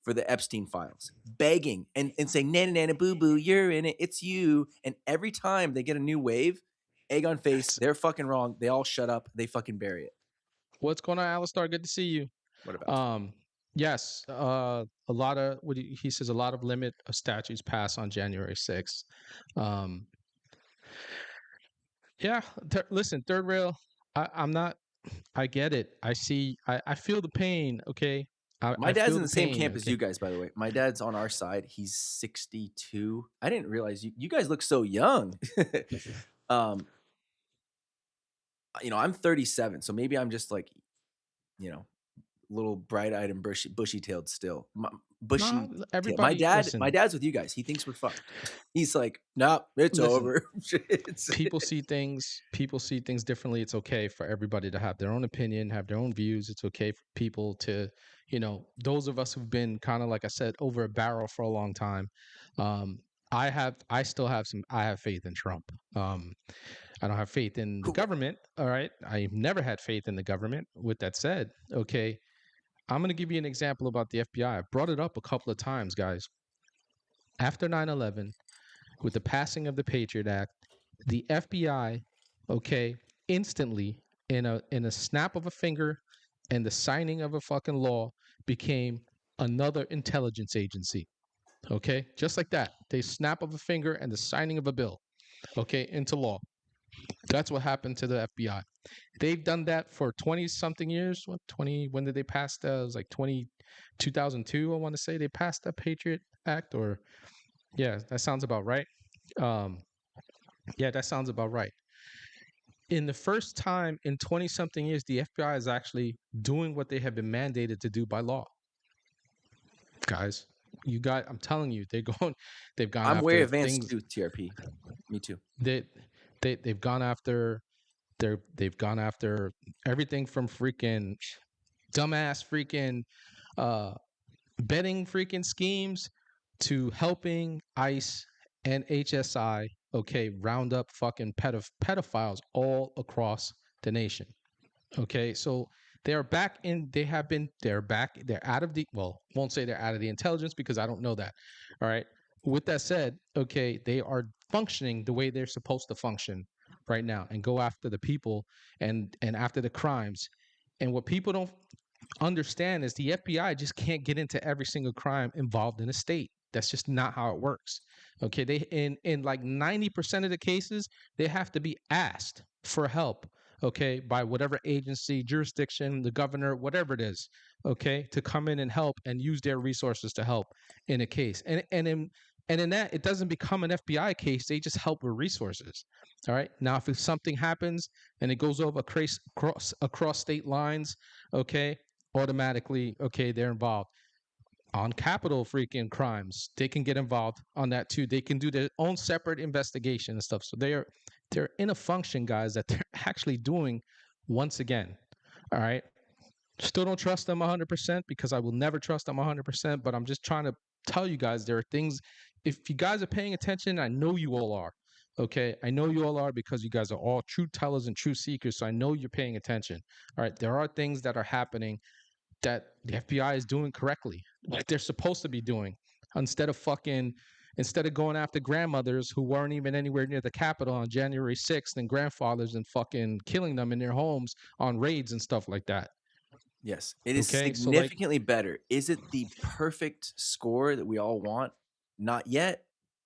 for the Epstein files, begging and saying, nana, nana, boo, boo, you're in it. It's you. And every time they get a new wave, egg on face, they're fucking wrong. They all shut up. They fucking bury it. what's going on, Alistar? Good to see you. What about? Yes, a lot of he says a lot of limit of statutes pass on January 6th. Yeah, listen, third rail. I'm not. I get it. I see. I feel the pain. Okay. My I dad's feel in the same pain, camp as okay? you guys, by the way. My dad's on our side. He's 62. I didn't realize you guys look so young. You know, I'm 37, so maybe I'm just like, you know, little bright-eyed and bushy-tailed still. Bushy. No, My everybody. Listen, dad's with you guys. He thinks we're fucked. He's like, nah, it's Listen, over. people see things. People see things differently. It's okay for everybody to have their own opinion, have their own views. It's okay for people to, you know, those of us who've been kind of like I said over a barrel for a long time. I still have I have faith in Trump. I don't have faith in the Cool. government. All right. I've never had faith in the government. With that said, okay, I'm going to give you an example about the FBI. I brought it up a couple of times, guys. After 9/11, with the passing of the Patriot Act, the FBI, okay, instantly in a snap of a finger and the signing of a fucking law became another intelligence agency. Okay? Just like that. They snap of a finger and the signing of a bill, okay, into law. That's what happened to the FBI. They've done that for 20 something years. What 20 when did they pass it was like 2002, I want to say they passed the Patriot Act, or yeah, that sounds about right. Yeah, that sounds about right. In the first time in 20 something years, the FBI is actually doing what they have been mandated to do by law. Guys, I'm telling you, they've gone I'm after way advanced things. too, TRP. Me too. They've gone after they've gone after everything from freaking dumbass freaking betting freaking schemes to helping ICE and HSI, okay, round up fucking pedophiles all across the nation. Okay, so they're back they're out of the, well, won't say they're out of the intelligence because I don't know that. All right. With that said, okay, they are functioning the way they're supposed to function right now and go after the people and after the crimes. And what people don't understand is the FBI just can't get into every single crime involved in a state. That's just not how it works. Okay, they in like 90% of the cases, they have to be asked for help, okay, by whatever agency, jurisdiction, the governor, whatever it is, okay, to come in and help and use their resources to help in a case. And in that, it doesn't become an FBI case. They just help with resources. All right. Now, if something happens and it goes over across state lines, okay, automatically, okay, they're involved. on capital freaking crimes. They can get involved on that too. They can do their own separate investigation and stuff. So they're in a function, guys, that they're actually doing once again. All right. Still don't trust them 100% because I will never trust them 100%. But I'm just trying to tell you guys there are things. If you guys are paying attention, I know you all are. Okay, I know you all are because you guys are all truth tellers and truth seekers. So I know you're paying attention. All right, there are things that are happening that the FBI is doing correctly, like they're supposed to be doing, instead of fucking, instead of going after grandmothers who weren't even anywhere near the Capitol on January 6th and grandfathers and fucking killing them in their homes on raids and stuff like that. Yes, it is Okay, so like, significantly better. Is it the perfect score that we all want? Not yet,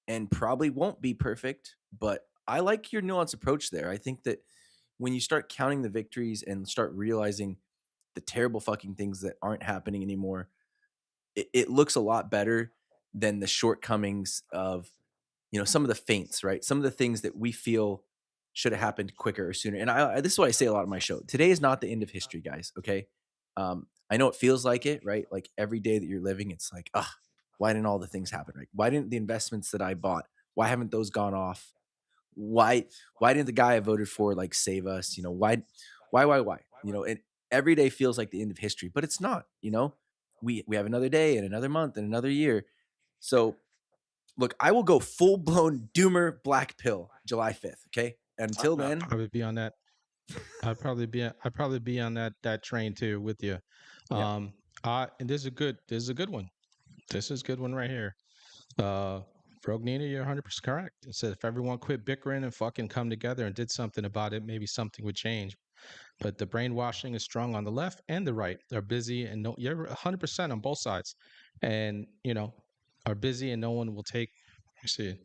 and probably won't be perfect, but I like your nuanced approach there. I think that when you start counting the victories and start realizing the terrible fucking things that aren't happening anymore, it looks a lot better than the shortcomings of, you know, some of the feints, right? Some of the things that we feel should have happened quicker or sooner. And this is what I say a lot on my show. Today is not the end of history, guys. Okay. I know it feels like it, right? Like every day that you're living, it's like, why didn't all the things happen? Right? Why didn't the investments that I bought, why haven't those gone off? Why didn't the guy I voted for like save us? You know, why? You know, and every day feels like the end of history, but it's not, you know. We have another day and another month and another year. So look, I will go full blown doomer black pill July 5th. Okay. Until I'll then, probably be on that. I'd probably be on that train too with you. yeah. Um, and this is a good one. This is a good one right here. Uh, Rogue Nina, you're 100% correct. It said if everyone quit bickering and fucking come together and did something about it, maybe something would change. But the brainwashing is strong on the left and the right. They're busy and no, you're 100% on both sides, and are busy and no one will take. Let me see.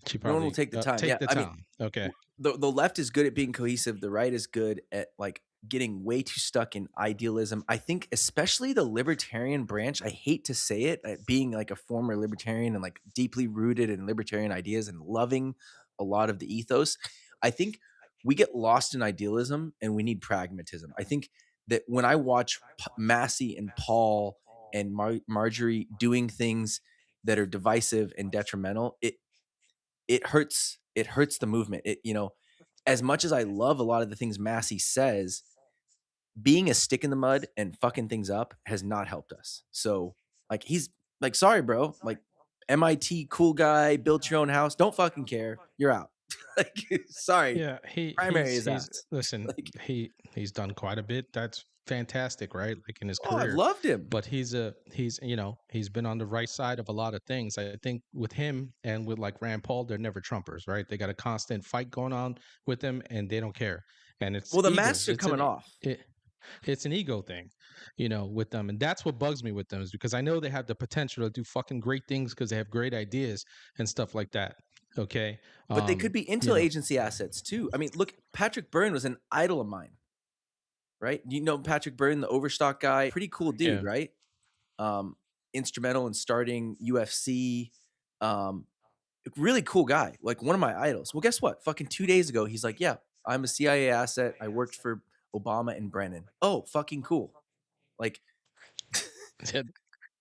She No one will probably take the time. Yeah. take the I mean, time. Okay. the left is good at being cohesive. The right is good at like getting way too stuck in idealism. I think especially the libertarian branch, I hate to say it, being like a former libertarian and like deeply rooted in libertarian ideas and loving a lot of the ethos, I think we get lost in idealism and we need pragmatism. I think that when I watch Massey and Paul and Marjorie doing things that are divisive and detrimental, it hurts the movement. It, you know, as much as I love a lot of the things Massey says, being a stick in the mud and fucking things up has not helped us. So like he's like, sorry, bro. Like MIT cool guy, built your own house. Don't fucking care. You're out. Like, sorry. Yeah, Primary his he's ass. listen, Like, he's done quite a bit. That's fantastic, right? Like in his oh, I've career. loved him. But he's been on the right side of a lot of things. I think with him and with like Rand Paul, they're never Trumpers, right? They got a constant fight going on with them and they don't care. And it's Well, the ego. masks are coming off. It's an ego thing, with them. And that's what bugs me with them is because I know they have the potential to do fucking great things because they have great ideas and stuff like that. Okay. But they could be You intel know, agency assets too. I mean, look, Patrick Byrne was an idol of mine, right? You know Patrick Byrne, the Overstock guy, pretty cool dude, yeah. right? Instrumental in starting UFC. Really cool guy, like one of my idols. Well, guess what? Fucking 2 days ago, he's like, yeah, I'm a CIA asset. I worked for Obama and Brennan. Oh, fucking cool. Like,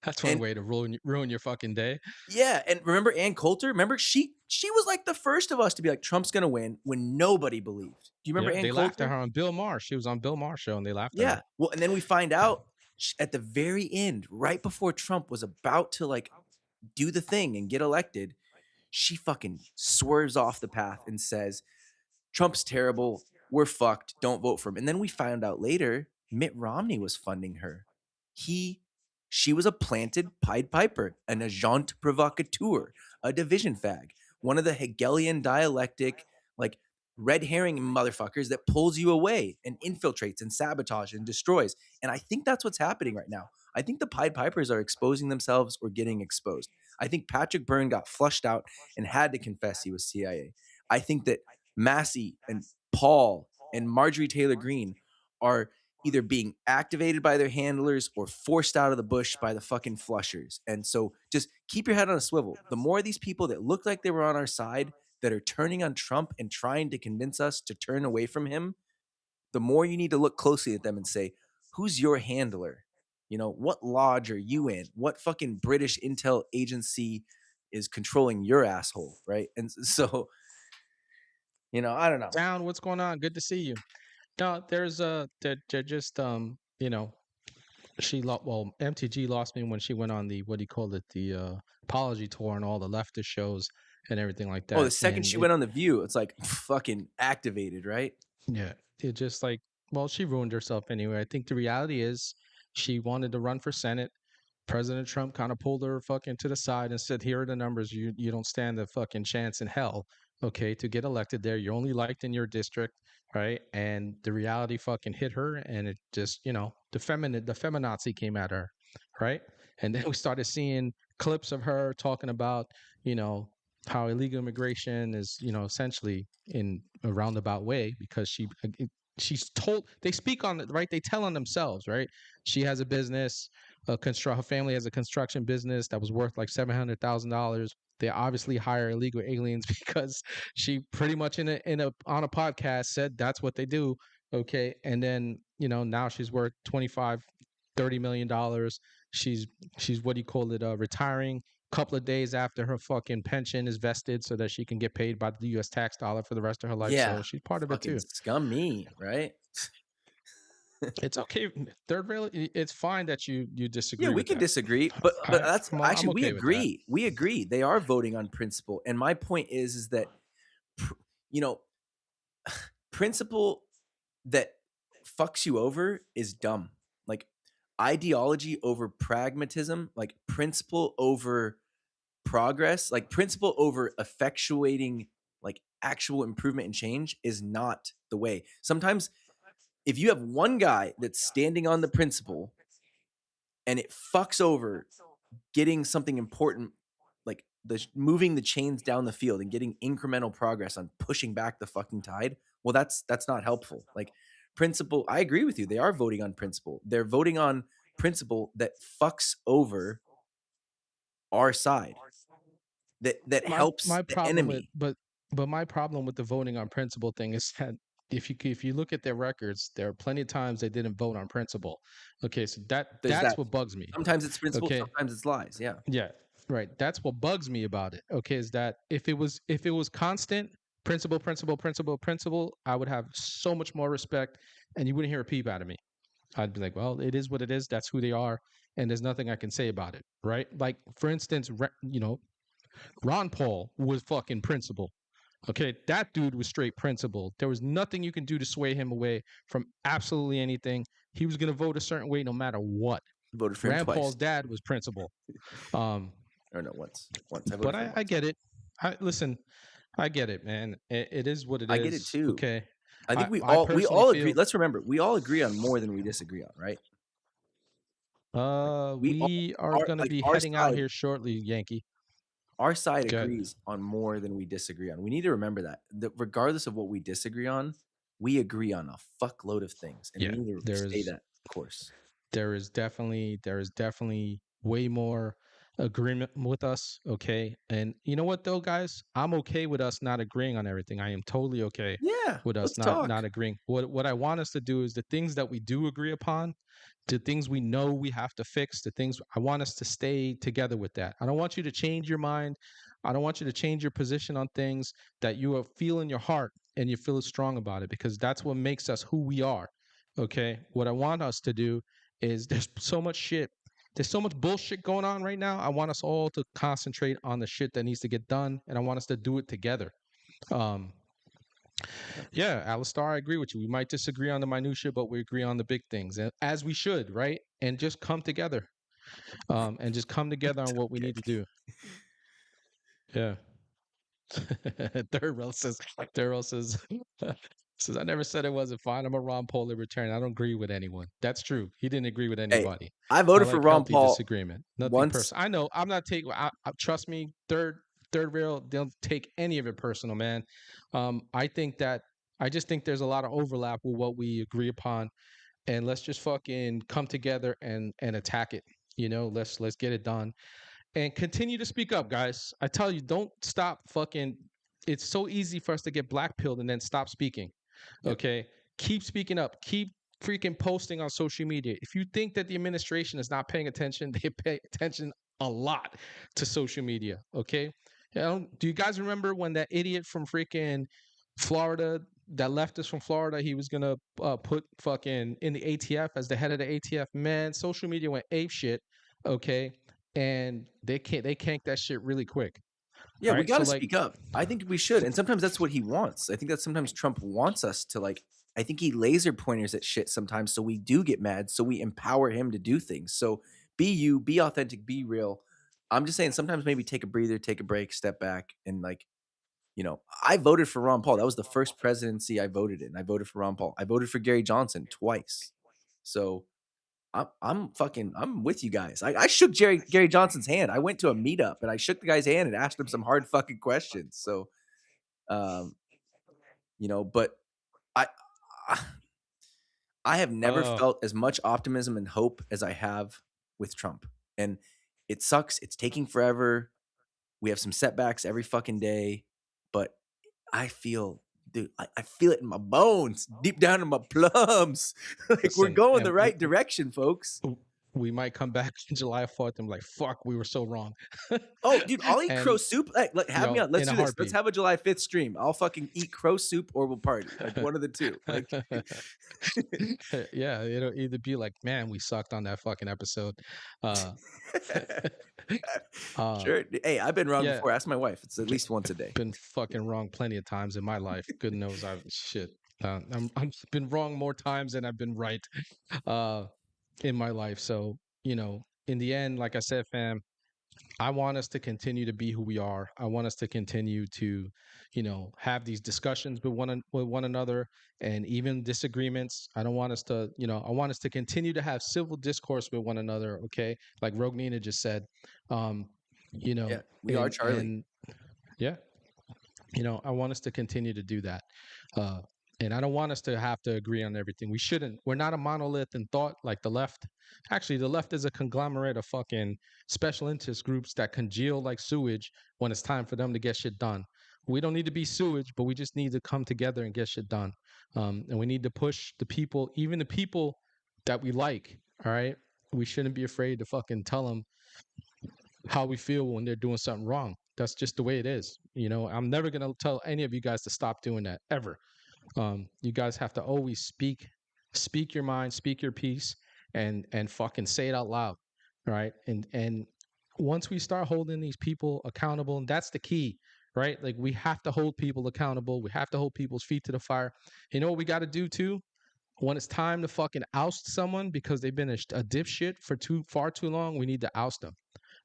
That's one and way to ruin your fucking day. yeah, and remember Ann Coulter? Remember she was like the first of us to be like Trump's gonna win when nobody believed. Do you remember Yeah, Ann they laughed at Coulter? her on Bill Maher. She was on Bill Maher's show and they laughed at Yeah. her. Well, and then we find out at the very end, right before Trump was about to like do the thing and get elected, she fucking swerves off the path and says, Trump's terrible. We're fucked. Don't vote for him. And then we found out later Mitt Romney was funding her. She was a planted Pied Piper, an agent provocateur, a division fag, one of the Hegelian dialectic, like red herring motherfuckers that pulls you away and infiltrates and sabotages and destroys. And I think that's what's happening right now. I think the Pied Pipers are exposing themselves or getting exposed. I think Patrick Byrne got flushed out and had to confess he was CIA. I think that Massey and Paul and Marjorie Taylor Greene are either being activated by their handlers or forced out of the bush by the fucking flushers. And so just keep your head on a swivel. The more of these people that look like they were on our side that are turning on Trump and trying to convince us to turn away from him, the more you need to look closely at them and say, who's your handler? You know, what lodge are you in? What fucking British intel agency is controlling your asshole, right? And so, you know, I don't know. Down, what's going on? Good to see you. No, there's they're just you know, well, MTG lost me when she went on the, what do you call it, the apology tour and all the leftist shows and everything like Oh, the that. second And she it, went on The View, it's like fucking activated, right? yeah, it just like, well, she ruined herself anyway. I think the reality is she wanted to run for Senate. President Trump kind of pulled her fucking to the side and said, "Here are the numbers. You don't stand a fucking chance in hell, okay, to get elected there. You're only liked in your district, right?" And the reality fucking hit her, and it just, you know, the feminazi came at her, right? And then we started seeing clips of her talking about, you know, how illegal immigration is, you know, essentially in a roundabout way because she's told, they speak on it, right? They tell on themselves, right? She has a business, her family has a construction business that was worth like $700,000. They obviously hire illegal aliens because she pretty much in a on a podcast said that's what they do. Okay, and then, you know, now she's worth 25-30 million dollars. She's what do you call it, retiring a couple of days after her fucking pension is vested so that she can get paid by the US tax dollar for the rest of her life. Yeah. So she's part of it Fucking too. scum me, right? It's okay. Third rail, it's fine that you Yeah, disagree we with can that. disagree, but that's I'm actually we okay with that. agree. We agree. They are voting on principle, and my point is that you know, principle that fucks you over is dumb. Like ideology over pragmatism, like principle over progress, like principle over effectuating like actual improvement and change is not the way. Sometimes if you have one guy that's standing on the principle and it fucks over getting something important, like moving the chains down the field and getting incremental progress on pushing back the fucking tide, well, that's not helpful. Like principle, I agree with you. They are voting on principle. They're voting on principle that fucks over our side, that helps My the problem with, enemy. but my problem with the voting on principle thing is that if you look at their records, there are plenty of times they didn't vote on principle. Okay, so There's that's that. what bugs me. Sometimes it's principle, Okay, sometimes it's lies. Yeah. yeah, right. That's what bugs me about it. Okay, is that if it was constant principle, I would have so much more respect, and you wouldn't hear a peep out of me. I'd be like, well, it is what it is. That's who they are, and there's nothing I can say about it, right? Like for instance, you know, Ron Paul was fucking principle. Okay, that dude was straight principle. There was nothing you can do to sway him away from absolutely anything. He was gonna vote a certain way no matter what. Voted for him Rand twice. Paul's dad was principle. Um, Or no, once. Once I voted but for him I once. get it. Listen, I get it, man. It is what it I get it is. too. Okay. I think I we personally all agree. feel Let's remember, we all agree on more than we disagree on, right? We all we are our gonna like be heading out here shortly, Yankee. our side Good. agrees on more than we disagree on. We need to remember that regardless of what we disagree on, we agree on a fuckload of things, and Yeah, we need to stay that course. there is definitely way more agreement with us. Okay, and you know what though, guys, I'm okay with us not agreeing on everything. I am totally okay Yeah, with us let's talk. not agreeing. What I want us to do is the things that we do agree upon, the things we know we have to fix, the things I want us to stay together with that. I don't want you to change your mind. I don't want you to change your position on things that you feel in your heart and you feel strong about it, because that's what makes us who we are. Okay, what I want us to do is there's so much shit. There's so much bullshit going on right now. I want us all to concentrate on the shit that needs to get done, and I want us to do it together. Um, yeah, Alistar, I agree with you. We might disagree on the minutia, but we agree on the big things, as we should, right? And just come together, and just come together on what we Okay. need to do. Yeah. Third row says, says, I never said it wasn't fine. I'm a Ron Paul libertarian. I don't agree with anyone. That's true. He didn't agree with Hey, anybody. I I voted for like Ron healthy Paul disagreement. Nothing once. personal. I know. I'm not taking. Trust me. Third rail. Don't take any of it personal, man. I think that I just think there's a lot of overlap with what we agree upon, and let's just fucking come together and attack it. You know, let's get it done and continue to speak up, guys. I tell you, don't stop fucking. It's so easy for us to get black pilled and then stop speaking. Yep. Okay, keep speaking up. freaking posting on social media. If you think that the administration is not paying attention, they pay attention a lot to social media. Okay. Do you guys remember when that idiot from freaking Florida, that leftist from Florida, he was gonna put fucking in the ATF as the head of the ATF? Man, social media went ape shit. Okay, and they canked that shit really quick. Yeah, All we right, got so to like, speak up. I think we should. And sometimes that's what he wants. I think that sometimes Trump wants us to like, I think he laser pointers at shit sometimes. So we do get mad. So we empower him to do things. So be you, be authentic, be real. I'm just saying sometimes maybe take a breather, take a break, step back. And like, I voted for Ron Paul. That was the first presidency I voted in. I voted for Ron Paul. I voted for Gary Johnson twice. So I'm with you guys. I shook Gary Johnson's hand. I went to a meetup and I shook the guy's hand and asked him some hard fucking questions. So, um, but I, I I have never uh, felt as much optimism and hope as I have with Trump. And it sucks. It's taking forever. We have some setbacks every fucking day, but I feel, dude, I feel it in my bones, deep down in my plums. Like we're listen, going the and right direction, folks. we might come back on July 4th and be like, fuck, we were so wrong. Oh, dude, I'll eat crow And soup. Like, have me on. Let's in a do this. Let's heartbeat. have a July 5th stream. I'll fucking eat crow soup or we'll party. Like one of the two. Like, Yeah, it'll either be like, man, we sucked on that fucking episode. Uh, uh, sure. Hey, I've been wrong yeah, before. Ask my wife. It's at least once a day. been fucking wrong plenty of times in my life. Good knows I've shit. I'm been wrong more times than I've been right uh, in my life. So in the end, like I said, fam, I want us to continue to be who we are. I want us to continue to, have these discussions with one another, and even disagreements. I don't want us to, I want us to continue to have civil discourse with one another. Okay, like Rogue Nina just said, um, Yeah, we are Charlie. and yeah, I want us to continue to do that. Uh, and I don't want us to have to agree on everything. We shouldn't. We're not a monolith in thought like the left. Actually, the left is a conglomerate of fucking special interest groups that congeal like sewage when it's time for them to get shit done. We don't need to be sewage, but we just need to come together and get shit done. And we need to push the people, even the people that we like. All right. We shouldn't be afraid to fucking tell them how we feel when they're doing something wrong. That's just the way it is. I'm never going to tell any of you guys to stop doing that ever. You guys have to always speak your mind, speak your piece, and fucking say it out loud. Right. And once we start holding these people accountable, and that's the key, right? Like we have to hold people accountable. We have to hold people's feet to the fire. You know what we got to do too? When it's time to fucking oust someone because they've been a dipshit for far too long, we need to oust them.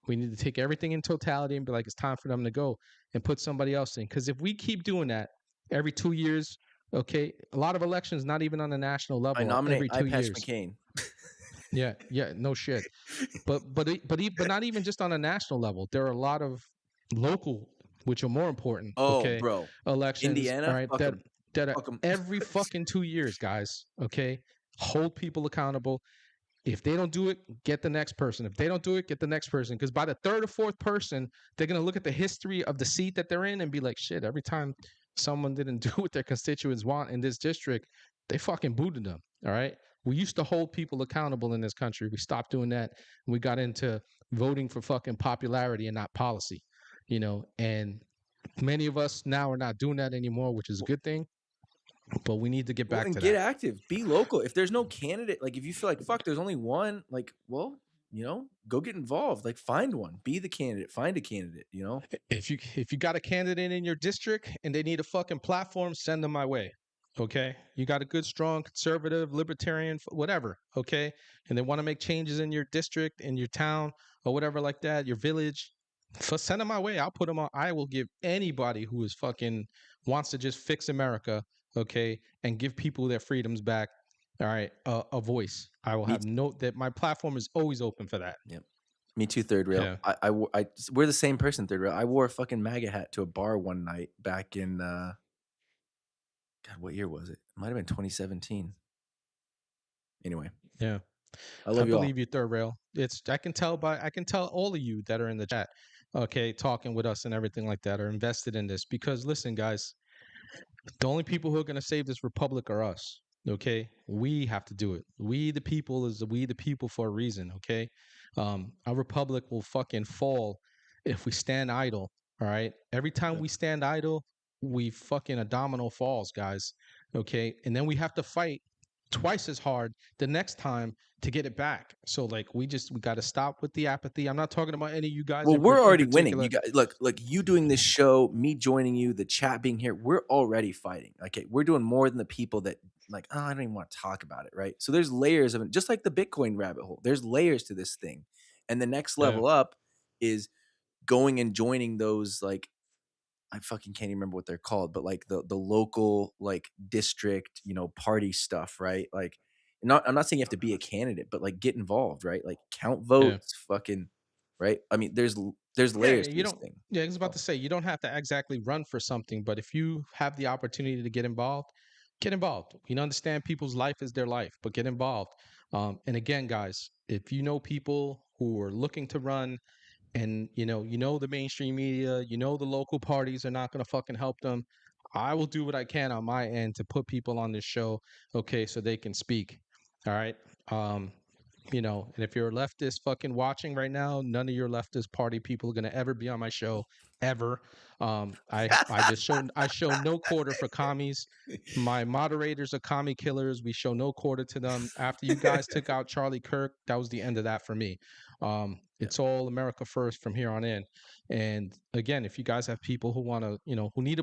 We need to take everything in totality and be like, it's time for them to go and put somebody else in. Because if we keep doing that every 2 years, okay, a lot of elections, not even on a national level, I nominate every 2 Patch years. McCain. Yeah, no shit. But not even just on a national level. There are a lot of local, which are more important. Oh, okay, bro, elections. Indiana, All right, fuck 'em. that are Fuck 'em. every fucking 2 years, guys. Okay, hold people accountable. If they don't do it, get the next person. If they don't do it, get the next person. Because by the third or fourth person, they're going to look at the history of the seat that they're in and be like, shit, every time someone didn't do what their constituents want in this district, they fucking booted them. All right. We used to hold people accountable in this country. We stopped doing that. And we got into voting for fucking popularity and not policy, and many of us now are not doing that anymore, which is a good thing. But we need to get back and to get that. active. Be local. If there's no candidate, like if you feel like fuck, there's only one. Like, well, go get involved. Like, find one. Be the candidate. Find a candidate. If you got a candidate in your district and they need a fucking platform, send them my way. Okay, you got a good, strong, conservative, libertarian, whatever. Okay, and they want to make changes in your district, in your town, or whatever like that, your village. Send them my way. I'll put them on. I will give anybody who is fucking wants to just fix America, okay, and give people their freedoms back. All right, a voice. I will have that. My platform is always open for that. Yep. Me too, third rail. Yeah. We're the same person, third rail. I wore a fucking MAGA hat to a bar one night back in God, what year was it? It might have been 2017. Anyway. Yeah. I love you all. believe you, third rail. I can tell all of you that are in the chat, okay, talking with us and everything like that, are invested in this. Because listen, guys, the only people who are going to save this republic are us. Okay, we have to do it. We the people is we the people for a reason. Okay, our republic will fucking fall if we stand idle. All right, every time Yeah. we stand idle, we fucking a domino falls, guys. Okay, and then we have to fight twice as hard the next time to get it back. So like we got to stop with the apathy. I'm not talking about any of you guys Well, we're in already winning. particular. You got look, you doing this show, me joining you, the chat being here. We're already fighting. Okay, we're doing more than the people that like. Oh, I don't even want to talk about it. Right. So there's layers of it, just like the Bitcoin rabbit hole. There's layers to this thing, and the next Yeah. level up is going and joining those like I fucking can't even remember what they're called, but like the local like district, party stuff, right? Like I'm not saying you have to be a candidate, but like get involved, right? Like count Yeah. votes, fucking right? I mean, there's Yeah, layers to you this don't. thing. Yeah, I was about So, to say you don't have to exactly run for something, but if you have the opportunity to get involved, get involved. You know, understand people's life is their life, but get involved. And again, guys, if you know people who are looking to run, and you know the mainstream media, the local parties are not going to fucking help them. I will do what I can on my end to put people on this show, okay, so they can speak. All right. Um, and if you're a leftist fucking watching right now, none of your leftist party people are gonna ever be on my show, ever. I show no quarter for commies. My moderators are commie killers. We show no quarter to them. After you guys took out Charlie Kirk, that was the end of that for me. yeah. It's all America first from here on in. And again, if you guys have people who want to, who need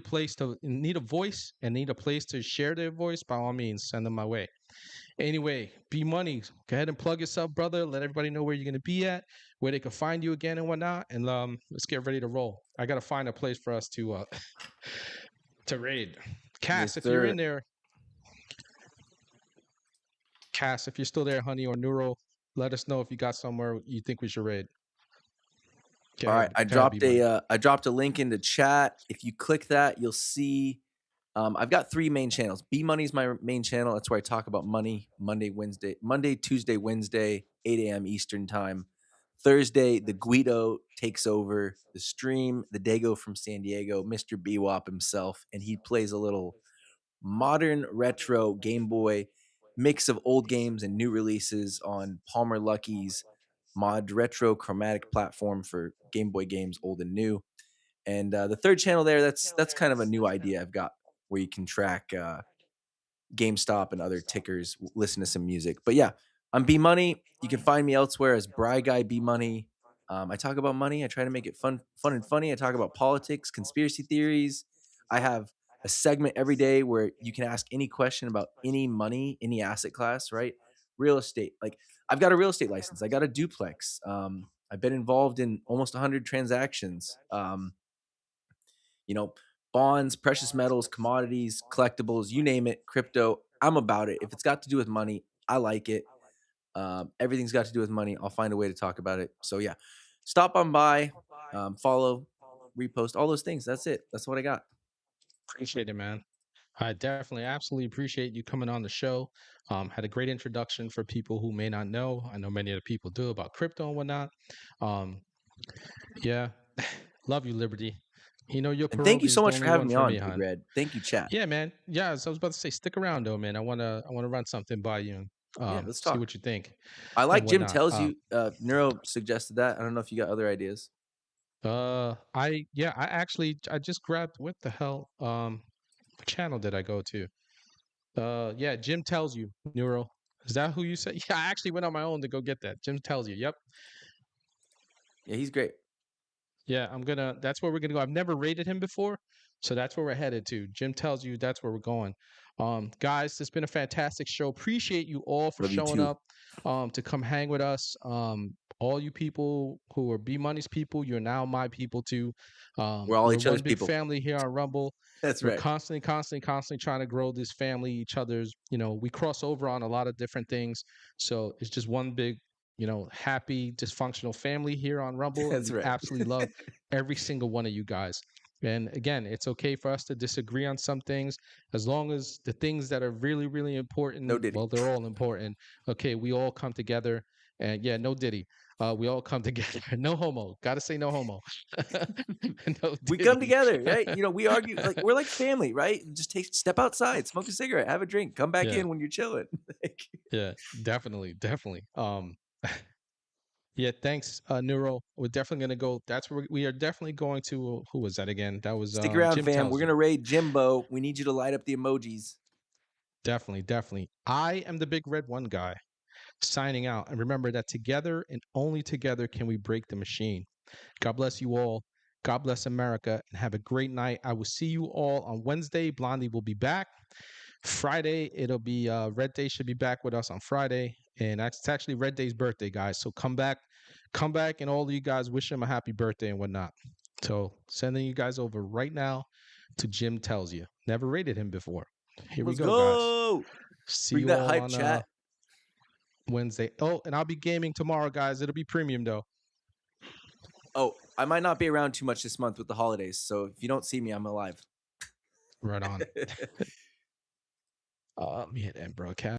need a voice and need a place to share their voice, by all means, send them my way. Anyway, B Money, go ahead and plug yourself, brother. Let everybody know where you're gonna be at, where they can find you again and whatnot. And let's get ready to roll. I gotta find a place for us to to raid. Yes, Cass, if you're sir. in there, Cass, if you're still there, honey, or Neuro, let us know if you got somewhere you think we should raid. All right, I Go ahead, B Money. dropped a link into chat. If you click that, you'll see I've got 3 main channels. B Money's my main channel. That's where I talk about money. Monday, Tuesday, Wednesday, 8 a.m. Eastern time. Thursday, the Guido takes over the stream. The Dago from San Diego, Mr. BWAP himself, and he plays a little modern retro Game Boy mix of old games and new releases on Palmer Lucky's mod retro chromatic platform for Game Boy games, old and new. And the third channel there, that's kind of a new idea I've got where you can track GameStop and other tickers, listen to some music. But yeah, I'm B Money. You can find me elsewhere as BryGuyBMoney. I talk about money. I try to make it fun and funny. I talk about politics, conspiracy theories. I have a segment every day where you can ask any question about any money, any asset class, right? Real estate. Like I've got a real estate license. I got a duplex. I've been involved in almost 100 transactions. You know, bonds, precious metals, commodities, collectibles, you name it, crypto. I'm about it. If it's got to do with money, I like it. Everything's got to do with money. I'll find a way to talk about it. So yeah, stop on by, follow, repost, all those things. That's it. That's what I got. Appreciate it, man. I definitely, absolutely appreciate you coming on the show. Had a great introduction for people who may not know. I know many of the people do about crypto and whatnot. Um, yeah, love you, Liberty. Your And thank you pierogi is so the much for only having one me for on, me, Big hon. Red. Thank you, chat. Yeah, man. Yeah, so I was about to say, stick around though, man. I wanna run something by you and Yeah, let's see talk. what you think I and like Jim whatnot. tells you. Neuro suggested that. I don't know if you got other ideas. I just grabbed what the hell what channel did I go to? Yeah, Jim tells you, Neuro. Is that who you said? Yeah, I actually went on my own to go get that. Jim tells you. Yep. Yeah, he's great. Yeah, that's where we're gonna go. I've never rated him before, so that's where we're headed to. Jim tells you that's where we're going. Guys, it's been a fantastic show. Appreciate you all for Love you showing too. up, to come hang with us. All you people who are B Money's people, you're now my people too. We're all We're each one other's big people. family here on Rumble. That's We're right. constantly trying to grow this family, each other's, we cross over on a lot of different things. So it's just one big, happy, dysfunctional family here on Rumble. And That's we right. absolutely love every single one of you guys. And again, it's okay for us to disagree on some things as long as the things that are really, really No important, Diddy. well, they're all important. Okay, we all come together. And yeah, no Diddy. we all come together. No homo. Gotta say no homo. No We come Diddy. together, right? You know, we argue like we're like family, right? Just step outside, smoke a cigarette, have a drink, come back Yeah. in when you're chilling. Like, Yeah, definitely, definitely. Yeah, thanks, Neuro. We're definitely gonna go. That's where we are definitely going to. Who was that again? That was stick around, Jim fam. tells We're you. gonna raid Jimbo. We need you to light up the emojis. Definitely, definitely. I am the big red one guy, signing out. And remember that together and only together can we break the machine. God bless you all. God bless America, and have a great night. I will see you all on Wednesday. Blondie will be back. Friday, it'll be Red Day should be back with us on Friday. And it's actually Red Day's birthday, guys. So come back, and all of you guys wish him a happy birthday and whatnot. So sending you guys over right now to Jim Tells You. Never rated him before. Here Let's we go, guys. go. See Bring you that all hype on chat. Wednesday. Oh, and I'll be gaming tomorrow, guys. It'll be premium though. Oh, I might not be around too much this month with the holidays. So if you don't see me, I'm alive. Right on. Let me hit end broadcast.